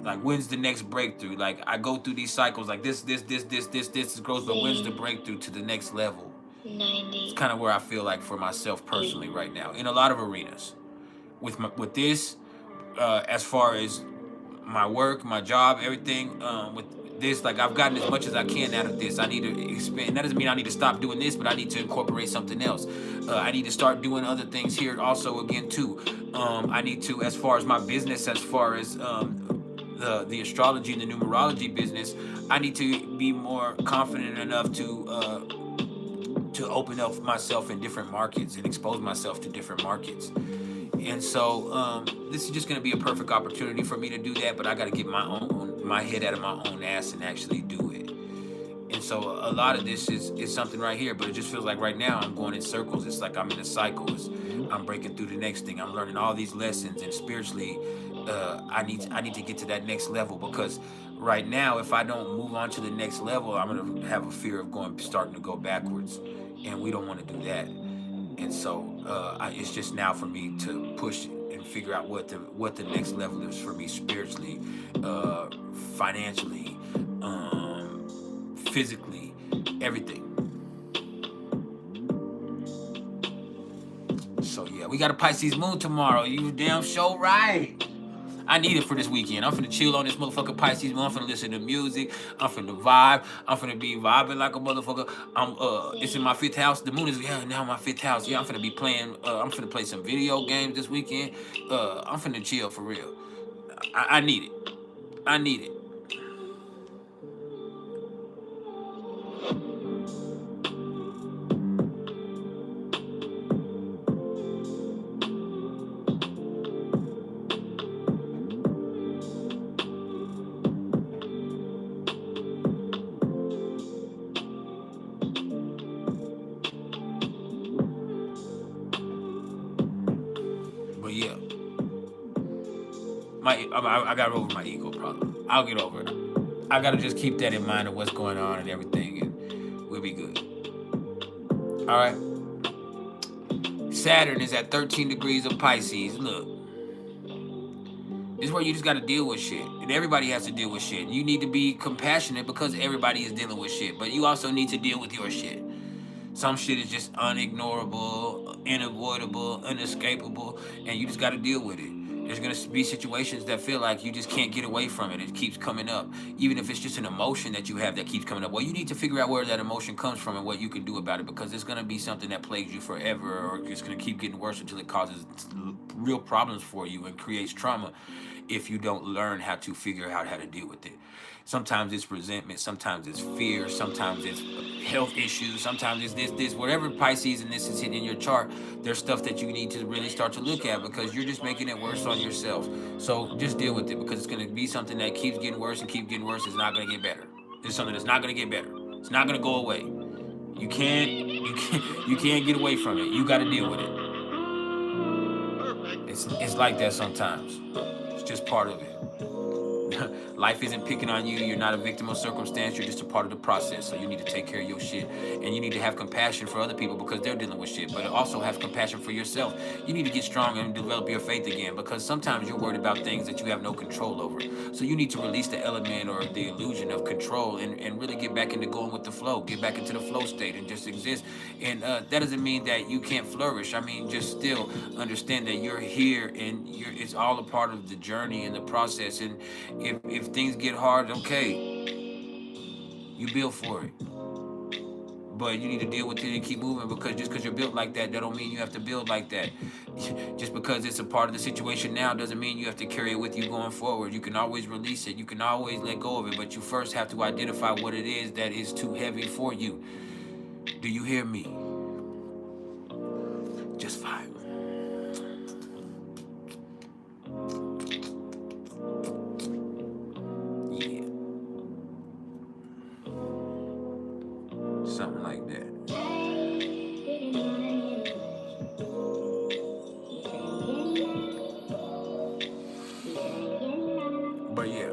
Like when's the next breakthrough? Like I go through these cycles like this grows, but when's the breakthrough to the next level? 90. It's kind of where I feel like for myself personally right now in a lot of arenas. With this, as far as my work, my job, everything, with this, like I've gotten as much as I can out of this. I need to expand. That doesn't mean I need to stop doing this, but I need to incorporate something else. I need to start doing other things here also again too. I need to, as far as my business, as far as the astrology and the numerology business, I need to be more confident enough to open up myself in different markets and expose myself to different markets. And so this is just going to be a perfect opportunity for me to do that, but I got to get my head out of my own ass and actually do it. And so a lot of this is something right here, but it just feels like right now I'm going in circles. It's like I'm in a cycle. I'm breaking through the next thing. I'm learning all these lessons, and spiritually I need to get to that next level, because right now if I don't move on to the next level, I'm going to have a fear of starting to go backwards. And we don't want to do that. And so it's just now for me to push and figure out what the next level is for me spiritually, financially, physically, everything. So yeah, we got a Pisces moon tomorrow. You damn sure right. I need it for this weekend. I'm finna chill on this motherfucking Pisces moon. I'm finna listen to music. I'm finna vibe. I'm finna be vibing like a motherfucker. It's in my 5th house. The moon is now my 5th house. Yeah, I'm finna be playing. I'm finna play some video games this weekend. I'm finna chill for real. I need it. I need it. I got over my ego problem. I'll get over it. I gotta just keep that in mind of what's going on and everything, and we'll be good. All right. Saturn is at 13 degrees of Pisces. Look, this is where you just gotta deal with shit, and everybody has to deal with shit. You need to be compassionate because everybody is dealing with shit, but you also need to deal with your shit. Some shit is just unignorable, unavoidable, unescapable, and you just gotta deal with it. There's going to be situations that feel like you just can't get away from it. It keeps coming up. Even if it's just an emotion that you have that keeps coming up. Well, you need to figure out where that emotion comes from and what you can do about it, because it's going to be something that plagues you forever, or it's going to keep getting worse until it causes real problems for you and creates trauma if you don't learn how to figure out how to deal with it. Sometimes it's resentment. Sometimes it's fear. Sometimes it's health issues. Sometimes it's this, whatever Pisces and this is hitting in your chart, there's stuff that you need to really start to look at because you're just making it worse on yourself. So just deal with it because it's going to be something that keeps getting worse and keep getting worse. It's not going to get better. It's something that's not going to get better. It's not going to go away. You can't get away from it. You got to deal with it. It's like that sometimes. It's just part of it. Life isn't picking on you. You're not a victim of circumstance. You're just a part of the process. So you need to take care of your shit. And you need to have compassion for other people because they're dealing with shit. But also have compassion for yourself. You need to get strong and develop your faith again because sometimes you're worried about things that you have no control over. So you need to release the element or the illusion of control and really get back into going with the flow. Get back into the flow state and just exist. And that doesn't mean that you can't flourish. I mean, just still understand that you're here and it's all a part of the journey and the process. And if things get hard, okay, you build for it. But you need to deal with it and keep moving because just because you're built like that, that don't mean you have to build like that. Just because it's a part of the situation now doesn't mean you have to carry it with you going forward. You can always release it. You can always let go of it. But you first have to identify what it is that is too heavy for you. Do you hear me? Just vibe. Something like that. But yeah.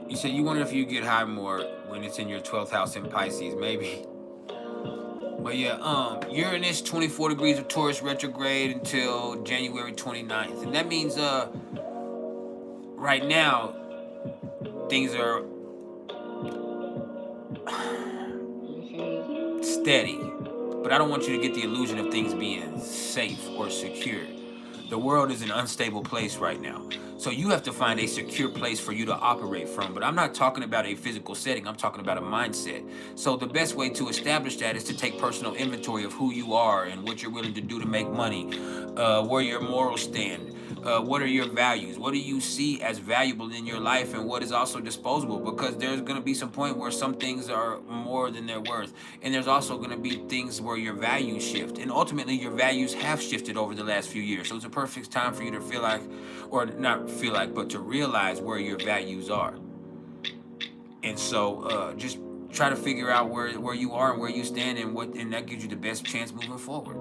You said you wonder if you get high more when it's in your 12th house in Pisces, maybe. But yeah, Uranus 24 degrees of Taurus retrograde until January 29th. And that means right now things are steady. But I don't want you to get the illusion of things being safe or secure. The world is an unstable place right now. So you have to find a secure place for you to operate from. But I'm not talking about a physical setting. I'm talking about a mindset. So the best way to establish that is to take personal inventory of who you are and what you're willing to do to make money, where your morals stand. What are your values? What do you see as valuable in your life and what is also disposable? Because there's going to be some point where some things are more than they're worth. And there's also going to be things where your values shift. And ultimately, your values have shifted over the last few years. So it's a perfect time for you to feel like, or not feel like, but to realize where your values are. And so just try to figure out where you are and where you stand and that gives you the best chance moving forward.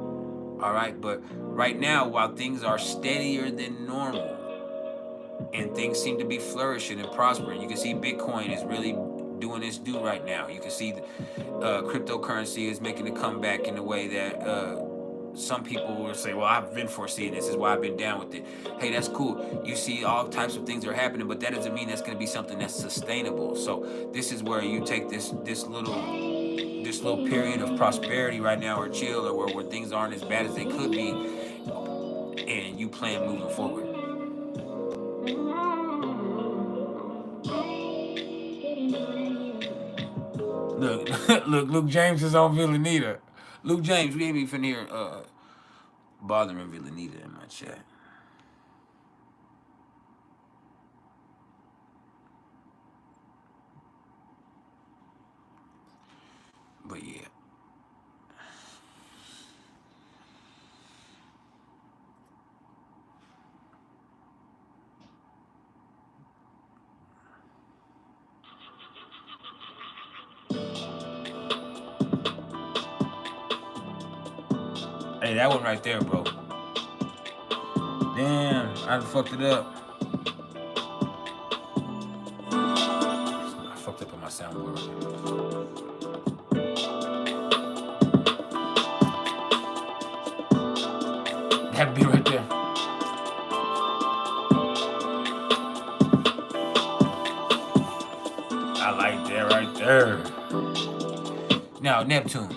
All right, but right now, while things are steadier than normal and things seem to be flourishing and prospering, you can see Bitcoin is really doing its due right now. You can see cryptocurrency is making a comeback in a way that some people will say, well, I've been foreseeing this is why I've been down with it. Hey, that's cool. You see all types of things are happening, but that doesn't mean that's going to be something that's sustainable. So this is where you take this little period of prosperity right now or chill or where things aren't as bad as they could be and you plan moving forward. Look, Luke James is on Villanita. Luke James, we ain't even here bothering Villanita in my chat. But yeah. Hey, that one right there, bro. Damn, I fucked it up. I fucked up on my soundboard. That beat right there. I like that right there. Now, Neptune.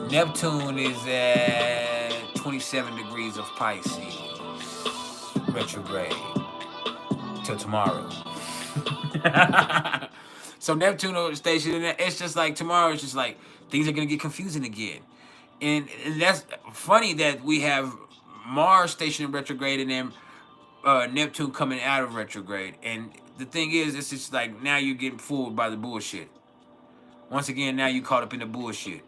Neptune is at 27 degrees of Pisces, retrograde, till tomorrow. So Neptune station, and it's just like tomorrow. It's just like things are gonna get confusing again, and that's funny that we have Mars stationed in retrograde and then Neptune coming out of retrograde. And the thing is, it's just like now you're getting fooled by the bullshit. Once again, now you caught up in the bullshit.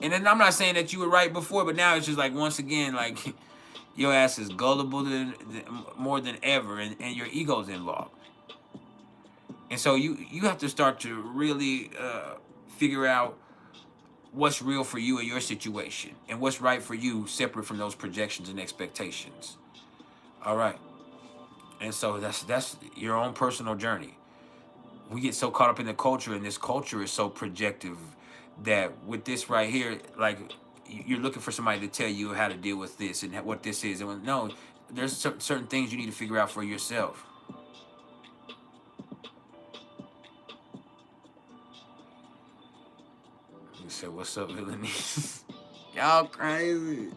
And then I'm not saying that you were right before, but now it's just like once again, like your ass is gullible more than ever, and your ego's involved. And so you have to start to really figure out what's real for you in your situation and what's right for you, separate from those projections and expectations. All right. And so that's your own personal journey. We get so caught up in the culture, and this culture is so projective that with this right here, like you're looking for somebody to tell you how to deal with this and what this is. And no, there's certain things you need to figure out for yourself. You said, "What's up, Villainese?" Y'all crazy.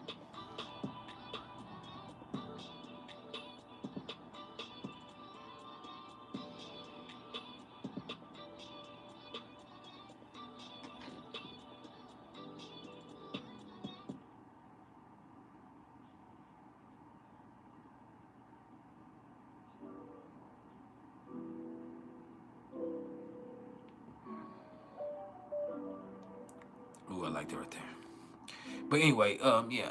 Ooh, I like that right there. But anyway, yeah.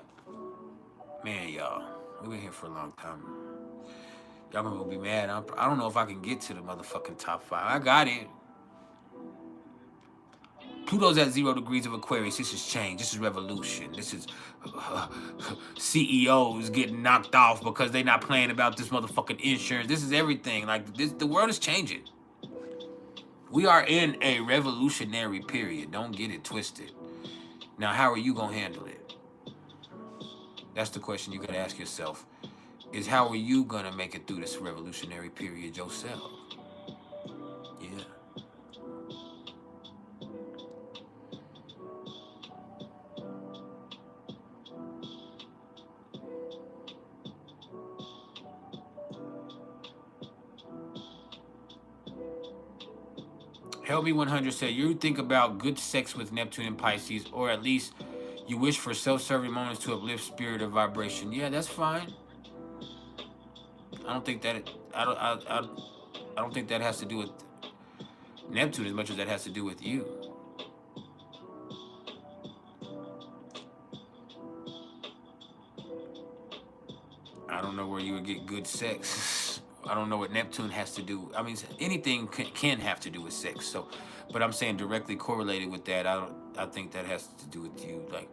Man, y'all, we've been here for a long time. Y'all gonna be mad. I don't know if I can get to the motherfucking top 5. I got it. Pluto's at 0 degrees of Aquarius. This is change. This is revolution. This is CEOs getting knocked off because they not playing about this motherfucking insurance. This is everything. Like this, the world is changing. We are in a revolutionary period. Don't get it twisted. Now, how are you gonna handle it? That's the question you gotta ask yourself. Is how are you gonna make it through this revolutionary period yourself? Yeah. Help Me 100 said, you think about good sex with Neptune and Pisces, or at least you wish for self-serving moments to uplift spirit or vibration. Yeah, that's fine. I don't think that I don't think that has to do with Neptune as much as that has to do with you. I don't know where you would get good sex. I don't know what Neptune has to do. I mean, anything can have to do with sex. So, but I'm saying directly correlated with that. I think that has to do with you. Like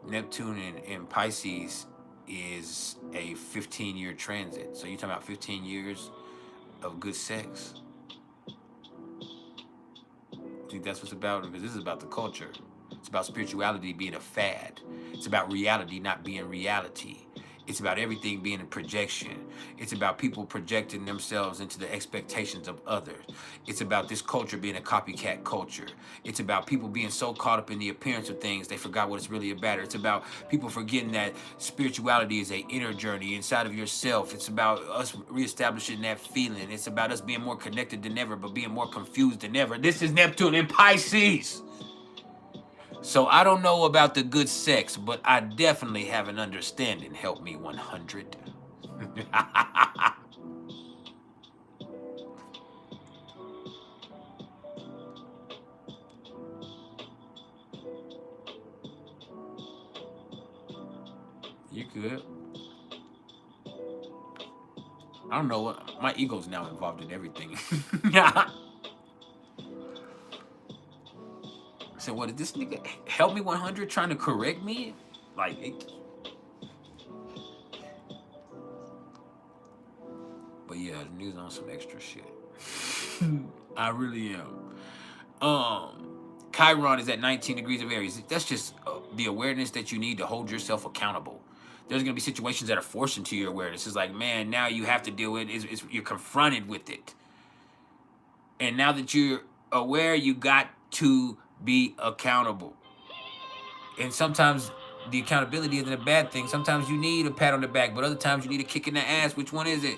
Neptune and Pisces is a 15-year transit. So you're talking about 15 years of good sex. I think that's what's about, because this is about the culture. It's about spirituality being a fad. It's about reality not being reality. It's about everything being a projection. It's about people projecting themselves into the expectations of others. It's about this culture being a copycat culture. It's about people being so caught up in the appearance of things, they forgot what it's really about. It's about people forgetting that spirituality is an inner journey inside of yourself. It's about us reestablishing that feeling. It's about us being more connected than ever, but being more confused than ever. This is Neptune in Pisces. So I don't know about the good sex, but I definitely have an understanding. Help me 100. You good? I don't know what my ego's now involved in everything. So what is this nigga Help Me 100 trying to correct me? Like but yeah, the news on some extra shit. I really am. Chiron is at 19 degrees of Aries. That's just the awareness that you need to hold yourself accountable. There's gonna be situations that are forced into your awareness. It's like, man, now you have to deal with it. You're confronted with it. And now that you're aware, you got to be accountable. And sometimes the accountability isn't a bad thing. Sometimes you need a pat on the back, but other times you need a kick in the ass. Which one is it?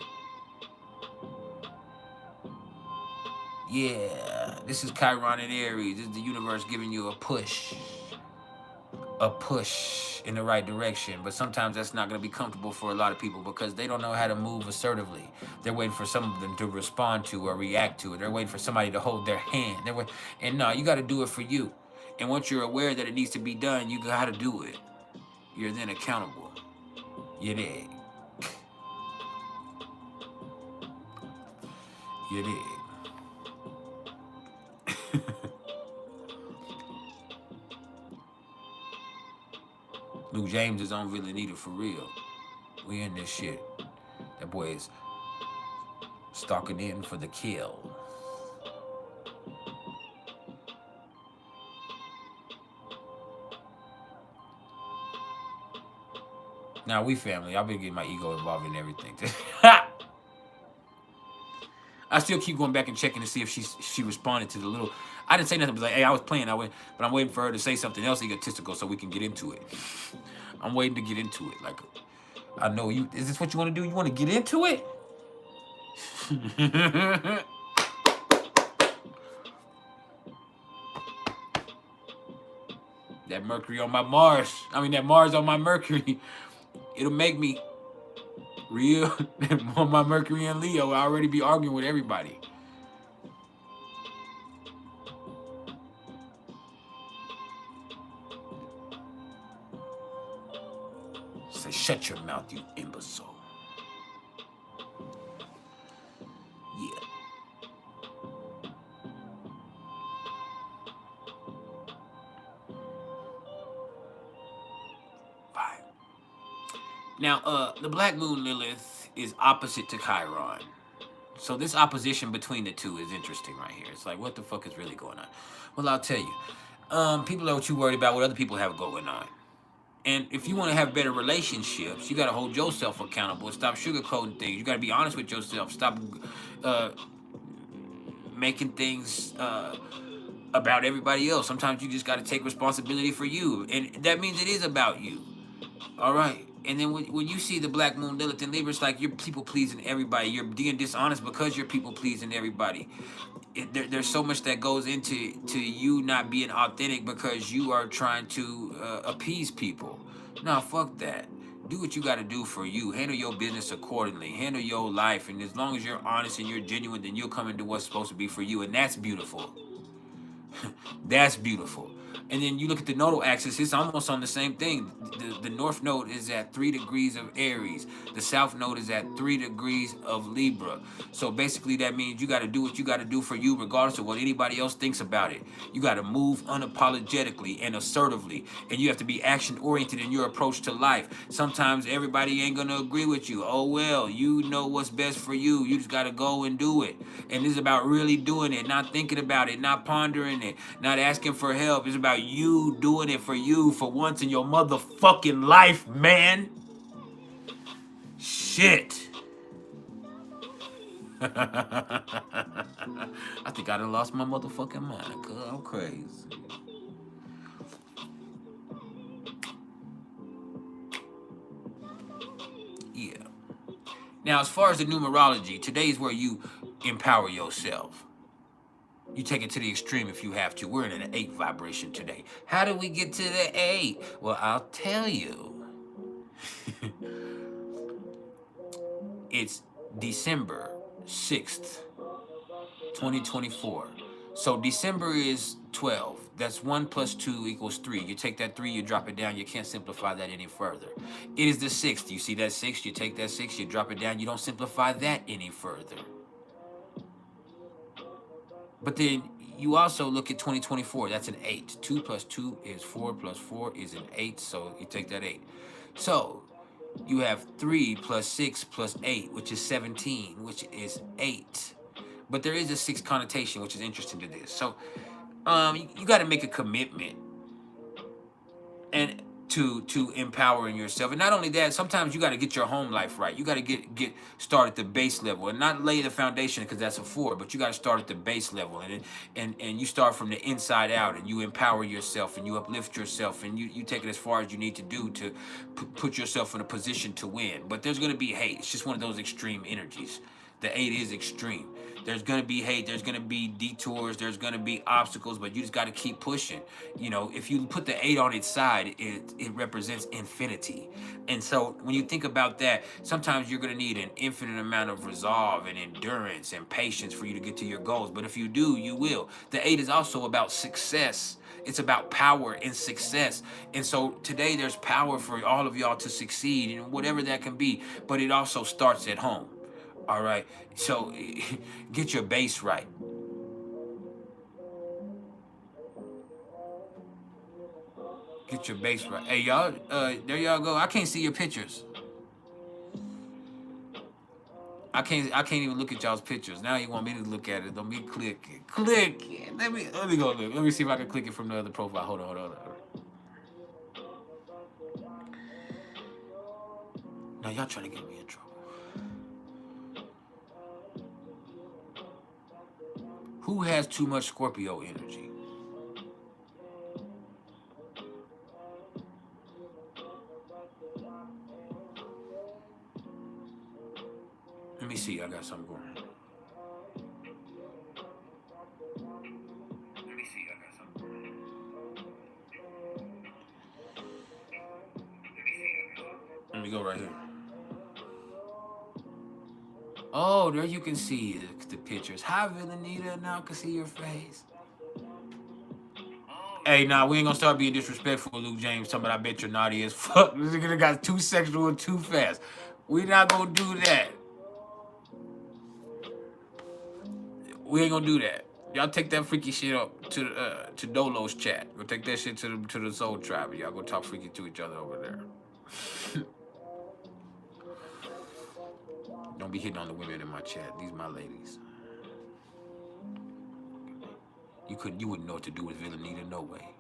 Yeah, this is Chiron in Aries. This is the universe giving you a push in the right direction. But sometimes that's not going to be comfortable for a lot of people because they don't know how to move assertively. They're waiting for something to respond to or react to it. They're waiting for somebody to hold their hand. And no, you got to do it for you. And once you're aware that it needs to be done, you got to do it. You're then accountable. You dig? You dig? Luke James is on Really Need It for real. We in this shit. That boy is stalking in for the kill. Now we family. I've been getting my ego involved in everything. I still keep going back and checking to see if she responded to the little. I didn't say nothing, but like, hey, I was playing. But I'm waiting for her to say something else egotistical so we can get into it. I'm waiting to get into it. Like, I know you. Is this what you want to do? You want to get into it? That Mercury on my Mars. I mean, that Mars on my Mercury. It'll make me real. On my Mercury and Leo, I already be arguing with everybody. Say, shut your mouth, you imbecile. Yeah. Right. Now, the Black Moon Lilith is opposite to Chiron. So this opposition between the two is interesting right here. It's like, what the fuck is really going on? Well, I'll tell you. People are too worried about what other people have going on. And if you want to have better relationships, you got to hold yourself accountable and stop sugarcoating things. You got to be honest with yourself. Stop making things about everybody else. Sometimes you just got to take responsibility for you. And that means it is about you. All right. And then when you see the Black Moon Lilith and Libra, it's like you're people-pleasing everybody. You're being dishonest because you're people-pleasing everybody. There's so much that goes into you not being authentic because you are trying to appease people. No, fuck that. Do what you got to do for you. Handle your business accordingly. Handle your life. And as long as you're honest and you're genuine, then you'll come into what's supposed to be for you. And that's beautiful. That's beautiful. And then you look at the nodal axis, it's almost on the same thing. The north node is at 3 degrees of Aries. The south node is at 3 degrees of Libra. So basically that means you got to do what you got to do for you regardless of what anybody else thinks about it. You got to move unapologetically and assertively. And you have to be action-oriented in your approach to life. Sometimes everybody ain't going to agree with you. Oh, well, you know what's best for you. You just got to go and do it. And this is about really doing it, not thinking about it, not pondering it, not asking for help. It's about you doing it for you for once in your motherfucking life, man. Shit. I think I done lost my motherfucking mind, cuz I'm crazy. Yeah. Now, as far as the numerology, today's where you empower yourself. You take it to the extreme if you have to. We're in an 8 vibration today. How do we get to the 8? Well, I'll tell you. It's December 6th, 2024. So December is 12. That's 1 plus 2 equals 3. You take that 3, you drop it down. You can't simplify that any further. It is the 6th. You see that 6? You take that 6, you drop it down. You don't simplify that any further. But then you also look at 2024. That's an 8. 2 plus 2 is 4 plus 4 is an 8. So you take that 8. So you have 3 plus 6 plus 8, which is 17, which is 8. But there is a 6 connotation, which is interesting to this. So you got to make a commitment and to empowering yourself. And not only that, sometimes you got to get your home life right. You got to get start at the base level and not lay the foundation because that's a 4, but you got to start at the base level and you start from the inside out and you empower yourself and you uplift yourself and you take it as far as you need to do to put yourself in a position to win. But there's going to be hate. It's just one of those extreme energies. The 8 is extreme. There's going to be hate. There's going to be detours. There's going to be obstacles, but you just got to keep pushing. You know, if you put the 8 on its side, it represents infinity. And so when you think about that, sometimes you're going to need an infinite amount of resolve and endurance and patience for you to get to your goals. But if you do, you will. The 8 is also about success. It's about power and success. And so today there's power for all of y'all to succeed in whatever that can be. But it also starts at home. All right, so get your base right. Get your base right. Hey, y'all, there y'all go. I can't see your pictures. I can't even look at y'all's pictures. Now you want me to look at it. Let me click it. Click it. Let me go look. Let me see if I can click it from the other profile. Hold on. Now y'all trying to get me in trouble. Who has too much Scorpio energy? Let me see. I got something going on. Let me go right here. Oh, there you can see the pictures. Hi, Villanita. Now I can see your face. Hey, nah, we ain't gonna start being disrespectful, Luke James. Talking about I bet you're naughty as fuck. This nigga got too sexual and too fast. We not gonna do that. We ain't gonna do that. Y'all take that freaky shit up to Dolo's chat. Go take that shit to the Soul Tribe. Y'all go talk freaky to each other over there. Don't be hitting on the women in my chat. These my ladies. You wouldn't know what to do with Villanita, no way.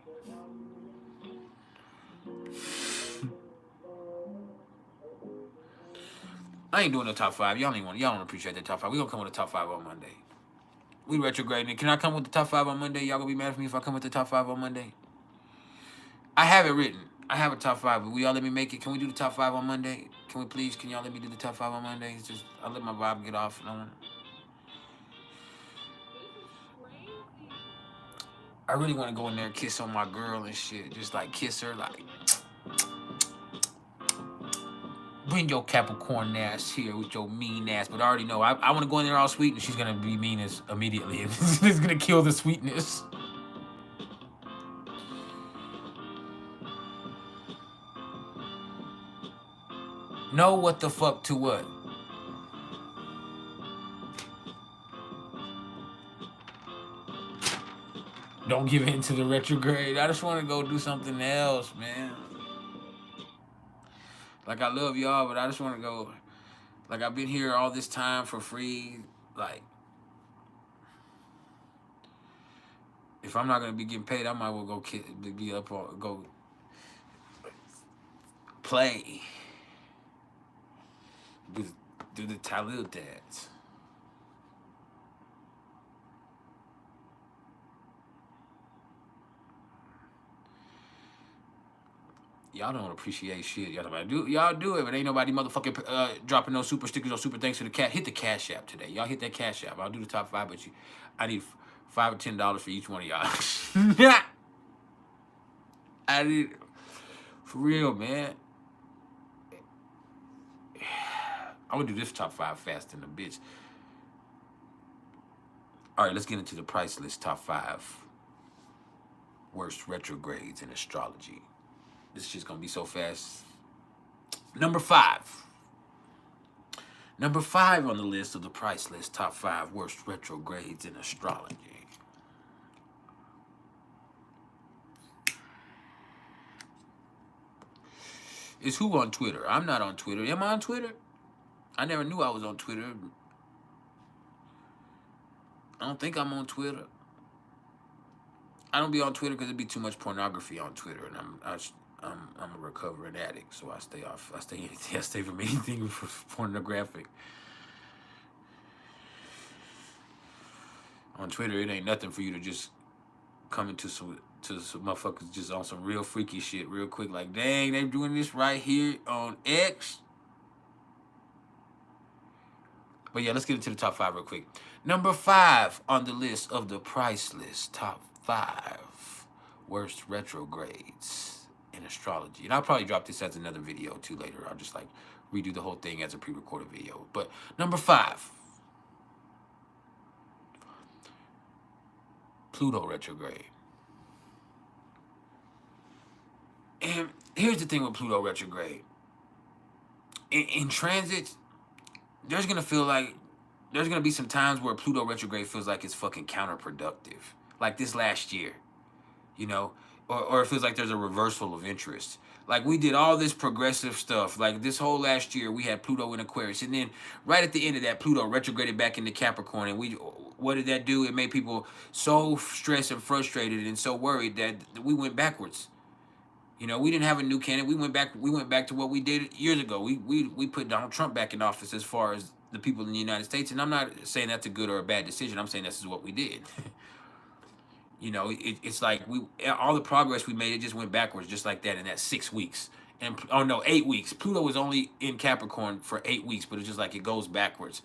I ain't doing no top 5. Y'all don't appreciate that top 5. We gonna come with a top 5 on Monday. We retrograding. Can I come with the top 5 on Monday? Y'all gonna be mad at me if I come with the top 5 on Monday? I have it written. I have a top 5, but will y'all let me make it? Can we do the top 5 on Monday? Can we please? Can y'all let me do the top 5 on Monday? It's just I let my vibe get off. I really want to go in there and kiss on my girl and shit. Just like kiss her, like bring your Capricorn ass here with your mean ass. But I already know I want to go in there all sweet and she's gonna be mean as immediately. It's gonna kill the sweetness. Know what the fuck to what? Don't give in to the retrograde. I just want to go do something else, man. Like, I love y'all, but I just want to go. Like, I've been here all this time for free. Like, if I'm not going to be getting paid, I might well go be up or go play. Do the Talil dance. Y'all don't appreciate shit. Y'all do it, but ain't nobody motherfucking dropping no super stickers or super thanks to the cat. Hit the Cash App today. Y'all hit that Cash App. I'll do the top 5, but I need $5 or $10 for each one of y'all. I need, for real, man. I'm gonna do this top 5 fast in the bitch. All right, let's get into the PrIcElEs top 5 worst retrogrades in astrology. This shit's gonna be so fast. Number 5. Number 5 on the list of the PrIcElEs top 5 worst retrogrades in astrology. Is who on Twitter? I'm not on Twitter. Am I on Twitter? I never knew I was on Twitter. I don't think I'm on Twitter. I don't be on Twitter because it'd be too much pornography on Twitter, and I'm a recovering addict, so I stay off. I stay from anything pornographic. On Twitter, it ain't nothing for you to just come into some motherfuckers just on some real freaky shit real quick. Like, dang, they doing this right here on X. But yeah, let's get into the top 5 real quick. Number 5 on the list of the price list, top 5 worst retrogrades in astrology. And I'll probably drop this as another video too later. I'll just like redo the whole thing as a pre-recorded video. But number 5, Pluto retrograde. And here's the thing with Pluto retrograde. In transit, there's going to be some times where Pluto retrograde feels like it's fucking counterproductive. Like this last year, you know, or it feels like there's a reversal of interest. Like we did all this progressive stuff. Like this whole last year, we had Pluto in Aquarius. And then right at the end of that, Pluto retrograded back into Capricorn. And what did that do? It made people so stressed and frustrated and so worried that we went backwards. You know, we didn't have a new candidate. We went back to what we did years ago. We put Donald Trump back in office as far as the people in the United States. And I'm not saying that's a good or a bad decision. I'm saying this is what we did. You know, it's like all the progress we made, it just went backwards just like that in that 6 weeks. And 8 weeks. Pluto was only in Capricorn for 8 weeks, but it's just like it goes backwards.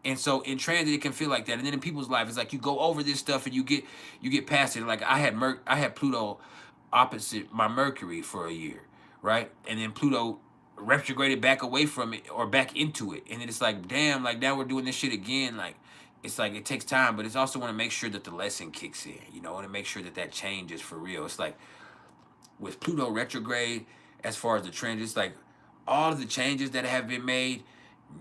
And so in transit, it can feel like that. And then in people's life, it's like you go over this stuff and you get past it. Like I had Pluto opposite my Mercury for a year, right? And then Pluto retrograded back away from it or back into it. And then it's like, damn, like now we're doing this shit again. Like, it's like it takes time, but it's also want to make sure that the lesson kicks in, you know, want to make sure that change is for real. It's like with Pluto retrograde, as far as the trend, it's like all of the changes that have been made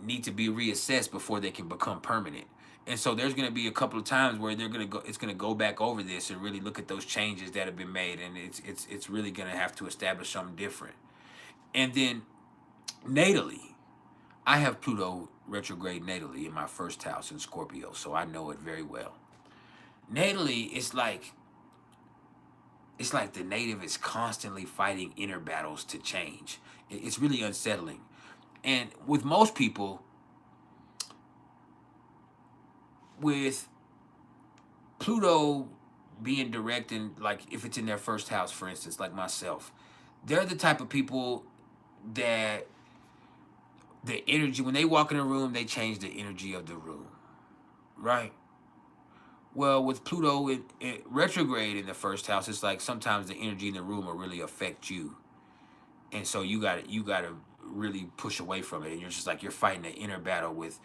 need to be reassessed before they can become permanent. And so there's going to be a couple of times where it's going to go back over this and really look at those changes that have been made. And it's really going to have to establish something different. And then natally, I have Pluto retrograde natally in my first house in Scorpio. So I know it very well. Natally, it's like the native is constantly fighting inner battles to change. It's really unsettling. And with most people, with Pluto being direct and like if it's in their first house, for instance, like myself, they're the type of people that the energy, when they walk in a room, they change the energy of the room, right? Well, with Pluto in retrograde in the first house, it's like sometimes the energy in the room will really affect you. And so you gotta really push away from it. And you're just like, you're fighting an inner battle with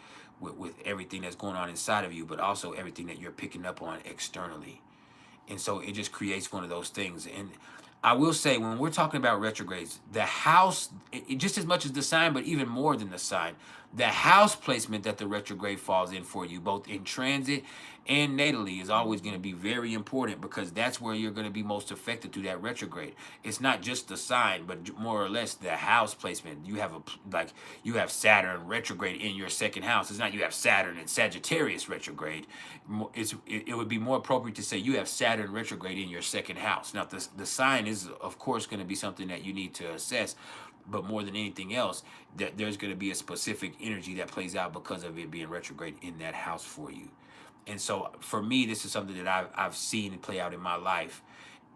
everything that's going on inside of you, but also everything that you're picking up on externally. And so it just creates one of those things. And I will say, when we're talking about retrogrades, the house, just as much as the sign, but even more than the sign, the house placement that the retrograde falls in for you, both in transit and natally, is always going to be very important, because that's where you're going to be most affected through that retrograde. It's not just the sign, but more or less the house placement. You have Saturn retrograde in your second house. It's not you have Saturn and Sagittarius retrograde. It would be more appropriate to say you have Saturn retrograde in your second house. Now, the sign is, of course, going to be something that you need to assess. But more than anything else, that there's going to be a specific energy that plays out because of it being retrograde in that house for you. And so for me, this is something that I've seen play out in my life.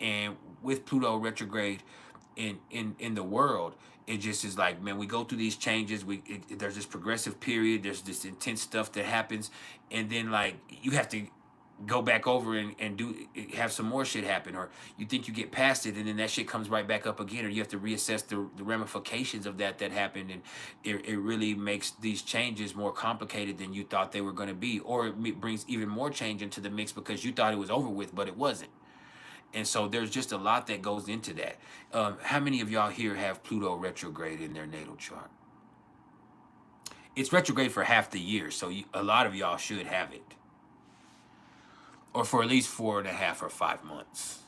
And with Pluto retrograde in the world, it just is like, man, we go through these changes. There's this progressive period. There's this intense stuff that happens. And then like you have to go back over and have some more shit happen, or you think you get past it and then that shit comes right back up again, or you have to reassess the ramifications of that happened, and it really makes these changes more complicated than you thought they were going to be, or it brings even more change into the mix because you thought it was over with, but it wasn't. And so there's just a lot that goes into that. How many of y'all here have Pluto retrograde in their natal chart? It's retrograde for half the year, so a lot of y'all should have it. Or for at least 4.5 or 5 months.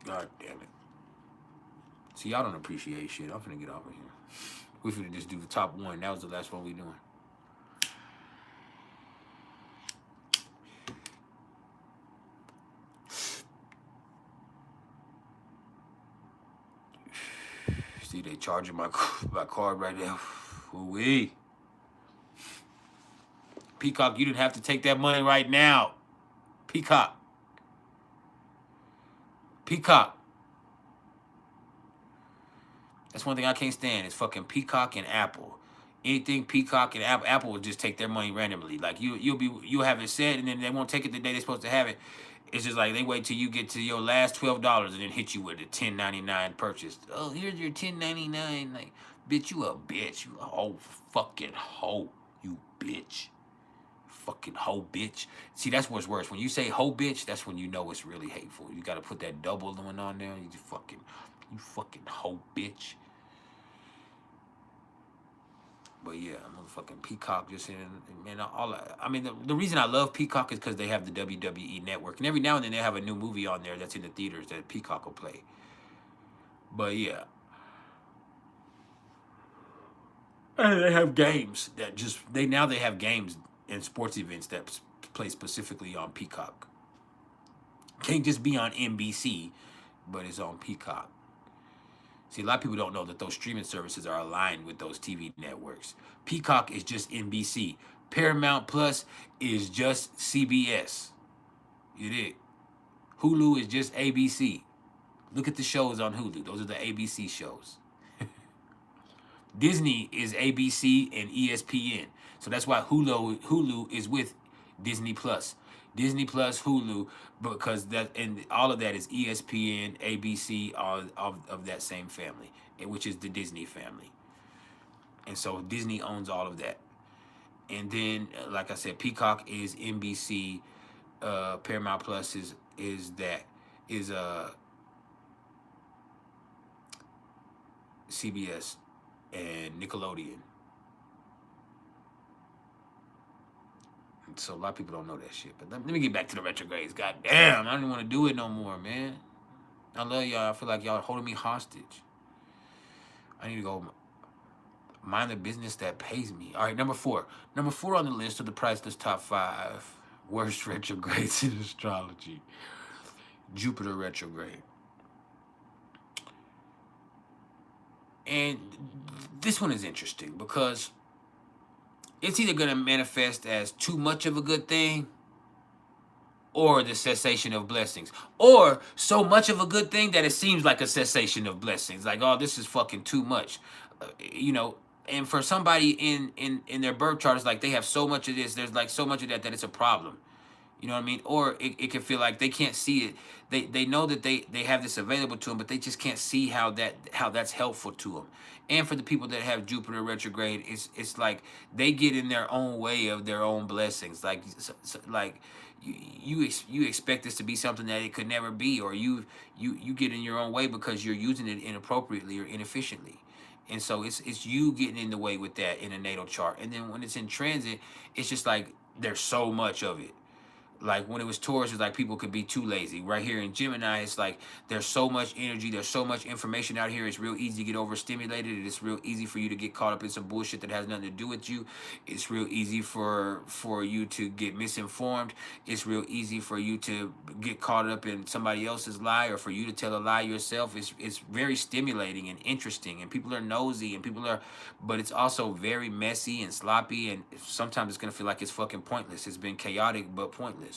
God damn it. See, y'all don't appreciate shit. I'm finna get off of here. We finna just do the top one. That was the last one we doing. See, they charging my card right now. Ooh-wee. Peacock, you didn't have to take that money right now. Peacock. Peacock. That's one thing I can't stand is fucking Peacock and Apple. Anything Peacock and Apple will just take their money randomly. Like you'll have it set and then they won't take it the day they're supposed to have it. It's just like they wait till you get to your last $12 and then hit you with a $10.99 purchase. Oh, here's your $10.99. Like, bitch, you a bitch. You a whole fucking hoe. You bitch. Fucking hoe bitch. See, that's what's worse. When you say hoe bitch, that's when you know it's really hateful. You gotta put that double one on there. You fucking hoe bitch. But yeah, motherfucking Peacock just in, man. I mean, the reason I love Peacock is because they have the WWE network, and every now and then they have a new movie on there that's in the theaters that Peacock will play. But yeah, and they have games that they have games and sports events that play specifically on Peacock. Can't just be on NBC, but it's on Peacock. See, a lot of people don't know that those streaming services are aligned with those TV networks. Peacock is just NBC. Paramount Plus is just CBS. You dig? Hulu is just ABC. Look at the shows on Hulu. Those are the ABC shows. Disney is ABC and ESPN. So that's why Hulu is with Disney Plus. Disney Plus, Hulu, because all of that is ESPN, ABC, all of that same family, which is the Disney family. And so Disney owns all of that. And then, like I said, Peacock is NBC, Paramount Plus is CBS and Nickelodeon. So a lot of people don't know that shit. But let me get back to the retrogrades. God damn, I don't want to do it no more, man. I love y'all. I feel like y'all holding me hostage. I need to go mind the business that pays me. All right, number 4. Number 4 on the list of the PrIcElEs top 5 worst retrogrades in astrology. Jupiter retrograde. And this one is interesting because it's either going to manifest as too much of a good thing or the cessation of blessings. Or so much of a good thing that it seems like a cessation of blessings. Like, oh, this is fucking too much. And for somebody in their birth chart, it's like they have so much of this, there's like so much of that it's a problem. You know what I mean? Or it can feel like they can't see it. They know that they have this available to them, but they just can't see how that's helpful to them. And for the people that have Jupiter retrograde, it's like they get in their own way of their own blessings. Like you expect this to be something that it could never be, or you get in your own way because you're using it inappropriately or inefficiently. And so it's you getting in the way with that in a natal chart. And then when it's in transit, it's just like there's so much of it. Like when it was Taurus, it's like people could be too lazy. Right here in Gemini, it's like there's so much energy, there's so much information out here. It's real easy to get overstimulated. It's real easy for you to get caught up in some bullshit that has nothing to do with you. It's real easy for you to get misinformed. It's real easy for you to get caught up in somebody else's lie or for you to tell a lie yourself. It's very stimulating and interesting, and people are nosy and but it's also very messy and sloppy, and sometimes it's gonna feel like it's fucking pointless. It's been chaotic but pointless.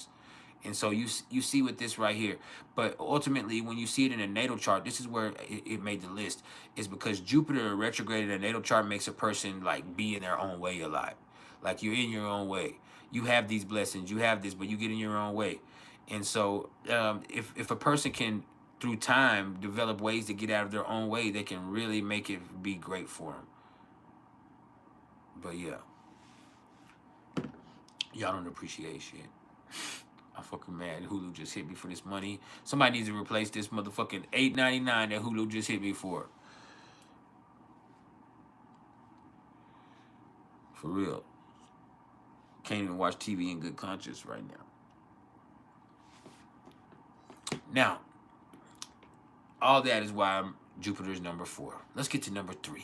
And so you see with this right here. But ultimately, when you see it in a natal chart, this is where it made the list, is because Jupiter retrograde in a natal chart makes a person like be in their own way a lot. Like you're in your own way. You have these blessings, you have this, but you get in your own way. And so if a person can, through time, develop ways to get out of their own way, they can really make it be great for them. But yeah, y'all don't appreciate shit. I'm fucking mad. Hulu just hit me for this money. Somebody needs to replace this motherfucking $8.99 that Hulu just hit me for. For real. Can't even watch TV in good conscience right now. Now, all that is why Jupiter's number 4. Let's get to number 3.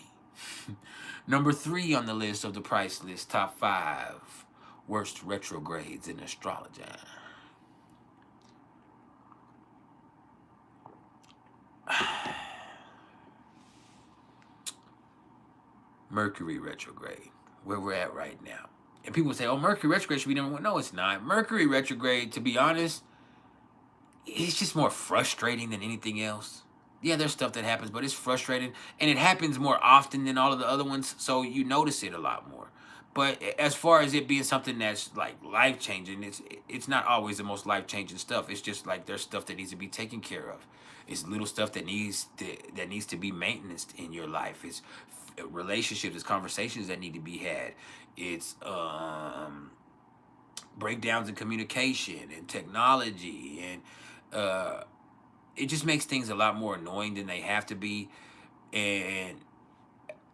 Number 3 on the list of the PrIcElEs top 5 worst retrogrades in astrology. Mercury retrograde, where we're at right now. And people say, oh, Mercury retrograde should be number 1. No, it's not. Mercury retrograde, to be honest, it's just more frustrating than anything else. Yeah, there's stuff that happens, but it's frustrating, and it happens more often than all of the other ones, so you notice it a lot more. But as far as it being something that's like life changing, it's not always the most life changing stuff. It's just like there's stuff that needs to be taken care of. It's little stuff that needs to be maintained in your life. It's relationships, it's conversations that need to be had. It's breakdowns in communication and technology, and it just makes things a lot more annoying than they have to be. And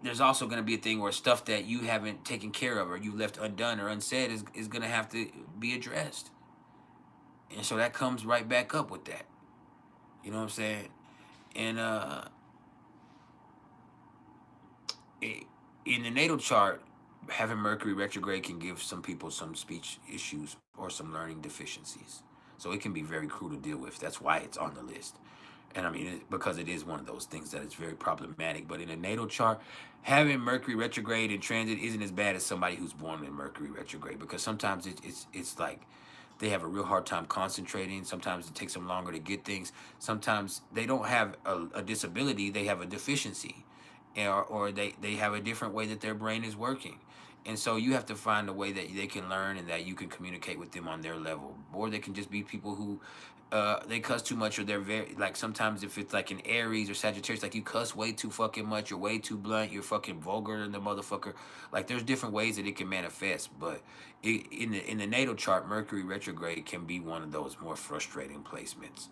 there's also going to be a thing where stuff that you haven't taken care of or you left undone or unsaid is going to have to be addressed. And so that comes right back up with that. You know what I'm saying? And in the natal chart, having Mercury retrograde can give some people some speech issues or some learning deficiencies. So it can be very cruel to deal with. That's why it's on the list. And I mean, because it is one of those things that is very problematic. But in a natal chart, having Mercury retrograde in transit isn't as bad as somebody who's born in Mercury retrograde, because sometimes it's like they have a real hard time concentrating. Sometimes it takes them longer to get things. Sometimes they don't have a disability, they have a deficiency, or they have a different way that their brain is working. And so you have to find a way that they can learn and that you can communicate with them on their level. Or they can just be people who they cuss too much, or they're very, like, sometimes if it's like an Aries or Sagittarius, like you cuss way too fucking much, you're way too blunt, you're fucking vulgar in the motherfucker. Like there's different ways that it can manifest, but in the natal chart, Mercury retrograde can be one of those more frustrating placements.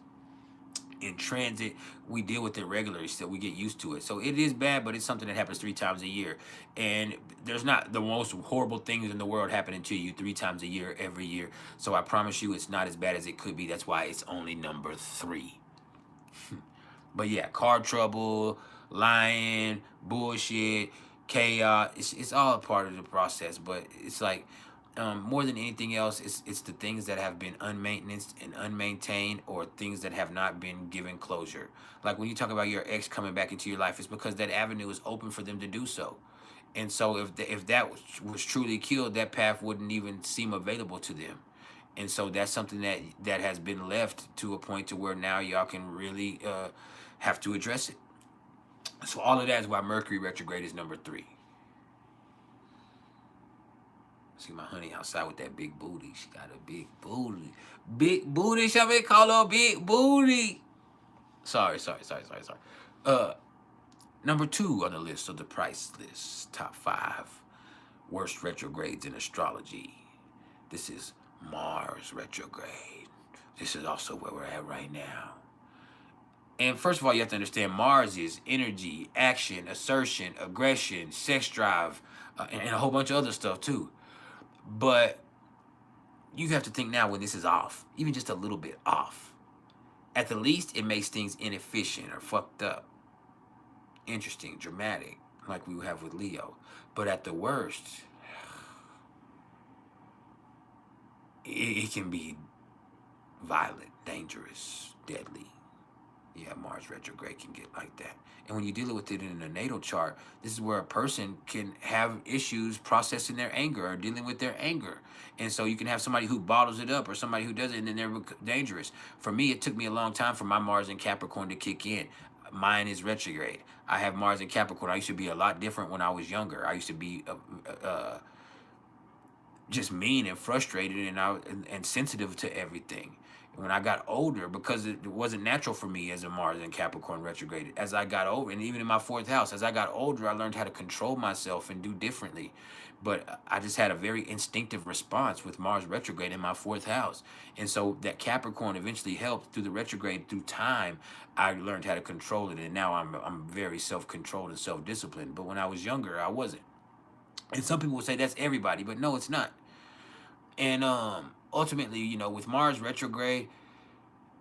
In transit, we deal with it regularly, so we get used to it. So it is bad, but it's something that happens 3 times a year. And there's not the most horrible things in the world happening to you 3 times a year, every year. So I promise you it's not as bad as it could be. That's why it's only number 3. But yeah, car trouble, lying, bullshit, chaos, it's all a part of the process. But it's like, more than anything else, it's the things that have been unmaintained and unmaintained, or things that have not been given closure. Like when you talk about your ex coming back into your life, it's because that avenue is open for them to do so. And so if that was truly killed, that path wouldn't even seem available to them. And so that's something that has been left to a point to where now y'all can really have to address it. So all of that is why Mercury retrograde is number 3. See my honey outside with that big booty. She got a big booty. Big booty. Shall we call her big booty? Sorry. Number 2 on the list of the PrIcElEs top 5 worst retrogrades in astrology. This is Mars retrograde. This is also where we're at right now. And first of all, you have to understand Mars is energy, action, assertion, aggression, sex drive, and a whole bunch of other stuff too. But you have to think now when this is off, even just a little bit off. At the least, it makes things inefficient or fucked up, interesting, dramatic, like we have with Leo. But at the worst, it can be violent, dangerous, deadly. Yeah, Mars retrograde can get like that. And when you deal with it in a natal chart, this is where a person can have issues processing their anger or dealing with their anger. And so you can have somebody who bottles it up or somebody who does it, and then they're dangerous. For me, it took me a long time for my Mars in Capricorn to kick in. Mine is retrograde. I have Mars in Capricorn. I used to be a lot different when I was younger. I used to be just mean and frustrated and sensitive to everything. When I got older, because it wasn't natural for me as a Mars in Capricorn retrograde, as I got older, and even in my 4th house, as I got older, I learned how to control myself and do differently. But I just had a very instinctive response with Mars retrograde in my 4th house. And so that Capricorn eventually helped through the retrograde. Through time, I learned how to control it. And now I'm very self-controlled and self-disciplined. But when I was younger, I wasn't. And some people will say that's everybody, but no, it's not. And ultimately, you know, with Mars retrograde,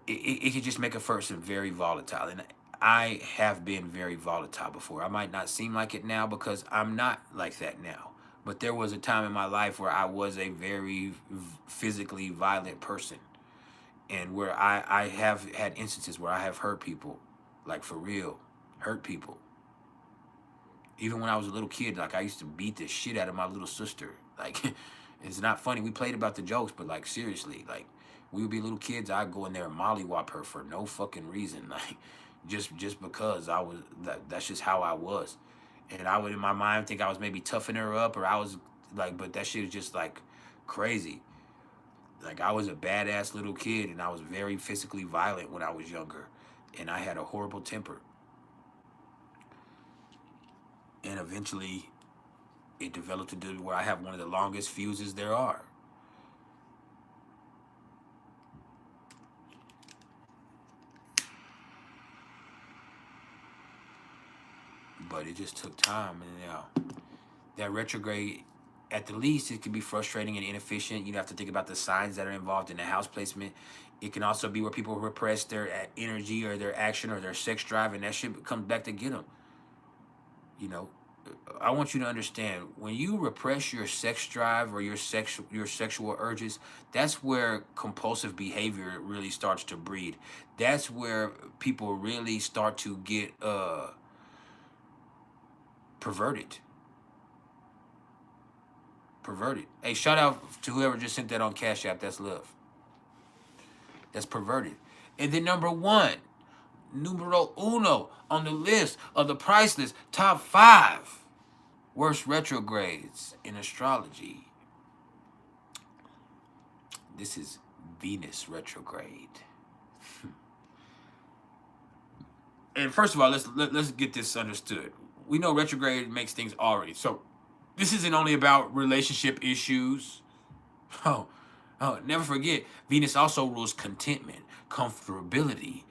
it can just make a person very volatile. And I have been very volatile before. I might not seem like it now because I'm not like that now. But there was a time in my life where I was a very physically violent person. And where I have had instances where I have hurt people, like for real, hurt people. Even when I was a little kid, like I used to beat the shit out of my little sister. Like, it's not funny. We played about the jokes, but like seriously, like we would be little kids. I'd go in there and mollywop her for no fucking reason. Like, just because I was that's just how I was. And I would in my mind think I was maybe toughing her up, or I was like, but that shit was just like crazy. Like I was a badass little kid, and I was very physically violent when I was younger, and I had a horrible temper. And eventually, it developed to do where I have one of the longest fuses there are. But it just took time, and that retrograde, at the least, it can be frustrating and inefficient. You have to think about the signs that are involved in the house placement. It can also be where people repress their energy or their action or their sex drive, and that shit comes back to get them. You know, I want you to understand, when you repress your sex drive or your sexual urges, that's where compulsive behavior really starts to breed. That's where people really start to get perverted. Hey, shout out to whoever just sent that on CashApp. That's love. That's perverted. And then numero uno on the list of the priceless top 5 worst retrogrades in astrology. This is Venus retrograde. And first of all, let's get this understood. We know retrograde makes things already. So this isn't only about relationship issues. Oh, never forget, Venus also rules contentment, comfortability,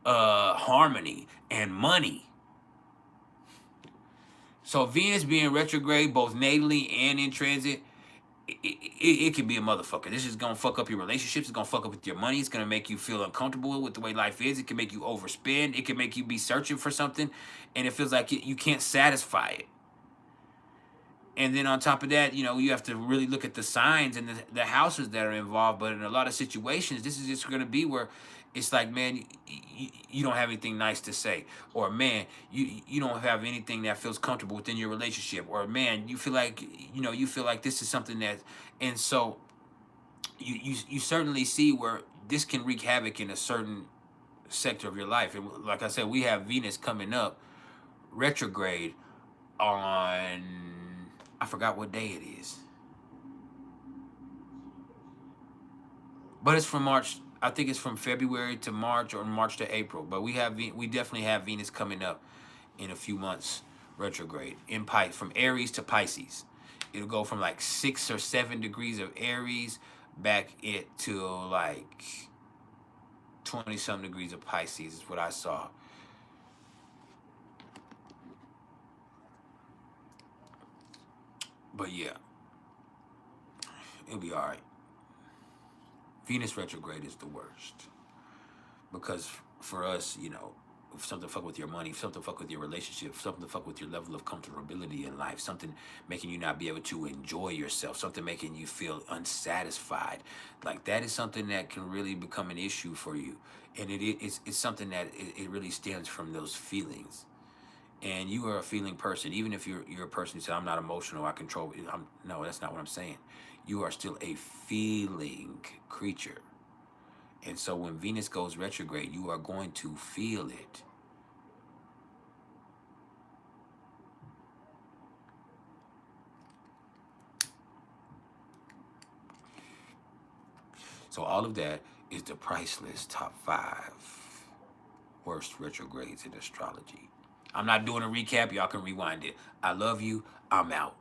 harmony, and money. So Venus being retrograde, both natally and in transit, it can be a motherfucker. This is gonna fuck up your relationships. It's gonna fuck up with your money. It's gonna make you feel uncomfortable with the way life is. It can make you overspend. It can make you be searching for something, and it feels like you can't satisfy it. And then on top of that, you have to really look at the signs and the houses that are involved. But in a lot of situations, this is just going to be where it's like, man, you don't have anything nice to say. Or, man, you don't have anything that feels comfortable within your relationship. Or, man, you feel like, this is something that... And so you certainly see where this can wreak havoc in a certain sector of your life. And like I said, we have Venus coming up retrograde on... I forgot what day it is. But it's from March. I think it's from February to March or March to April. But we definitely have Venus coming up in a few months retrograde in from Aries to Pisces. It'll go from like 6 or 7 degrees of Aries back to like 20-some degrees of Pisces is what I saw. But yeah, it'll be all right. Venus retrograde is the worst. Because for us, if something fuck with your money, if something fuck with your relationship, if something fuck with your level of comfortability in life, something making you not be able to enjoy yourself, something making you feel unsatisfied, like that is something that can really become an issue for you. And it's something that it really stems from those feelings. And you are a feeling person, even if you're a person who says, I'm not emotional, I control. No, that's not what I'm saying. You are still a feeling creature. And so when Venus goes retrograde, you are going to feel it. So all of that is the priceless top 5 worst retrogrades in astrology. I'm not doing a recap. Y'all can rewind it. I love you. I'm out.